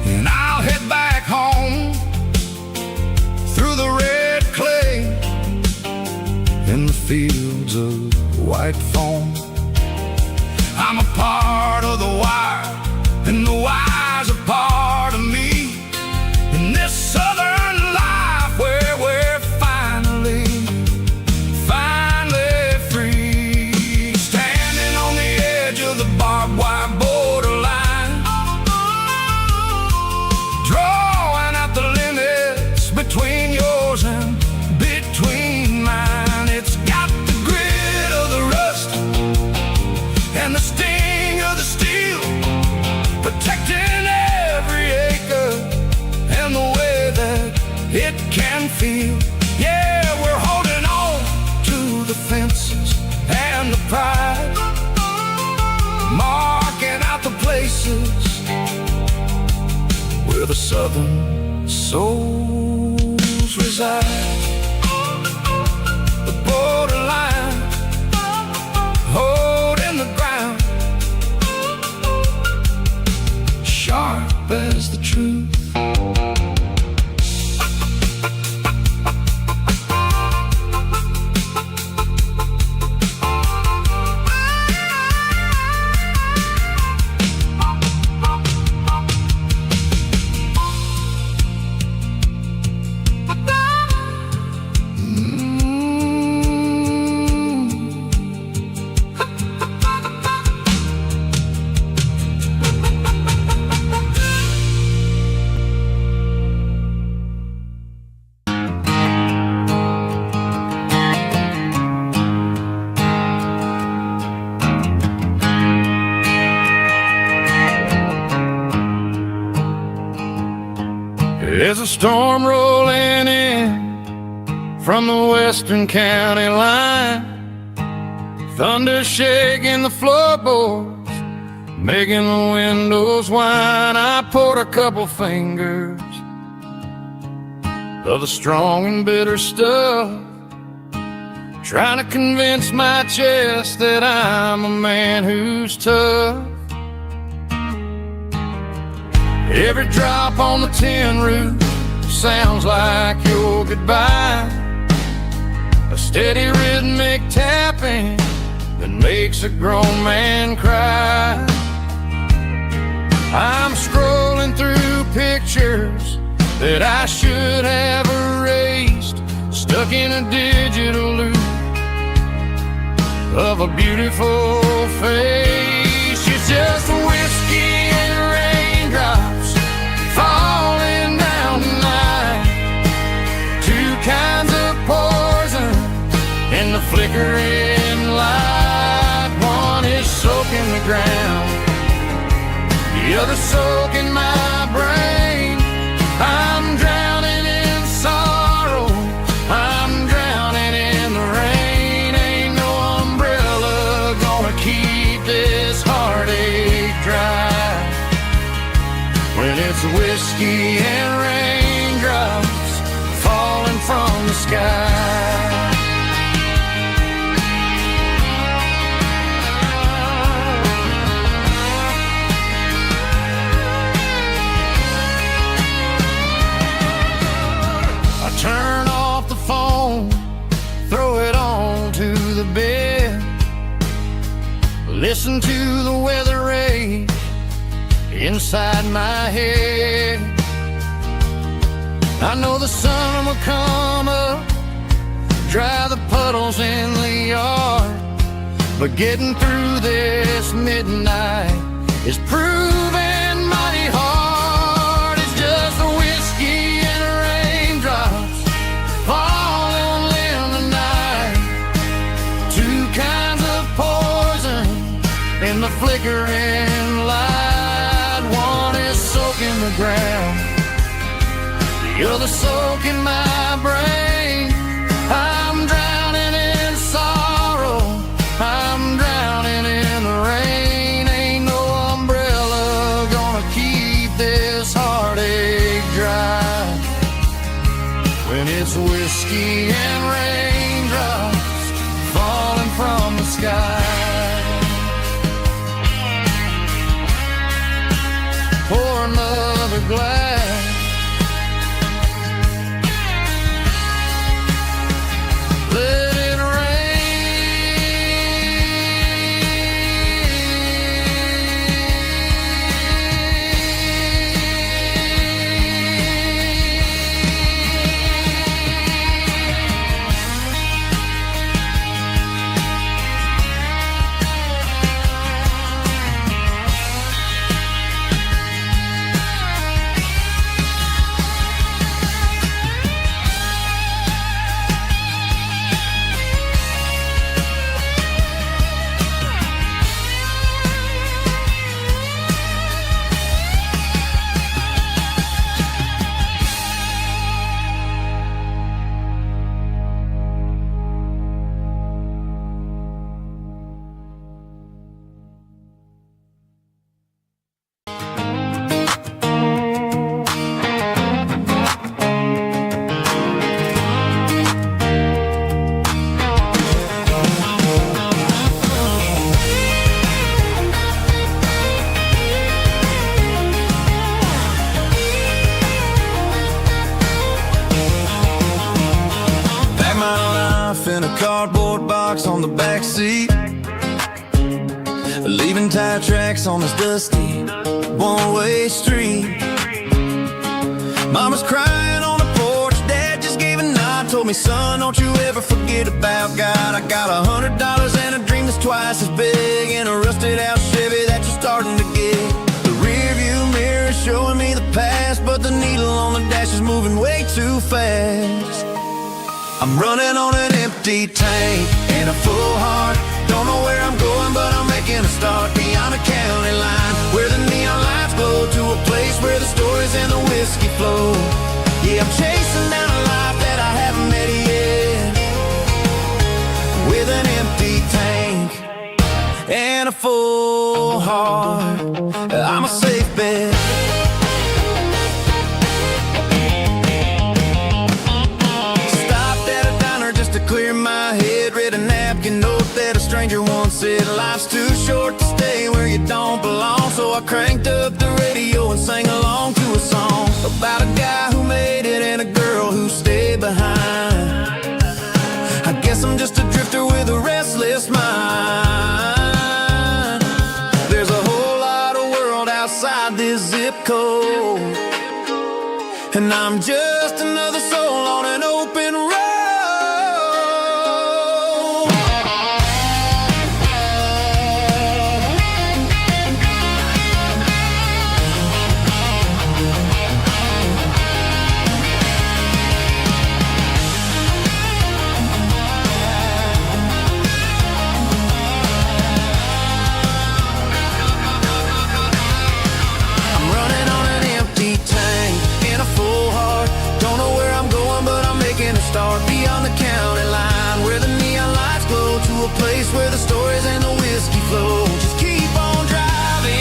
and I'll head back home through the red clay in the fields of white foam. I'm a part of the wire and the wire's a part of me in this southern life where we're finally free, standing on the edge of the barbed wire borderline, drawing out the limits between yours and between mine. It's got the grit of the rust and the sting of the steel, protecting every acre and the way that it can feel. Yeah, we're holding on to the fences and the pride, marking out the places where the southern souls reside. The borderline, holding the ground, sharp as the truth. There's a storm rolling in from the western county line, thunder shaking the floorboards, making the windows whine. I poured a couple fingers of the strong and bitter stuff, trying to convince my chest that I'm a man who's tough. Every drop on the tin roof sounds like your goodbye, a steady rhythmic tapping that makes a grown man cry. I'm scrolling through pictures that I should have erased, stuck in a digital loop of a beautiful face. It's just whiskey and raindrops falling down tonight, two kinds of poison in the flickering light. One is soaking the ground, The other soaking my brain. I'm drowning in sorrow, I'm drowning in the rain. Ain't no umbrella gonna keep this heartache dry when it's whiskey and raindrops falling from the sky. Turn off the phone, throw it on to the bed, listen to the weather rage inside my head. I know the sun will come up, dry the puddles in the yard, but getting through this midnight is proving mighty hard. It's just a whiskey and raindrops falling in the night, two kinds of poison in the flickering light. One is soaking the ground, the other soaking my brain. I'm drowning in sorrow, I'm drowning in the rain. Ain't no umbrella gonna keep this heartache dry when it's whiskey and raindrops falling from the sky. Pour another glass, let it in a cardboard box on the back seat, leaving tire tracks on this dusty one-way street. Mama's crying on the porch, Dad just gave a nod, told me, son, don't you ever forget about God. I got $100 and a dream that's twice as big, and a rusted out Chevy that you're starting to get. The rear view mirror is showing me the past, but the needle on the dash is moving way too fast. I'm running on an empty tank and a full heart. Don't know where I'm going, but I'm making a start beyond a county line, where the neon lights glow, to a place where the stories and the whiskey flow. Yeah, I'm chasing down a life that I haven't met yet, with an empty tank and a full heart. I'm a safe bet. Clear my head, read a napkin note that a stranger once said, life's too short to stay where you don't belong. So I cranked up the radio and sang along to a song about a guy who made it and a girl who stayed behind. I guess I'm just a drifter with a restless mind. There's a whole lot of world outside this zip code, and I'm just another soul on an open road. place where the stories and the whiskey flow. Just keep on driving,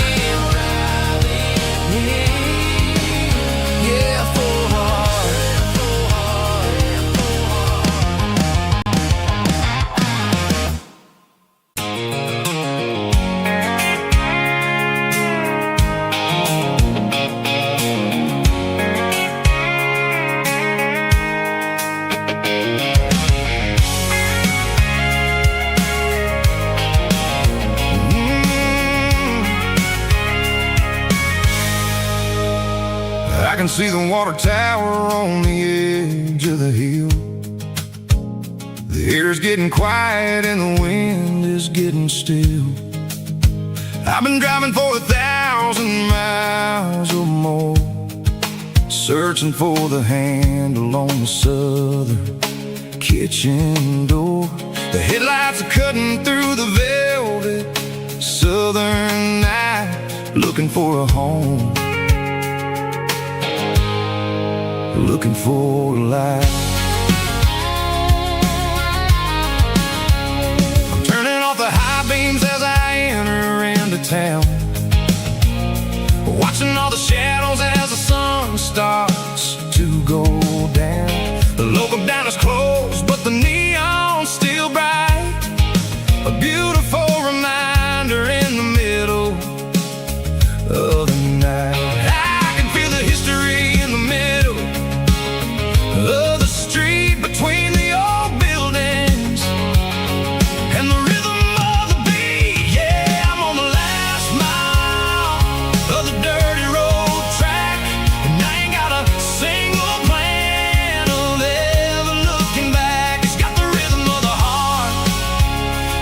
yeah, full heart. I can see the water tower on the edge of the hill. The air's getting quiet and the wind is getting still. I've been driving for 1,000 miles or more, searching for the handle on the southern kitchen door. The headlights are cutting through the velvet southern night, looking for a home, looking for a light. I'm turning off the high beams as I enter into town, watching all the shadows as the sun starts to go down. The local diner's closed, but the neon's still bright, a beautiful reminder in the middle of the night. I can feel the history in the middle of the street between the old buildings and the rhythm of the beat. Yeah, I'm on the last mile of the dirty road track, and I ain't got a single plan of ever looking back. It's got the rhythm of the heart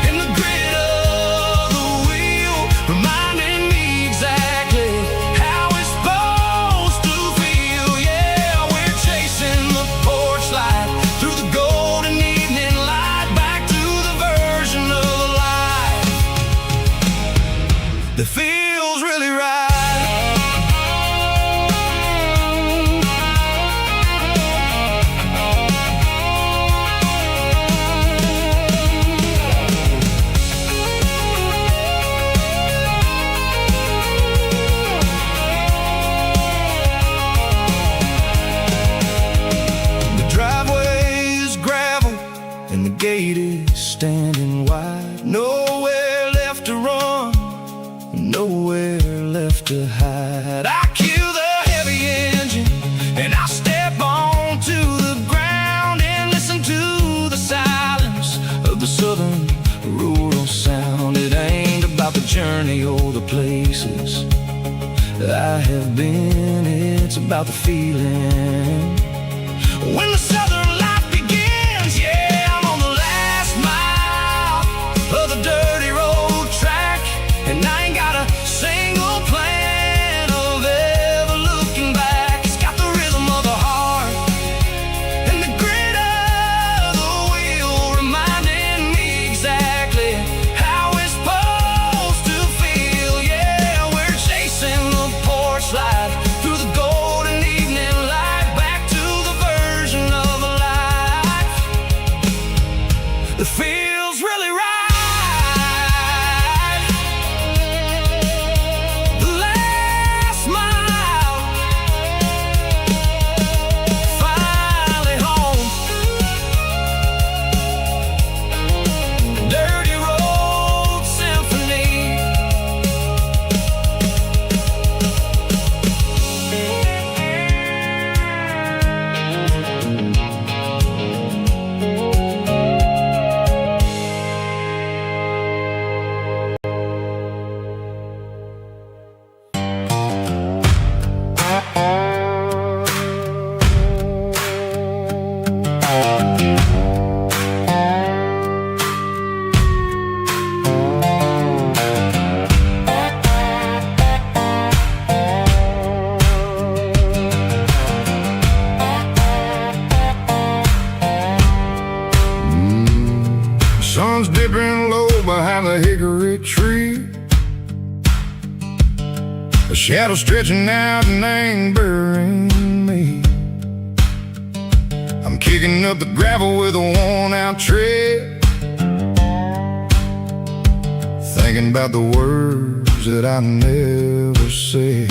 and the grit of the wheel, reminding me exactly how it's supposed to feel. Yeah, we're chasing the porch light through the golden evening light, back to the version of life that feels really right. The driveway is gravel and the gate is standing wide. Nowhere left to run, nowhere left to hide. I kill the heavy engine and I step onto the ground and listen to the silence of the southern rural sound. It ain't about the journey or the places I have been, it's about the feeling when the southern life begins. Yeah, I'm on the last mile of the dirty road track, and I ain't got a single plan of ever looking back. It's got the rhythm of the heart and the grit of the wheel, reminding me exactly how it's supposed to feel. Yeah, we're chasing the porch light through the golden evening light, back to the version of life that feels really right. The last mile, finally home. Dirty road symphony. Sun's dipping low behind the hickory tree, a shadow stretching out and angering me. I'm kicking up the gravel with a worn out tread, thinking about the words that I never said.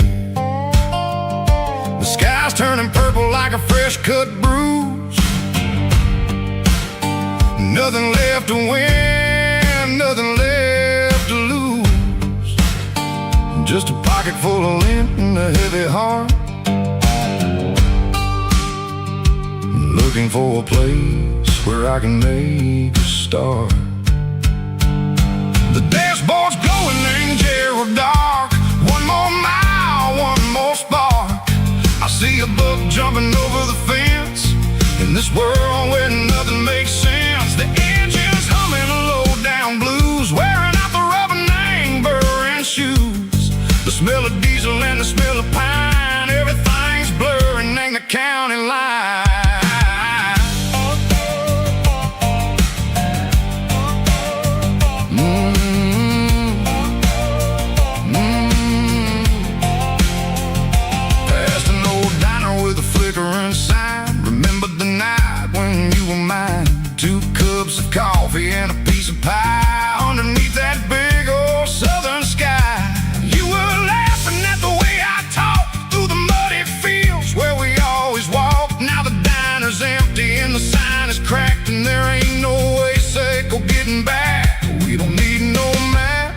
The sky's turning purple like a fresh cut bruise. Nothing left to win, nothing left to lose. Just a pocket full of lint and a heavy heart, looking for a place where I can make a start. The dashboard's glowing in Gerald dark. One more mile, one more spark. I see a buck jumping over the fence in this world where nothing makes sense. The engine's humming low down blues, wearing out the rubber name burring shoes. The smell of diesel and the smell of pine, everything's blurring in the county line. Coffee and a piece of pie underneath that big old southern sky. You were laughing at the way I talked through the muddy fields where we always walked. Now the diner's empty and the sign is cracked, and there ain't no way safe or getting back. We don't need no map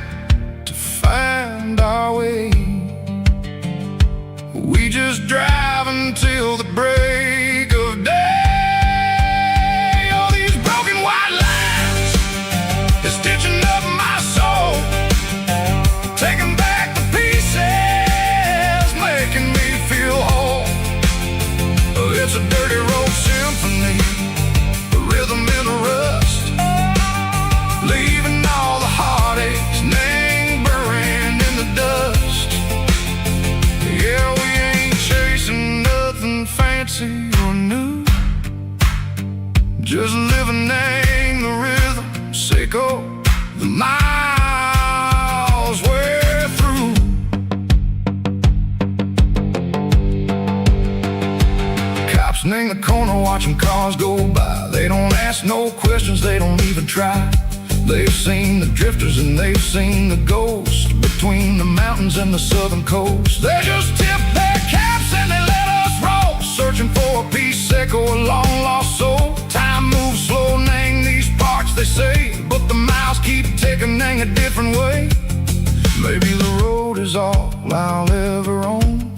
to find our way. We just drive until the break of day. It's a dirty road symphony, a rhythm in the rust, leaving all the heartaches, name burning in the dust. Yeah, we ain't chasing nothing fancy or new, just living in the rhythm, sicko, the miles we're through. In the corner watching cars go by. They don't ask no questions, they don't even try. They've seen the drifters and they've seen the ghosts between the mountains and the southern coast. They just tip their caps and they let us roll, searching for a piece echo, a long lost soul. Time moves slow in these parts, they say, but the miles keep ticking in a different way. Maybe the road is all I'll ever own,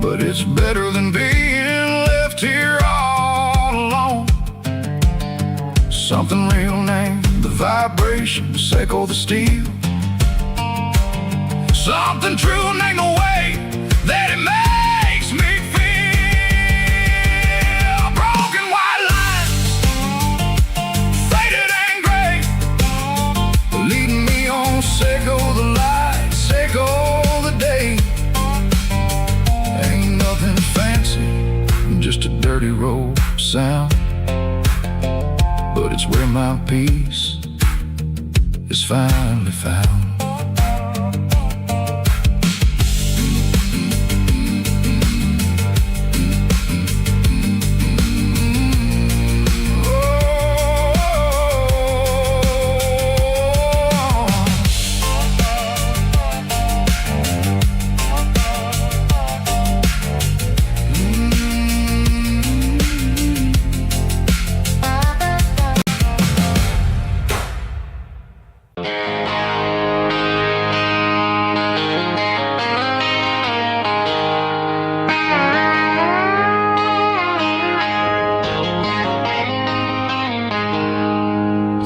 but it's better than being left here all alone. Something real named the vibrations echo the steel. Something true named the way that it makes me feel. Broken white lines, faded and gray, leading me on, echo the light, echo the day. Just a dirty road sound, but it's where my peace is finally found.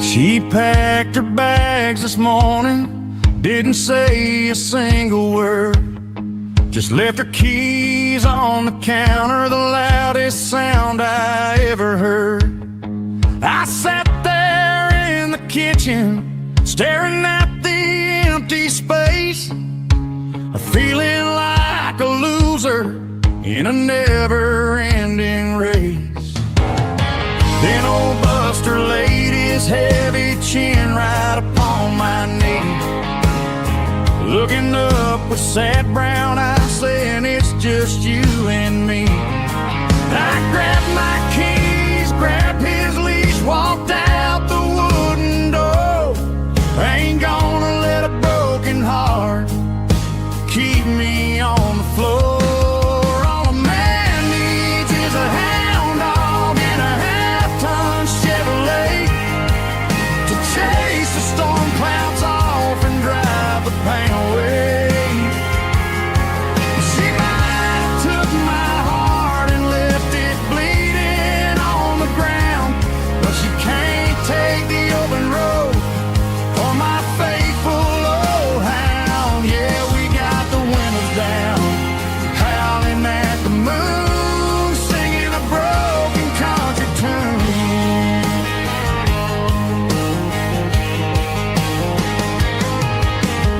She packed her bags this morning, didn't say a single word, just left her keys on the counter, the loudest sound I ever heard. I sat there in the kitchen, staring at the empty space, feeling like a loser in a never-ending race. Then old Buster laid his heavy chin right upon my knee, looking up with sad brown eyes, saying it's just you and me. I grabbed my keys, grabbed his leash, walked out the wooden door.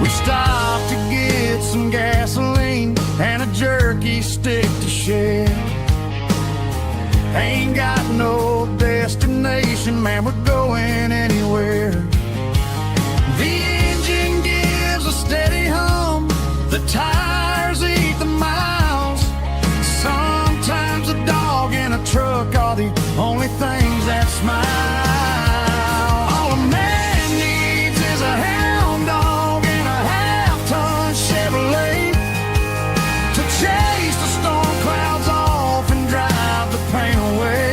We stopped to get some gasoline and a jerky stick to share. Ain't got no destination, man, we're going anywhere. The engine gives a steady hum, the tires eat the miles. Sometimes a dog in a truck are the only things that smile. All a man needs is a hound dog and a half-ton Chevrolet to chase the storm clouds off and drive the pain away.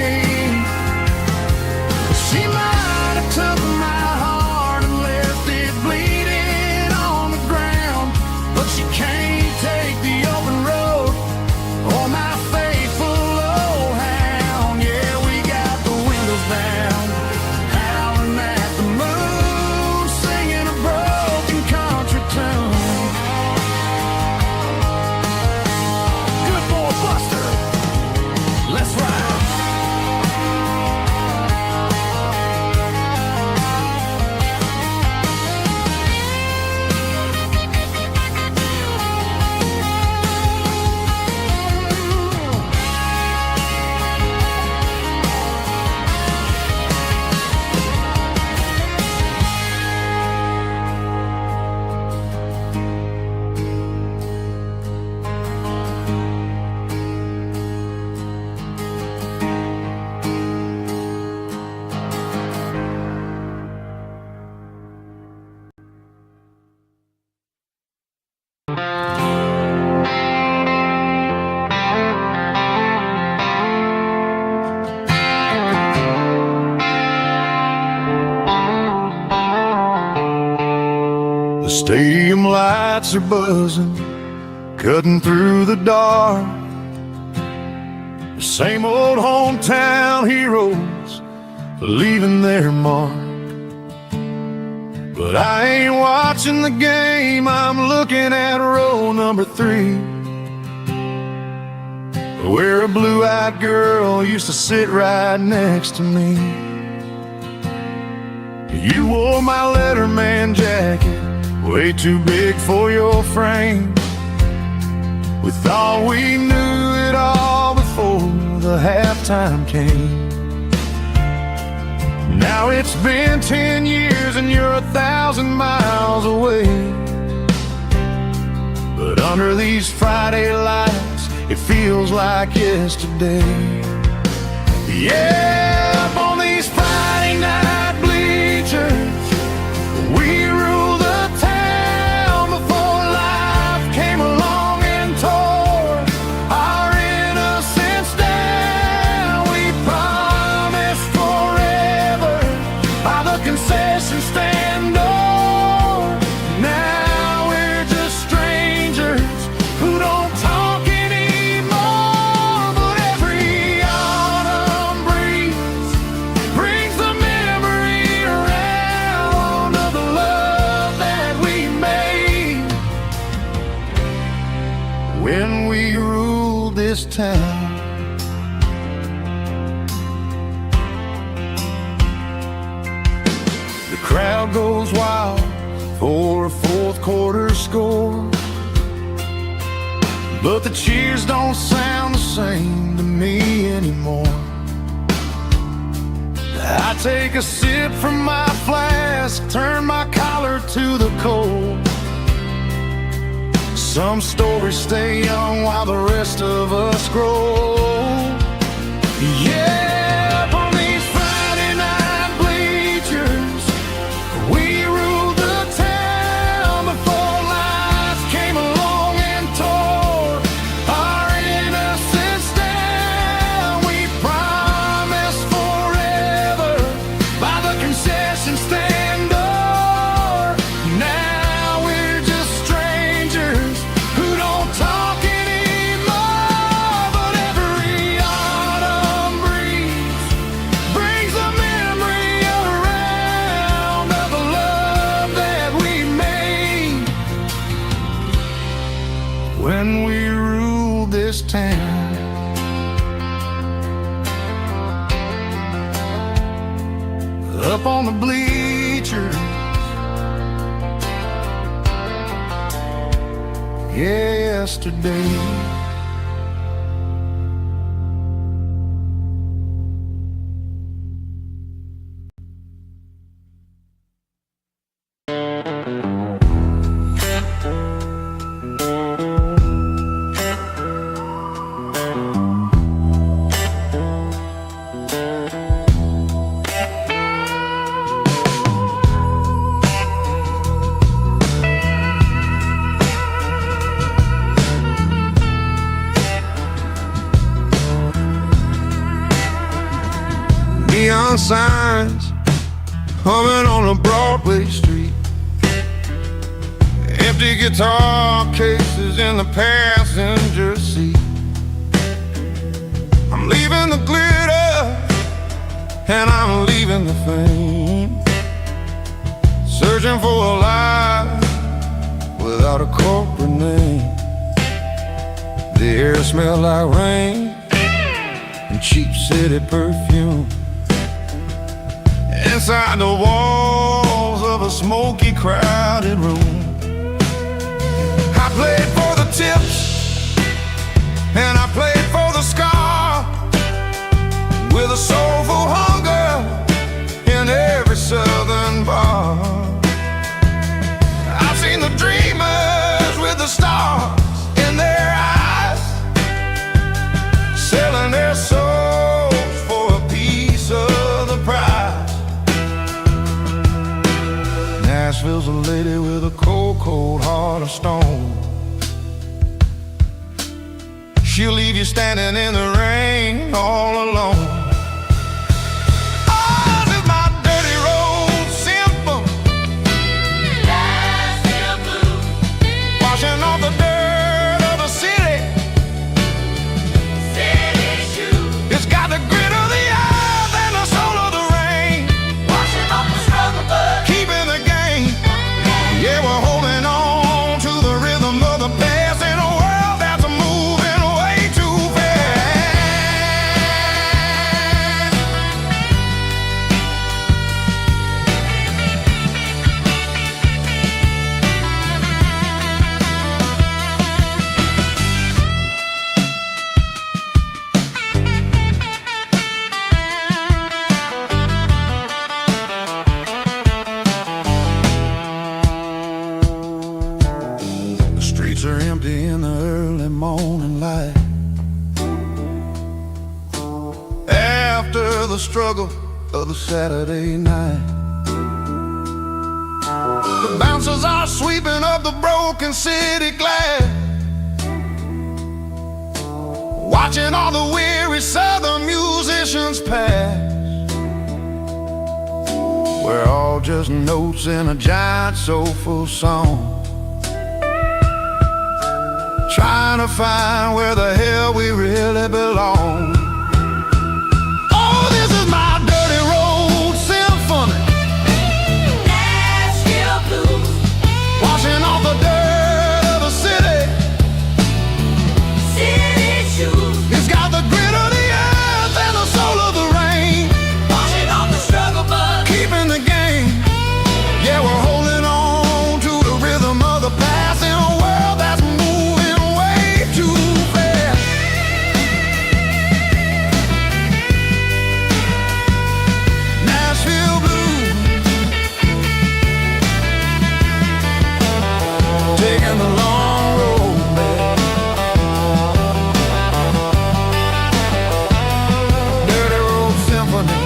She might have took my heart and left it bleeding on the ground, but she can't take the open road or my faithful old hound. Yeah, we got the windows down, howling at the moon, singing a broken country tune. Good boy Buster, let's ride. The stadium lights are buzzing, cutting through the dark. The same old hometown heroes leaving their mark. But I ain't watching the game, I'm looking at row number 3, where a blue-eyed girl used to sit right next to me. You wore my Letterman jacket, way too big for your frame. We thought we knew it all before the halftime came. Now it's been 10 years and you're 1,000 miles away. But under these Friday lights, it feels like yesterday. Yeah, up on these Friday night bleachers, we rule the town before life came along and tore our innocence down. We promised forever by the concession stand door. Now we're just strangers who don't talk anymore. But every autumn breeze brings the memory around of the love that we made when we ruled this town. The crowd goes wild for a fourth quarter score, but the cheers don't sound the same to me anymore. I take a sip from my flask, turn my collar to the cold. Some stories stay young while the rest of us grow. Yeah, up on these Friday night bleachers, we ruled the town before life came along and tore our innocence down. We promised forever by the concession stand door. Now we're just strangers who don't talk anymore. But every autumn breeze brings a memory around of the love that we made when we ruled this town. Up on the bleachers, yesterday. Neon signs humming on a Broadway street, empty guitar cases in the passenger seat. I'm leaving the glitter and I'm leaving the fame, searching for a life without a corporate name. The air smells like rain and cheap city perfume. Inside the walls of a smoky, crowded room, I played for the tips and I played for the scar, with a soulful hunger in every southern bar. I've seen the dreamers with the stars in their eyes, selling their souls for a piece of the prize. Nashville's a lady with a cold, cold heart of stone. She'll leave you standing in the rain all alone. Oh, this is my dirty road symphony, Nashville blues, washing off the dirt of the city, city shoes. It's got the grit of the earth and the soul of the rain, washing off the struggle but keeping the game. Yeah, we're holding on to the rhythm of the past in a world that's moving way too fast. The streets are empty in the early morning light, after the struggle of the Saturday night. The bouncers are sweeping up the broken city glass, watching all the weary southern musicians pass. We're all just notes in a giant soulful song, trying to find where the hell we really belong. Oh, this is my dirty road symphony, Nashville blues, washing off the dirt of the city, city shoes. It's got the grit of the earth and the soul of the rain, washing off the struggle but keeping the game. Yeah, we're holding on to the rhythm of the past in a world that's moving way too fast. Nashville blues, taking the long road back. Dirty road symphony.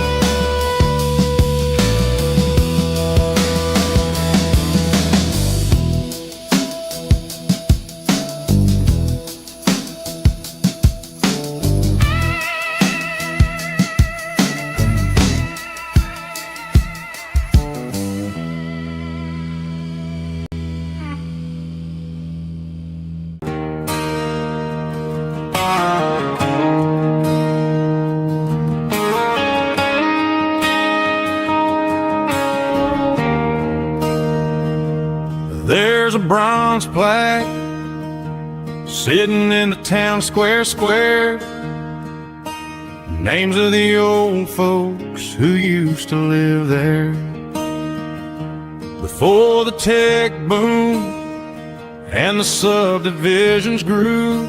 There's a bronze plaque sitting in the town square. Names of the old folks who used to live there before the tech boom and the subdivisions grew,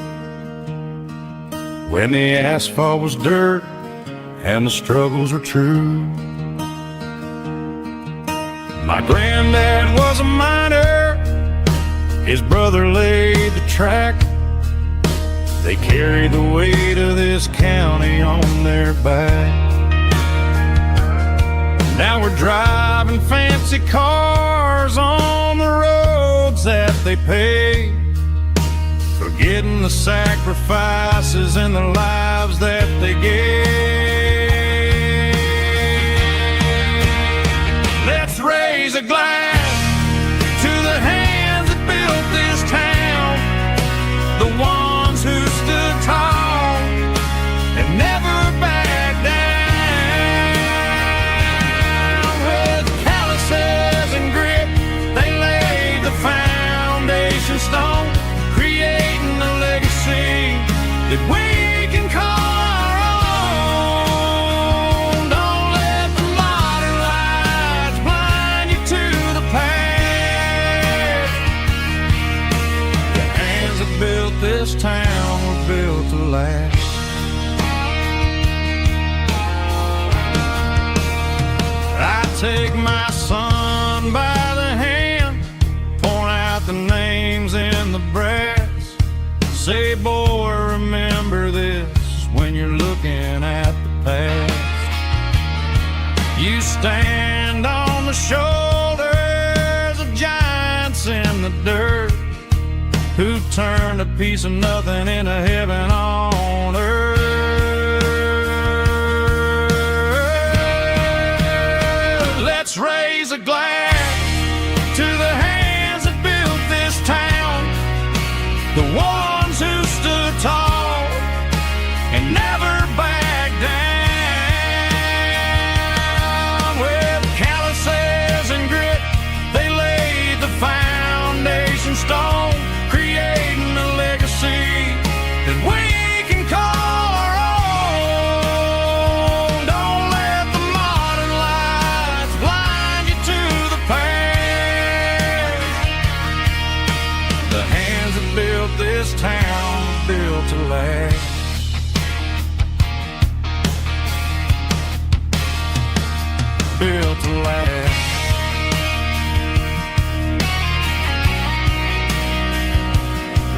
when the asphalt was dirt and the struggles were true. My granddad was a miner, his brother laid the track. They carried the weight of this county on their back. Now we're driving fancy cars on the roads that they paved, forgetting the sacrifices and the lives that they gave. Let's raise a glass to the hands that built this town, the ones who stood tall and never backed down. With calluses and grit, they laid the foundation stone, creating a legacy that we can call our own. Don't let the modern lights blind you to the past. The hands that built this town were built to last. I take my son by the hand, point out the names in the brass. Say, boy, remember this when you're looking at the past. You stand on the shoulders of giants in the dirt, who turned a piece of nothing into heaven on earth. Let's raise a glass to the hands that built this town, the ones who stood tall and never backed down. With calluses and grit, they laid the foundation stone, creating a legacy that we can call our own. Don't let the modern lights blind you to the past. The hands that built this town built to last. Built to last.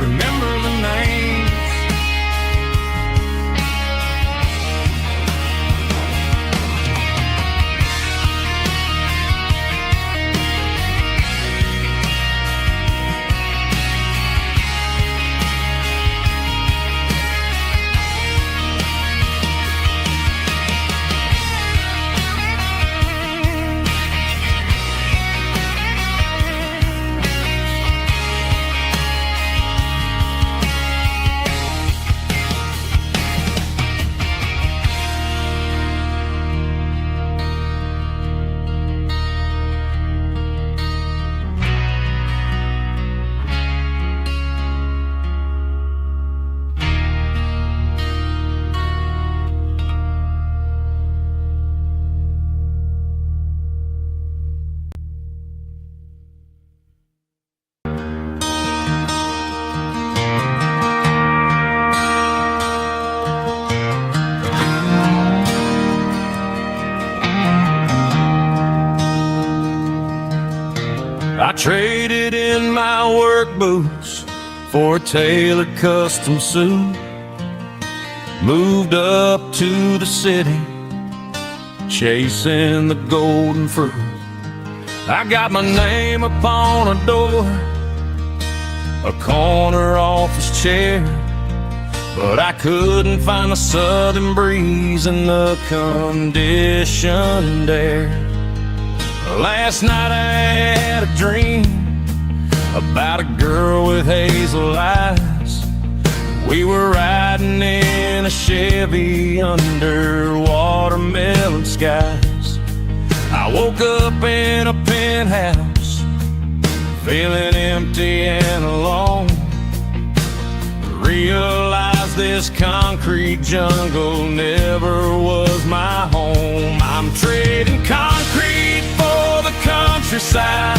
Remember the names. I traded in my work boots for a tailored custom suit, moved up to the city, chasing the golden fruit. I got my name upon a door, a corner office chair, but I couldn't find the southern breeze in the conditioned air. Last night I had a dream about a girl with hazel eyes. We were riding in a Chevy under watermelon skies. I woke up in a penthouse, feeling empty and alone. Realized this concrete jungle never was my home. I'm trading concrete for the countryside,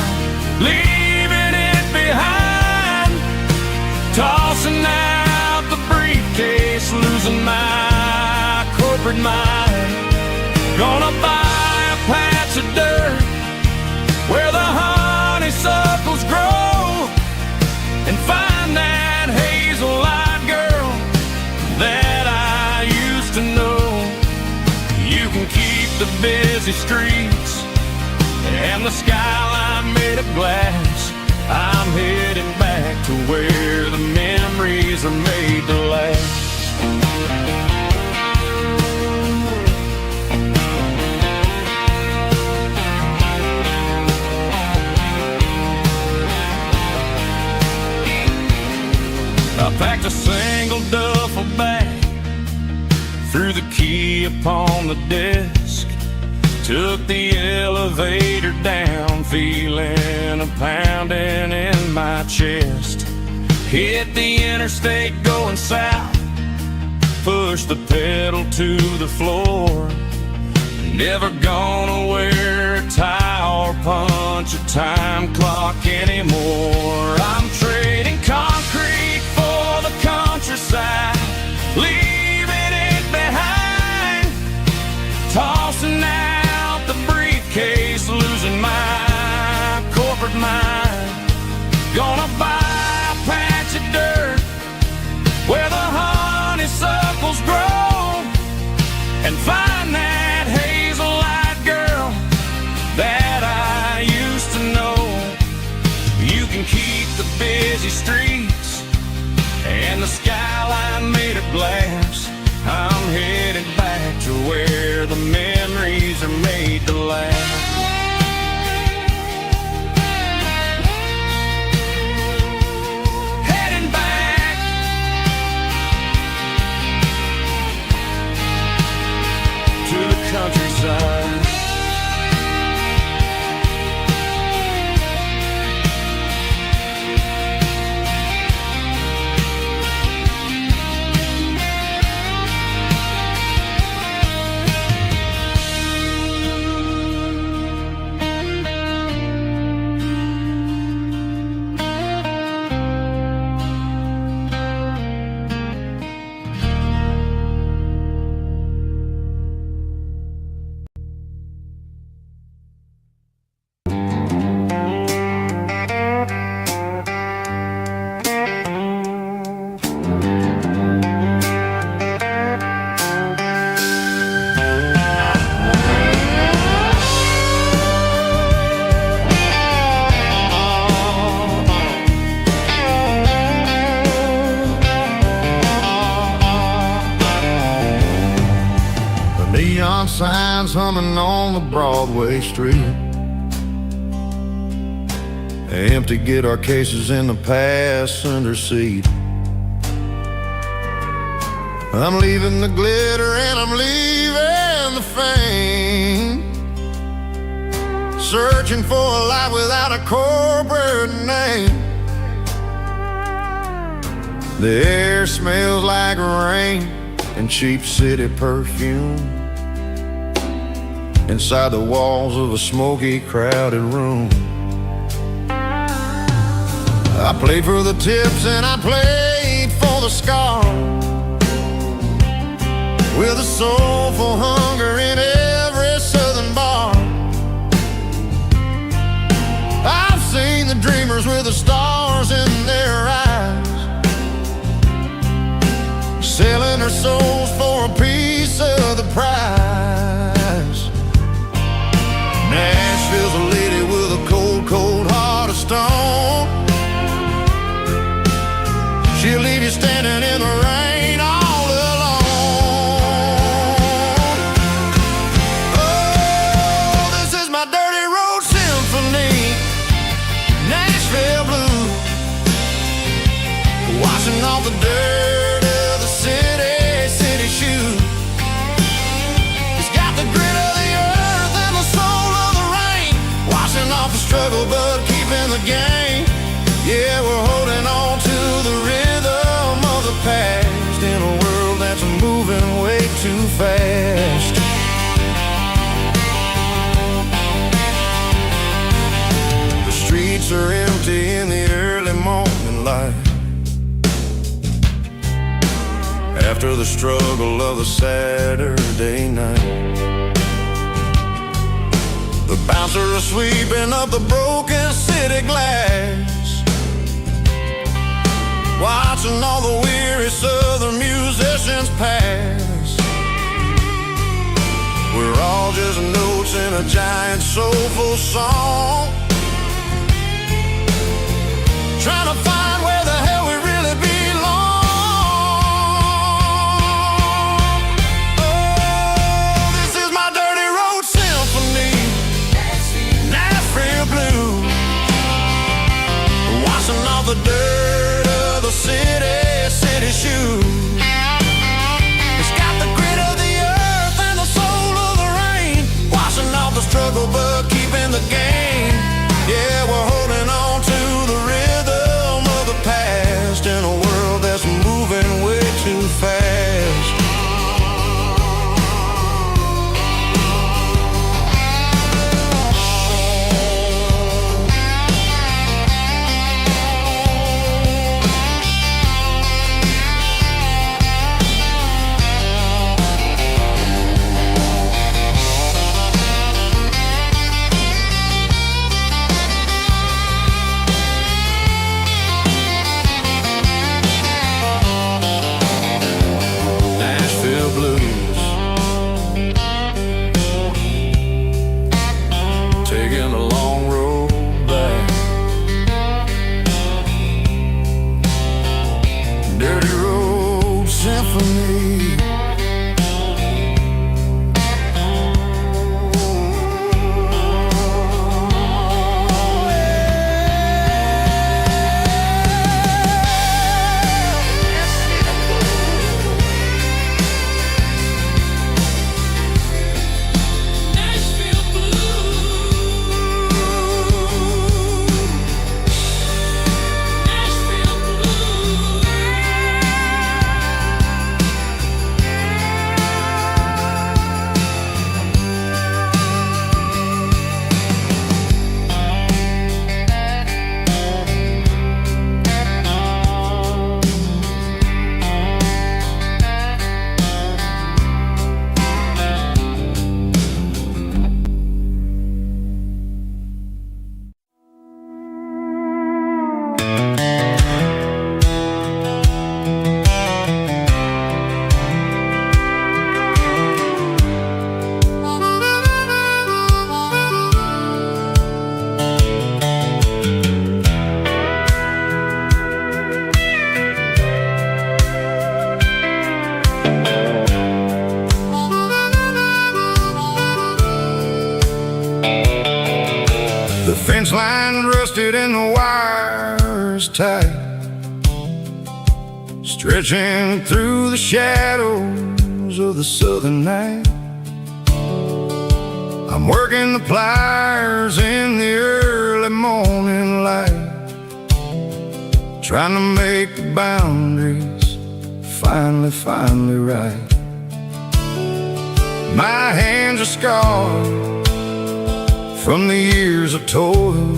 leaving it behind. Tossing out the briefcase, losing my corporate mind. Gonna buy a patch of dirt where the honeysuckles grow, and find that hazel-eyed girl that I used to know. You can keep the busy streets and the skyline made of glass. I'm heading back to where the memories are made to last. I packed a single duffel bag, threw the key upon the desk, took the elevator down, feeling a pounding in my chest. Hit the interstate going south, pushed the pedal to the floor. Never gonna wear a tie or punch a time clock anymore. I'm trading concrete for the countryside, leaving it behind. Tossing out the briefcase, losing my corporate mind. Gonna buy a patch of dirt where the honeysuckles grow, and find that hazel-eyed girl that I used to know. You can keep the busy streets and the skyline made of glass. I'm headed back to where the memories are made to last. Heading back to the countryside. Neon signs humming on the Broadway street. Empty guitar cases in the passenger seat. I'm leaving the glitter and I'm leaving the fame, searching for a life without a corporate name. The air smells like rain and cheap city perfume inside the walls of a smoky, crowded room. I played for the tips and I played for the scars, with a soulful hunger in every southern bar. I've seen the dreamers with the stars in their eyes, selling their souls for a piece of the prize. Nashville's a lady with a cold, cold heart of stone. She'll leave you standing in the rain all alone. Oh, this is my dirty road symphony, Nashville blues, washing off the dirt of the city shoes. It's got the grit of the earth and the soul of the rain, washing off the struggle but keeping the game. Yeah, we're holding on to the rhythm of the past in a world that's moving way too fast. The streets are empty in the early morning light. after the struggle of the Saturday night. The bouncer is sweeping up the broken city glass, watching all the weary Southern musicians pass. We're all just notes in a giant soulful song, trying to find where the hell we really belong. Oh, this is my dirty road symphony, Nashville blues, washing off the dirt of the city shoes. It's got the grit of the earth and the soul of the rain, washing off the struggle but keeping the game. Yeah, we're holding on to the rhythm of the past in a world that's moving way too fast. The fence line rusted and the wires tight, stretching through the shadows of the southern night. I'm working the pliers in the early morning light, trying to make the boundaries finally right. My hands are scarred from the years of toil,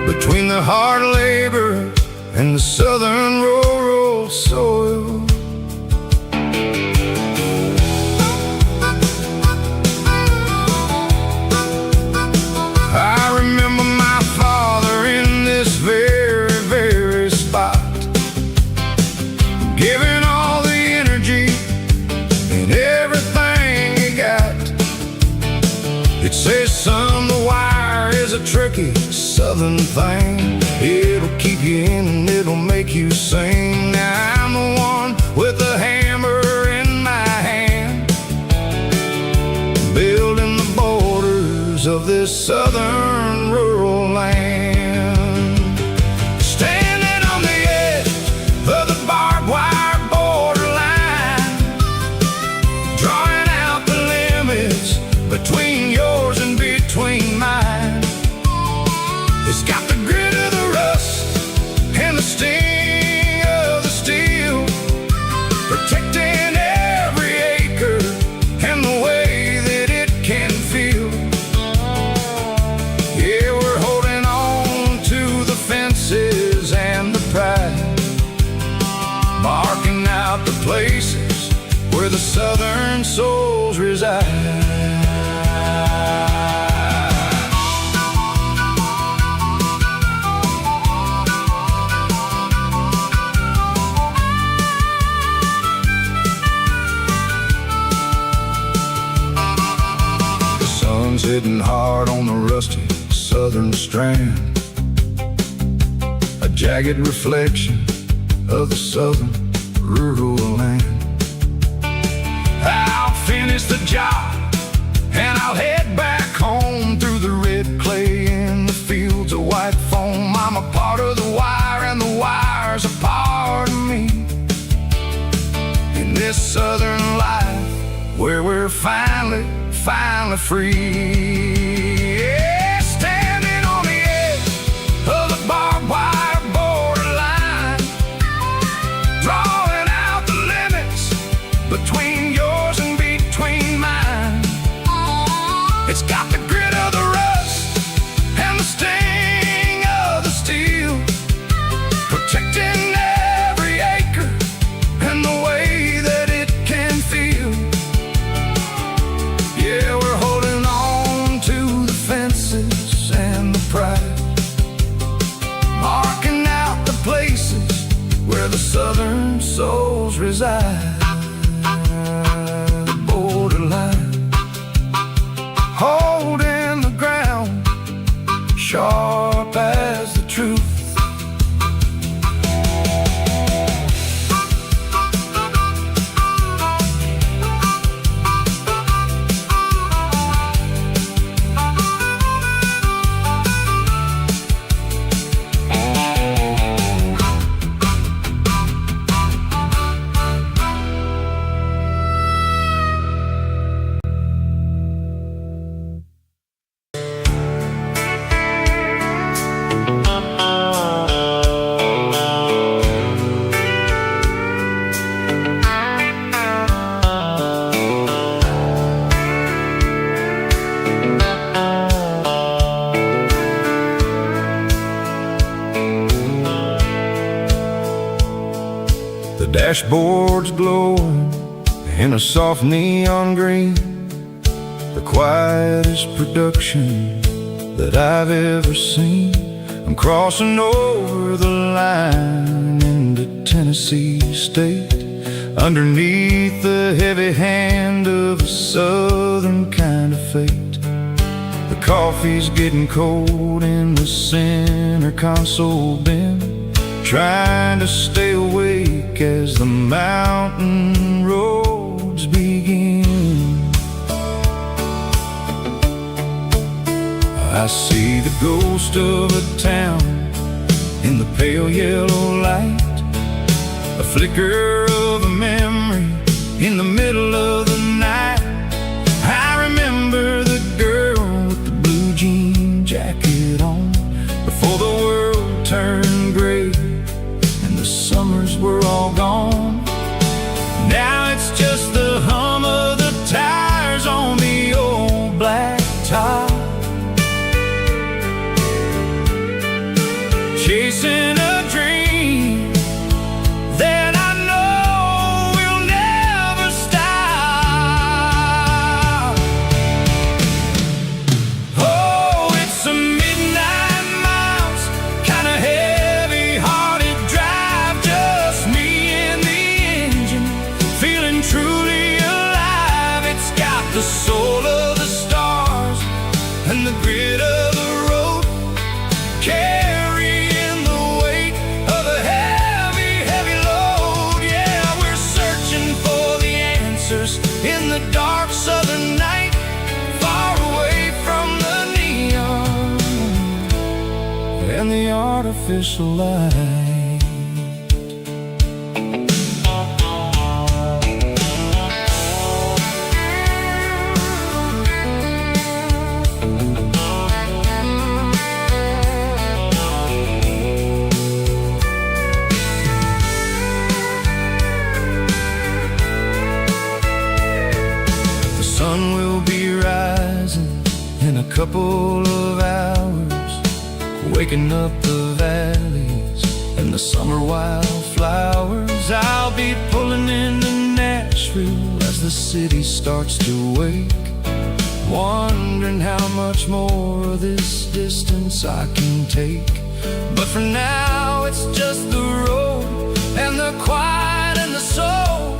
between the hard labor and the southern rural soil. I remember my father in this very spot, giving all the energy and everything he got. It says, son, the wire is a tricky southern thing. It'll keep you in and it'll make you sing. Now I'm the one with the hammer in my hand, building the borders of this southern rural land. Standing on the edge of the barbed wire borderline, drawing out the limits between yours and between mine. It's got the grit of the rust and the sting of the steel, protecting every acre and the way that it can feel. places where the Southern souls reside. Hitting hard on the rusty southern strand, a jagged reflection of the southern rural land. I'll finish the job and I'll head back home through the red clay in the fields of white foam. I'm a part of the wire and the wire's a part of me. In this southern life where we're finally free. Yeah, standing on the edge of the barbed wire borderline, drawing out the limits between yours and between mine. It's got the grit of the rust and the sting of the steel, protecting every acre and the way that it can feel. Yeah, we're holding on to the fences and the pride, marking out the places where the southern souls reside. The borderline, holding the ground, sharp as the truth. The dashboard's glowing in a soft neon green, the quietest production that I've ever seen. I'm crossing over the line into Tennessee State, underneath the heavy hand of a southern kind of fate. The coffee's getting cold in the center console bin, trying to stay awake as the mountain roads begin. I see the ghost of a town in the pale yellow light, a flicker of a memory in the middle of the night. I remember the girl with the blue jean jacket on before the world turned gray and the summers were all gone. Now it's just the hum of the tires on the old black top, chasing a dream that I know will never stop. Oh, it's a midnight miles, kinda heavy-hearted drive, just me and the engine, feeling truly alive. It's got the soul of the stars and the grit of the road, carrying the weight of a heavy, heavy load. Yeah, we're searching for the answers in the dark southern night, far away from the neon and the artificial light. Sun will be rising in a couple of hours, waking up the valleys and the summer wildflowers. I'll be pulling in Nashville as the city starts to wake, wondering how much more of this distance I can take. But for now it's just the road and the quiet and the soul,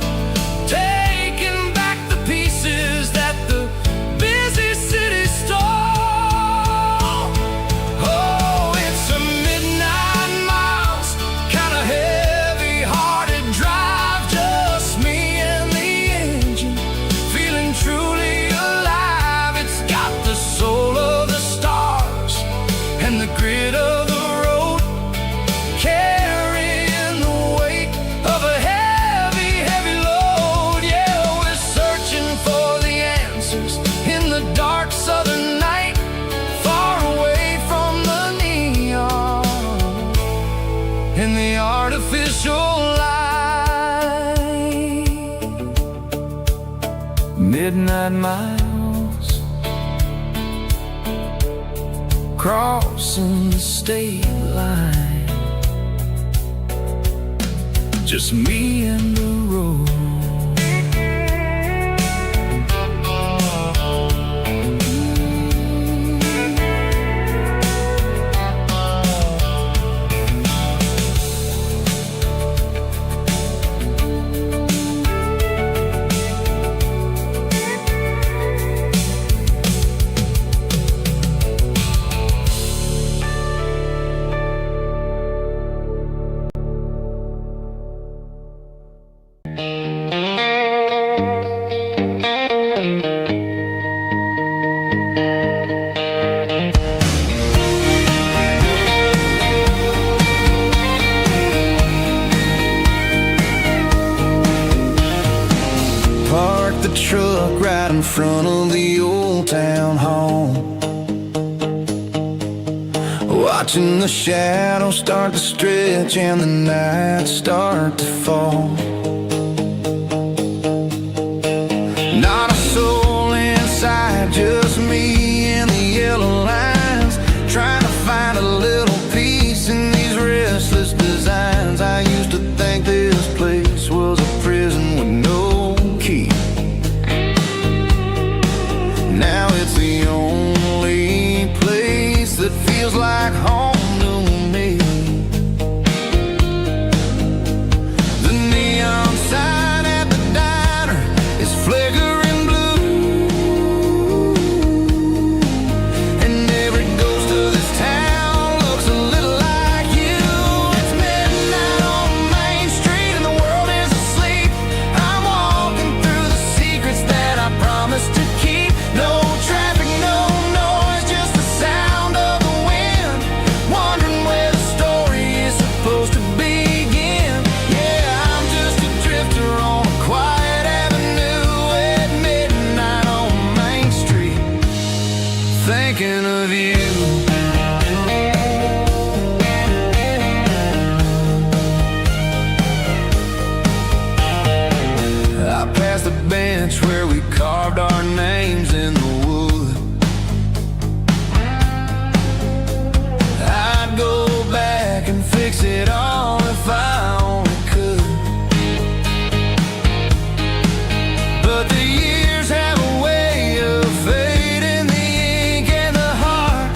taking back the pieces that the busy city stole. Oh, it's a midnight miles, kinda heavy-hearted drive, just me and the engine, feeling truly alive. It's got the soul of the stars and the grit of the road, carrying the weight of a heavy, heavy load. Yeah, we're searching for the answers in the dark southern night, far away from the neon and the artificial light. Midnight miles, crossing the state line, just me and the road. Parked the truck right in front of the old town hall, watching the shadows start to stretch and the nights start to fall. Not a soul inside, just me and the yellow lines, trying to find a little peace in these restless designs. I used to think this place was a prison with no key. Now it's the only place that feels like home to me. The neon sign at the diner is flickering blue, and every ghost of this town looks a little like you. It's midnight on Main Street and the world is asleep. I'm walking through the secrets that I promised to keep. No traffic, no noise, just the sound of the wind, wondering where the story is supposed to begin. Yeah, I'm just a drifter on a quiet avenue at midnight on Main Street, thinking of you. I passed the bench where we carved our names in the wood. I'd go back and fix it all if I only could. But the years have a way of fading the ink and the heart,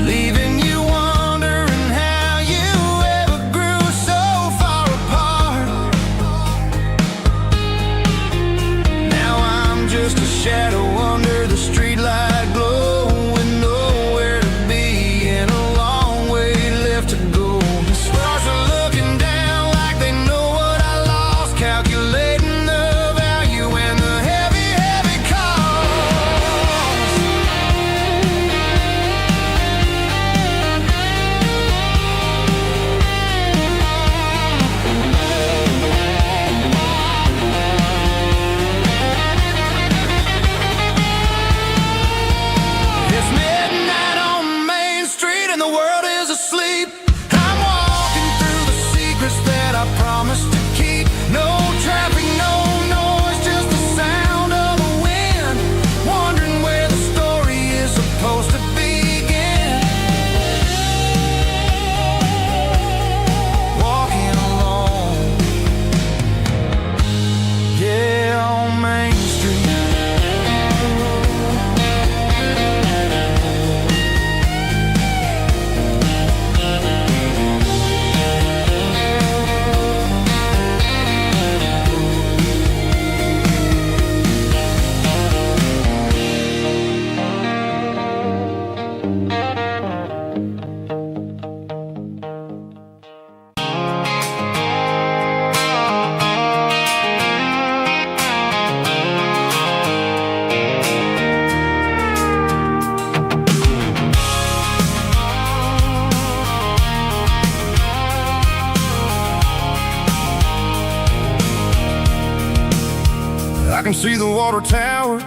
leaving you wondering how you ever grew so far apart. Now I'm just a shadow under the streetlight glow, with nowhere to be and a long way left to go. The stars are looking down like they know what I lost, calculating the value and the heavy, heavy cost. It's midnight on Main Street and the world is asleep. I'm walking through the secrets that I promised to keep. No traffic, no noise, just the sound of the wind, wondering where the story is supposed to begin. Walking alone can see the water tower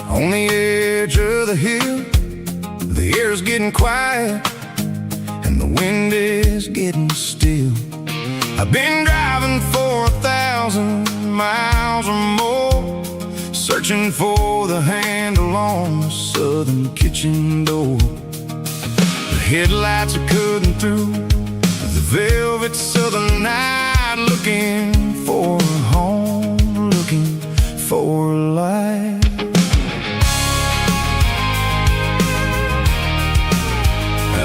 on the edge of the hill. The air's getting quiet and the wind is getting still. I've been driving for 1,000 miles or more, searching for the handle on the southern kitchen door. The headlights are cutting through the velvet southern night, looking for a home, looking for a life.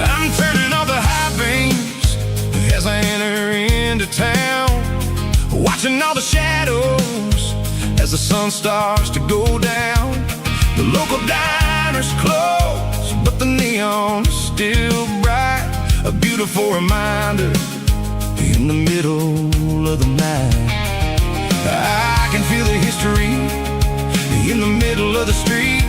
I'm turning off the high beams as I enter into town, watching all the shadows as the sun starts to go down. The local diner's closed, but the neon's still bright, a beautiful reminder in the middle of the night. I can feel the history in the middle of the street,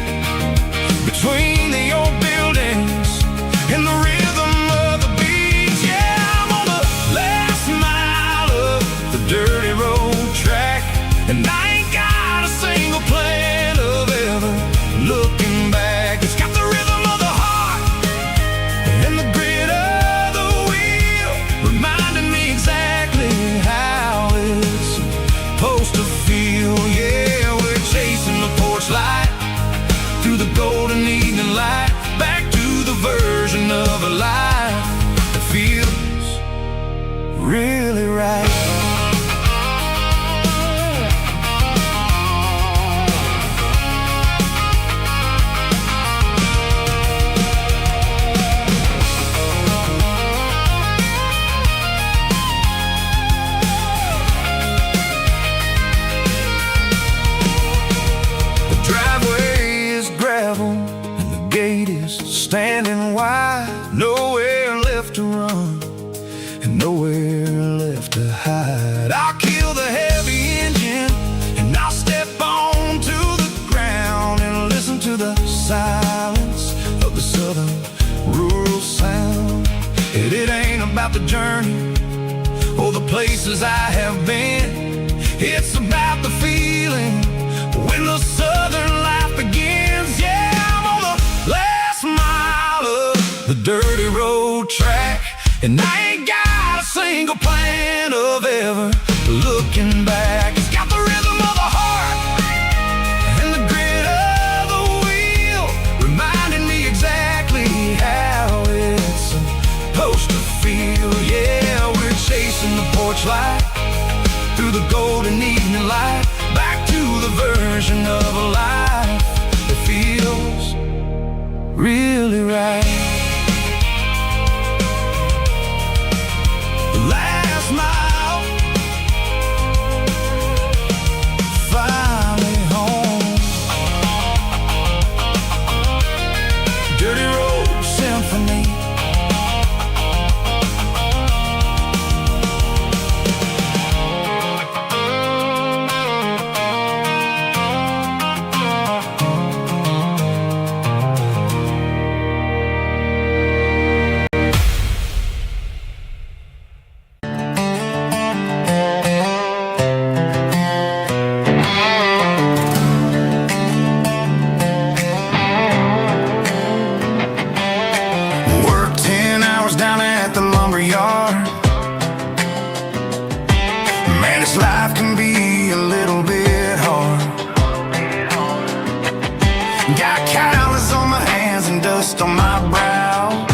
between the old buildings and the rhythm of the beats. Yeah, I'm on the last mile of the dirty road track, and I ain't got a single plan of ever looking back. It's got the rhythm of the heart and the grit of the wheel, reminding me exactly how it's supposed to feel. Yeah, we're chasing the porch light through the golden evening light, back to the version of a life that feels really right. The driveway is gravel and the gate is standing wide. Nowhere left to run and nowhere left to hide. I'll kill the heavy engine and I'll step onto the ground and listen to the silence of the southern rural sound. It ain't about the journey or the places I have been, it's about the feeling when the southern life begins. Yeah, I'm on the last mile of the dirty road track, and I ain't got a single plan of ever looking back. It's got the rhythm of the heart and the grit of the wheel, reminding me exactly how it's supposed to feel. Yeah, we're chasing the porch light through the golden evening light, back to the version of a life that feels really right. The last mile, finally home. Dirty Road Symphony. Worked 10 hours down at the lumber yard. Man, this life can be a little bit hard. Got calluses on my hands and dust on my brow,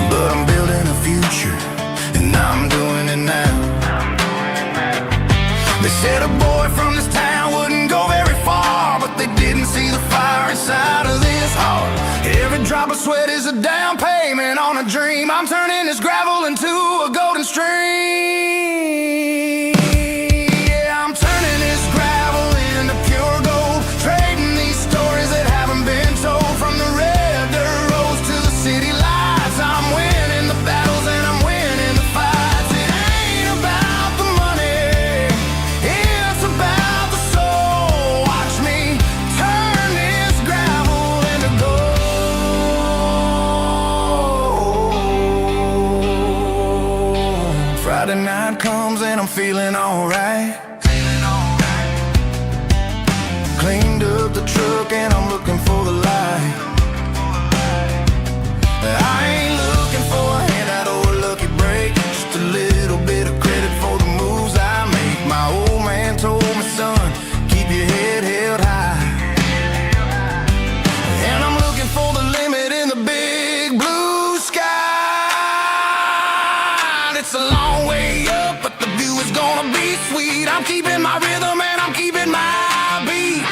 but I'm building a future and I'm doing it now. They said a boy from this town wouldn't go very far, but they didn't see the fire inside of this heart. Every drop of sweat is a down payment on a dream. I'm turning this gravel into a golden stream. Yeah, I'm turning this gravel into pure gold, trading these stories that haven't been told. From the red dirt roads to the city lights, I'm winning the battles and I'm winning the fights. It ain't about the money, it's about the soul. Watch me turn this gravel into gold. Friday night comes and I'm feeling alright. and I'm looking for the light. I ain't looking for a handout or a lucky break, just a little bit of credit for the moves I make. My old man told me, son, keep your head held high. And I'm looking for the limit in the big blue sky. It's a long way up, but the view is gonna be sweet. I'm keeping my rhythm and I'm keeping my beat.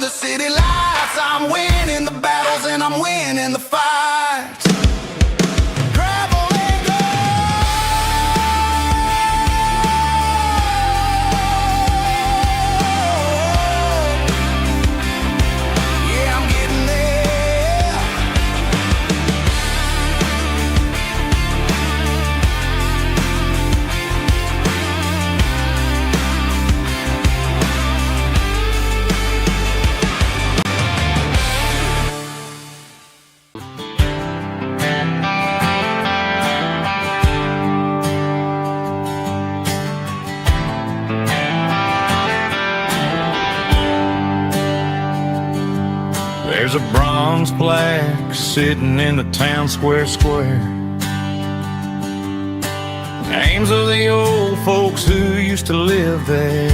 City lights, I'm winning the battles and I'm winning the fights. Gravel and gold. Yeah, I'm getting there. There's a bronze plaque sitting in the town square. Names of the old folks who used to live there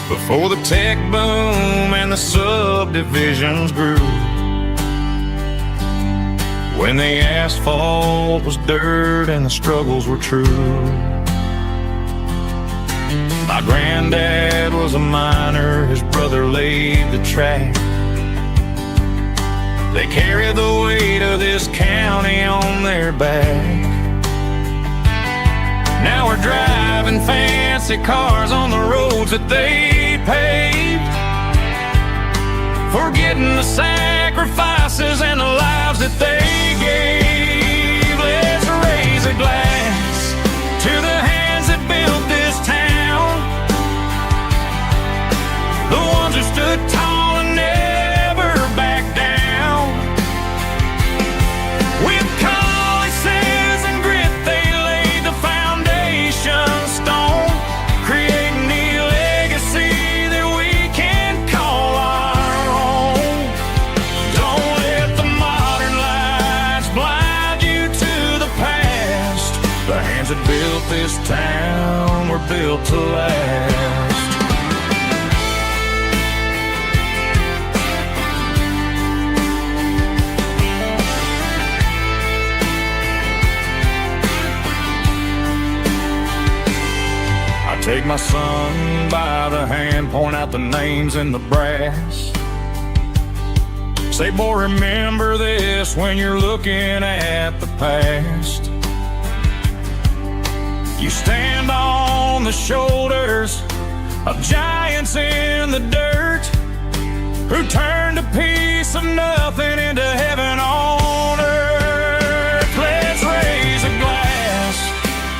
before the tech boom and the subdivisions grew, when the asphalt was dirt and the struggles were true. My granddad was a miner, his brother laid the track. They carried the weight of this county on their back. Now we're driving fancy cars on the roads that they paved, forgetting the sacrifices and the lives that they gave. Let's raise a glass to the hands that built this town, the ones who stood tall and never backed down. With calluses and grit they laid the foundation stone, creating the legacy that we can call our own. Don't let the modern lights blind you to the past. The hands that built this town were built to last. Take my son by the hand, point out the names in the brass. Say, boy, remember this when you're looking at the past. You stand on the shoulders of giants in the dirt, who turned a piece of nothing into heaven on earth. Let's raise a glass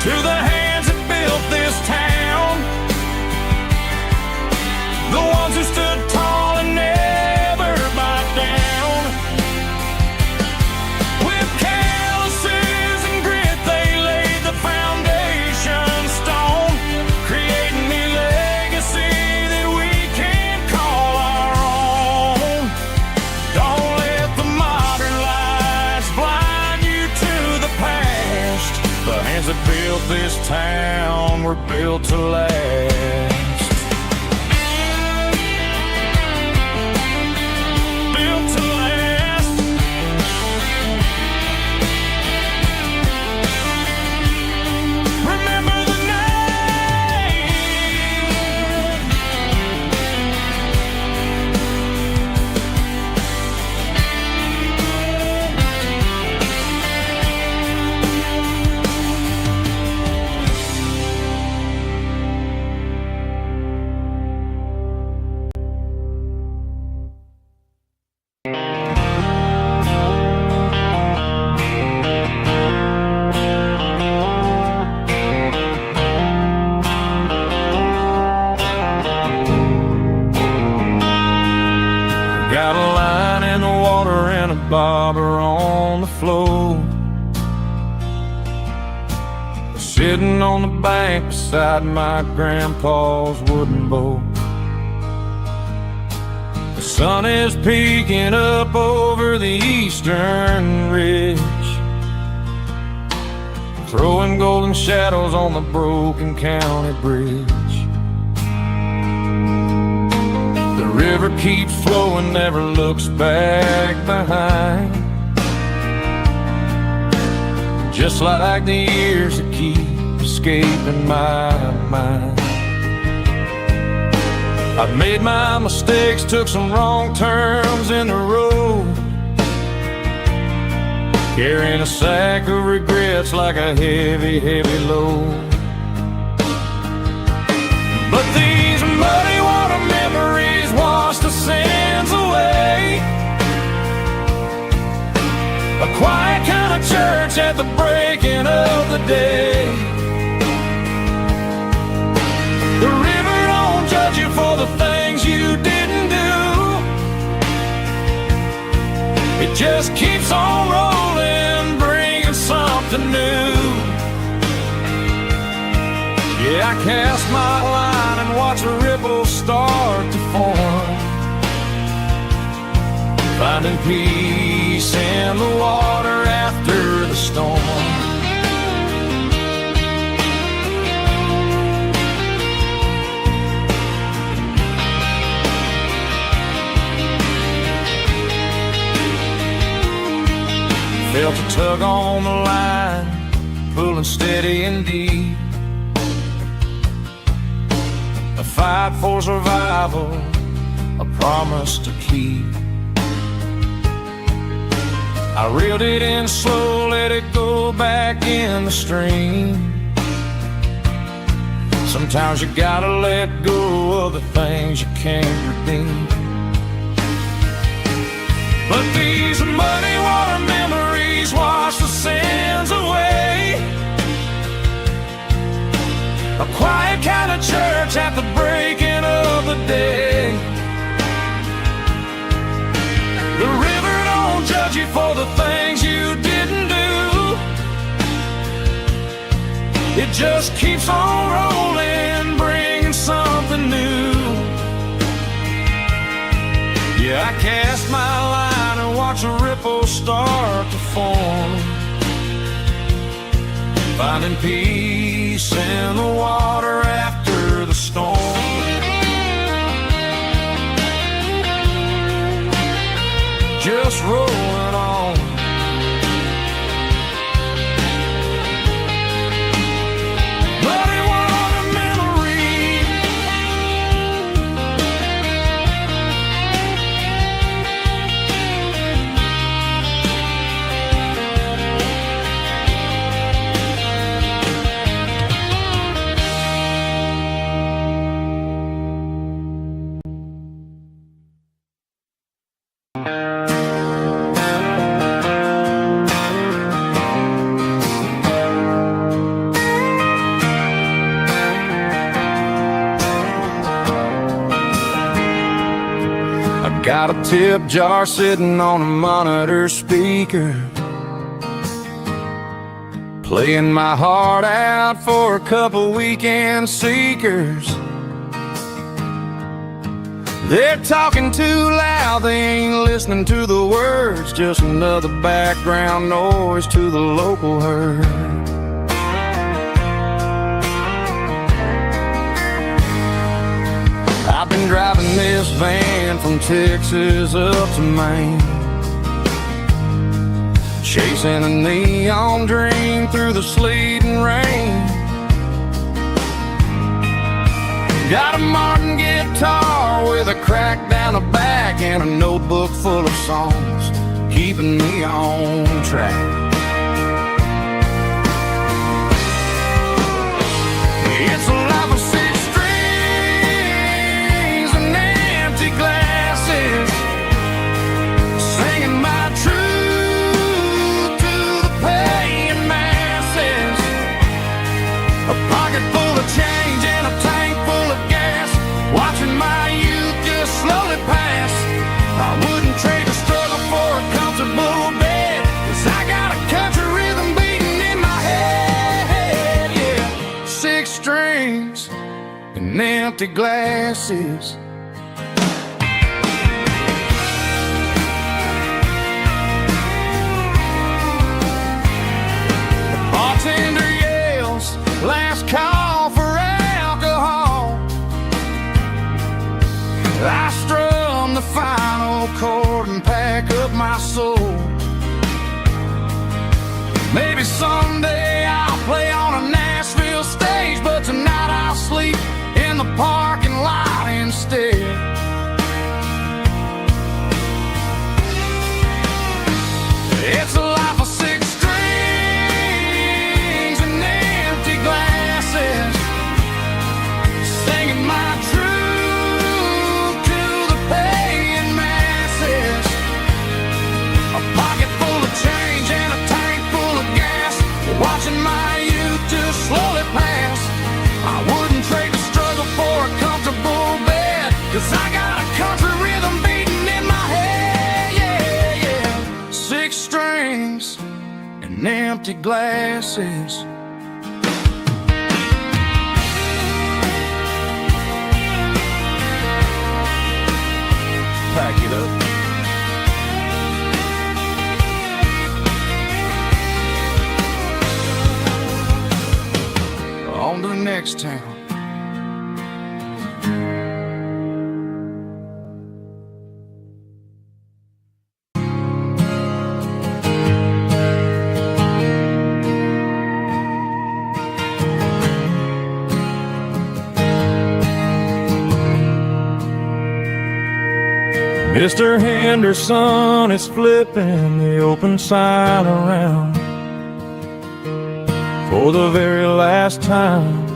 to the hands that built this town, the ones who stood tall and never backed down. With calluses and grit they laid the foundation stone, creating the legacy that we can call our own. Don't let the modern lights blind you to the past. The hands that built this town were built to last. Got a line in the water and a bobber on the floor. Sitting on the bank beside my grandpa's wooden boat. The sun is peeking up over the eastern ridge, throwing golden shadows on the broken county bridge. The river keeps flowing, never looks back behind, just like the years that keep escaping my mind. I've made my mistakes, took some wrong turns in the road, carrying a sack of regrets like a heavy, heavy load. But these muddy water memories wash the sins away. A quiet kind of church at the breaking of the day. The river don't judge you for the things you didn't do. It just keeps on rolling, bringing something new. Yeah, I cast my line and watch a ripple start to form, finding peace in the water after the storm. Felt a tug on the line, pulling steady and deep. A fight for survival, a promise to keep. I reeled it in slow, let it go back in the stream. Sometimes you gotta let go of the things you can't redeem. But these muddy water memories wash the sins away. A quiet kind of church at the breaking of the day. The river don't judge you for the things you didn't do. It just keeps on rolling, bringing something new. Yeah, I cast my line and watch a ripple start to form, finding peace in the water after the storm. Just rolling on. Muddy water memory. Got a tip jar sitting on a monitor speaker, playing my heart out for a couple weekend seekers. They're talking too loud, they ain't listening to the words, just another background noise to the local herd. I've been driving this van from Texas up to Maine, chasing a neon dream through the sleet and rain. Got a Martin guitar with a crack down the back and a notebook full of songs, keeping me on track. It's a life of six strings and empty glasses, singing my truth to the paying masses. A pocket full of change and a tank full of gas, watching my youth just slowly pass. I empty glasses. The bartender yells, last call for alcohol. I strum the final chord and pack up my soul. Maybe someday I'll play on a Nashville stage, but tonight I'll sleep in the parking lot instead. It's a life of 6 strings and empty glasses, singing my truth to the paying masses. A pocket full of change and a tank full of gas, watching my youth just slowly pass. I wouldn't trade the struggle for a comfortable bed, 'cause I got a country rhythm beating in my head, yeah, yeah. 6 strings and empty glasses. Pack it up. On to the next town. Mr. Henderson is flipping the open sign around for the very last time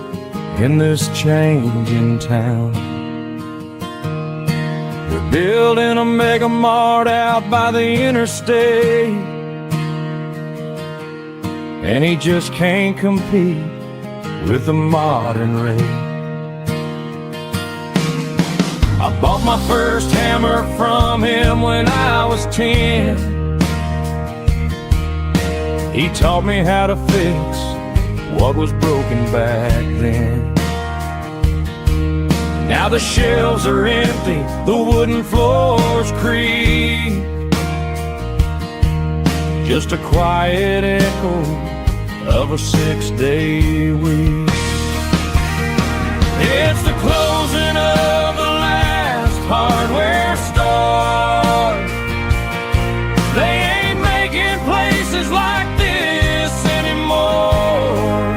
in this changing town. They're building a mega mart out by the interstate, and he just can't compete with the modern rate. I bought my first hammer from him when I was 10. He taught me how to fix what was broken back then. Now the shelves are empty, the wooden floors creak, just a quiet echo of a 6-day week. It's the closing of the last hardware store. They ain't making places like this anymore,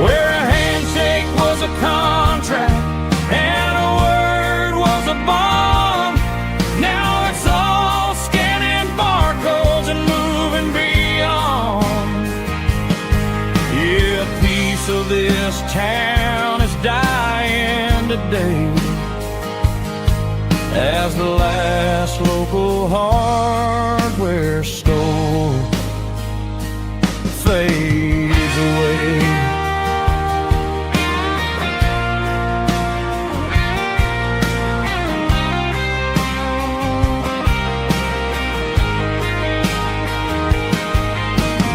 where a handshake was a contract and a word was a bond. Now it's all scanning barcodes and moving beyond. Yeah, a piece of this town is dying today as the last local hardware store fades away.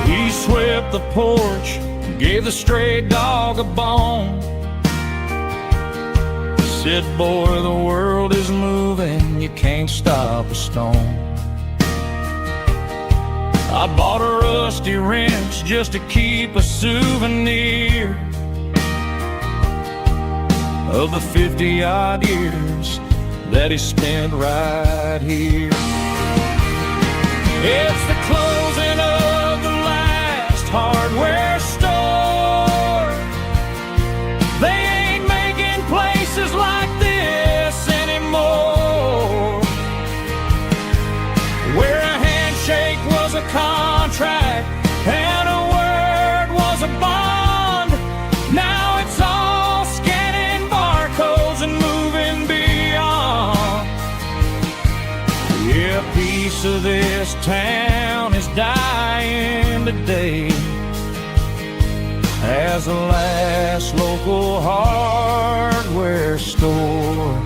He swept the porch, gave the stray dog a bone, said, boy, the world is moving, you can't stop a stone. I bought a rusty wrench just to keep a souvenir of the 50-odd years that he spent right here. It's the closing of the last hardware store. They ain't making places like this anymore, where a handshake was a contract and a word was a bond. Now it's all scanning barcodes and moving beyond. Yeah, a piece of this town is dying today as the last local hardware store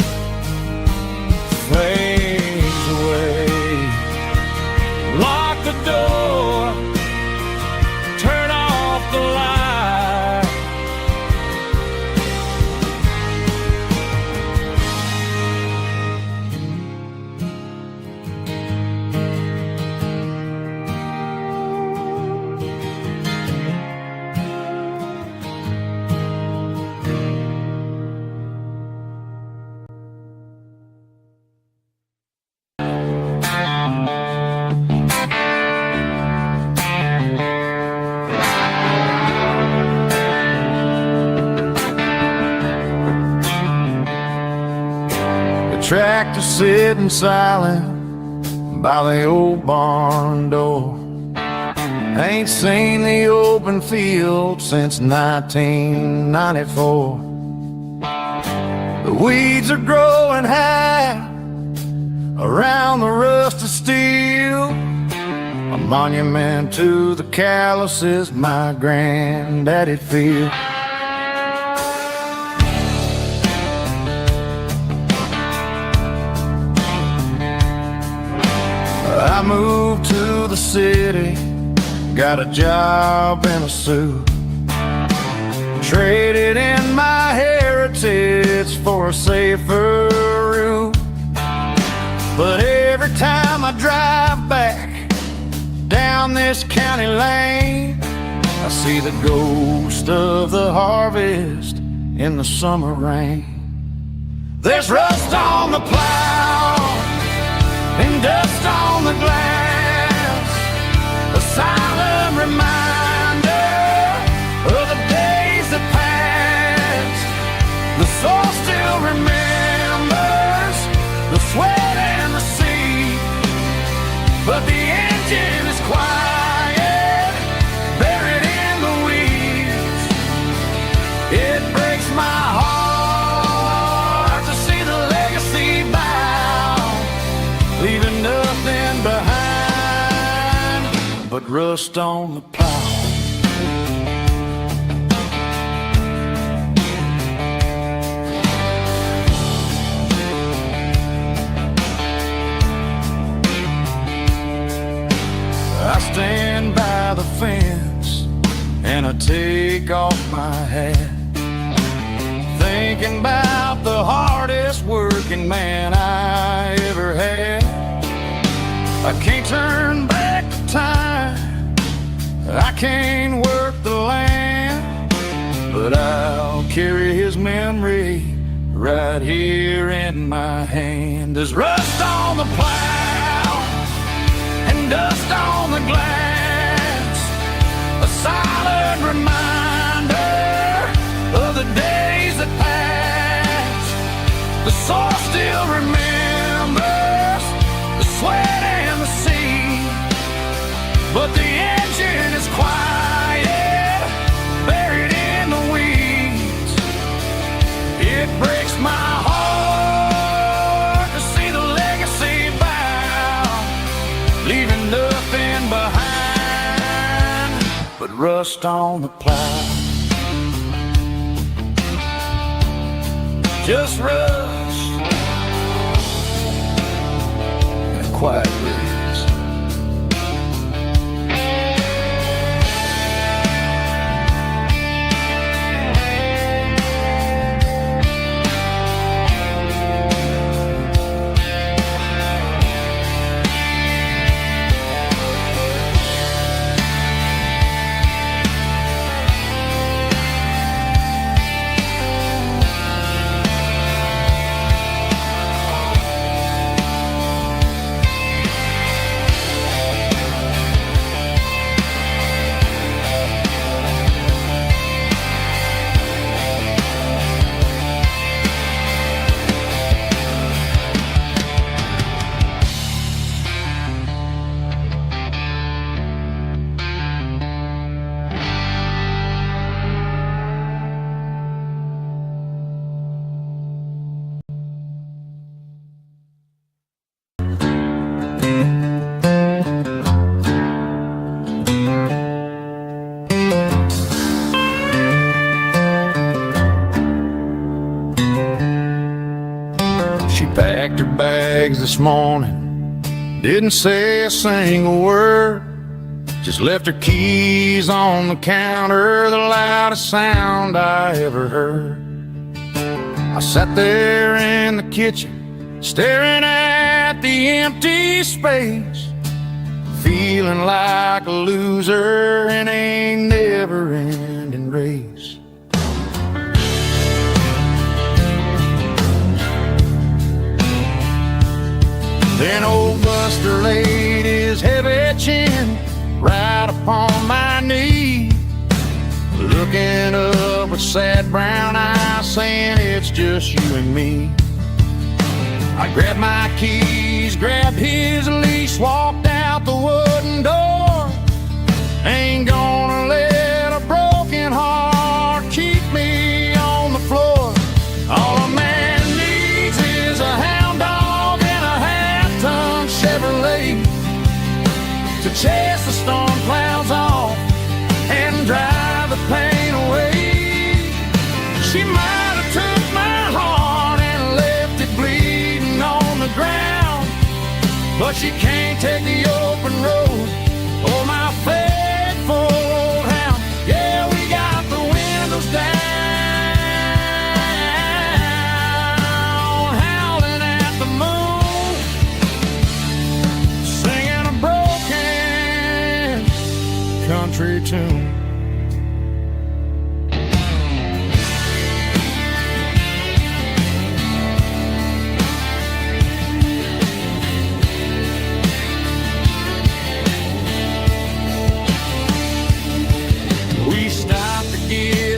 fades away. Lock the door, turn off the light, back to sitting silent by the old barn door. Ain't seen the open field since 1994. The weeds are growing high around the rusted steel, a monument to the calluses my granddaddy'd feel. I moved to the city, got a job in a suit, traded in my heritage for a safer route. But every time I drive back down this county lane, I see the ghost of the harvest in the summer rain. There's rust on the plow and dust on the glass, a silent reminder of the days that passed. The soul still remembers the sweat and the sea, but the engine is quiet, buried in the weeds. It breaks my heart to see the legacy bow, leaving nothing behind but rust on the plow. I stand by the fence and I take off my hat, thinking about the hardest working man I ever had. I can't turn back the time, I can't work the land, but I'll carry his memory right here in my hand. There's rust on the plow and dust on the glass, a silent reminder of the days that passed. The soul still remembers the sweat and the sea, but the engine is quiet, buried in the weeds. It breaks my heart to see the legacy bow, leaving nothing behind but rust on the plow. Just rust and a quiet breeze. Packed her bags this morning, didn't say a single word, just left her keys on the counter, the loudest sound I ever heard. I sat there in the kitchen, staring at the empty space, feeling like a loser in a never-ending race. Then old Buster laid his heavy chin right upon my knee, looking up with sad brown eyes, saying it's just you and me. I grabbed my keys, grabbed his leash, walked out the wooden door. Ain't gonna let a broken heart keep me on the floor. All a man needs is a hound dog and a half-ton Chevrolet to chase the storm clouds off and drive the pain away. She might have took my heart and left it bleeding on the ground, but she can't take the open road or my faithful old hound. Yeah, we got the windows down, howling at the moon, singing a broken country tune.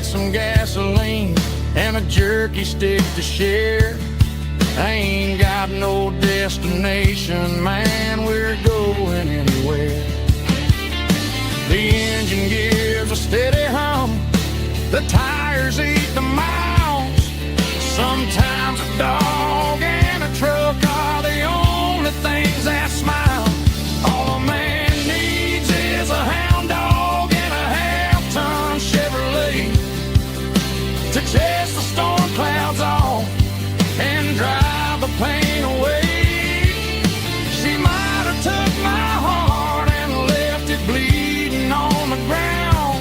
Some gasoline and a jerky stick to share. I ain't got no destination, man, we're going anywhere. The engine gives a steady hum, the tires eat the miles. Sometimes a dog and a truck are the only things that smile. All a man needs is a hound dog and a half-ton Chevrolet to chase the storm clouds off and drive the pain away. She might have took my heart and left it bleeding on the ground,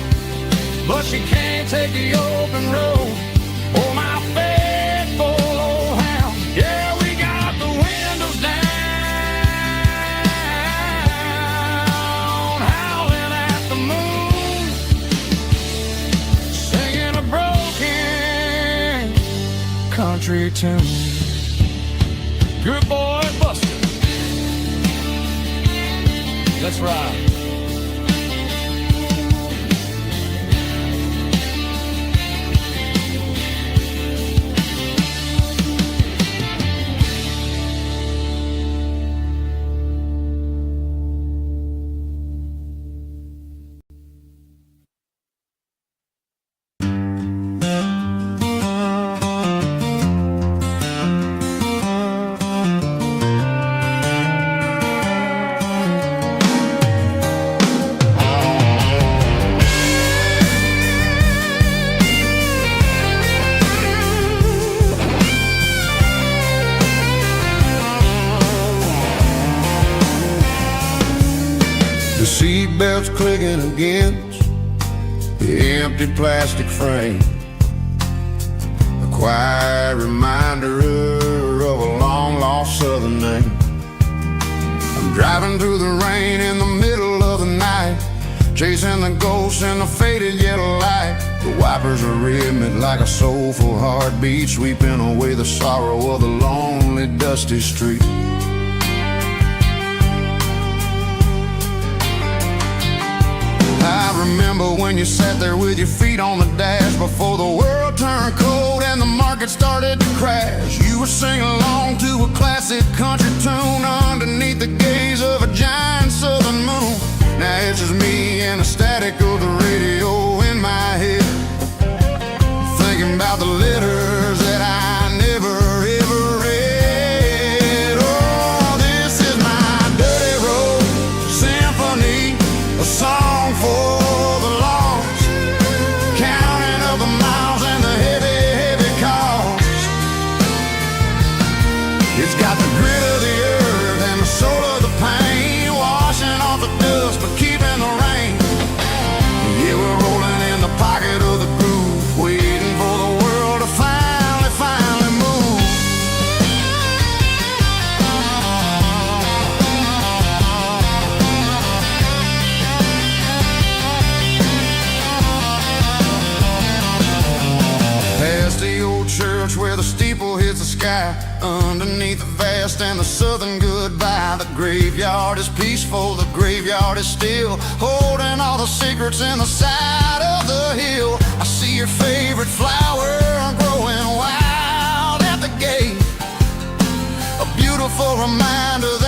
but she can't take the open road or my faithful old hound. Yeah, we got the windows down, howling at the moon, singing a broken country tune. Good boy, Buster. Let's ride. The seatbelt's clicking against the empty plastic frame, a quiet reminder of a long-lost southern name. I'm driving through the rain in the middle of the night, chasing the ghosts in the faded yellow light. The wipers are rhythmic like a soulful heartbeat, sweeping away the sorrow of the lonely, dusty street. I remember when you sat there with your feet on the dash before the world turned cold and the market started to crash. You were singing along to a classic country tune underneath the gaze of a giant southern moon. Now it's just me and the static of the radio in my head, thinking about the letters that I never ever read. Oh, this is my dirty road symphony, a song for the lost, counting up the miles and the heavy, heavy cost. It's got the grit of the earth and the soul of the pain, washing off the dust but keeping the rain. Yeah, we're rolling in the pocket of the groove, waiting for the world to finally move. Past the old church where the steeple hits the sky, underneath the vast and the southern goodbye. The graveyard is peaceful, the graveyard is still, holding all the secrets in the side of the hill. I see your favorite flower growing wild at the gate, a powerful reminder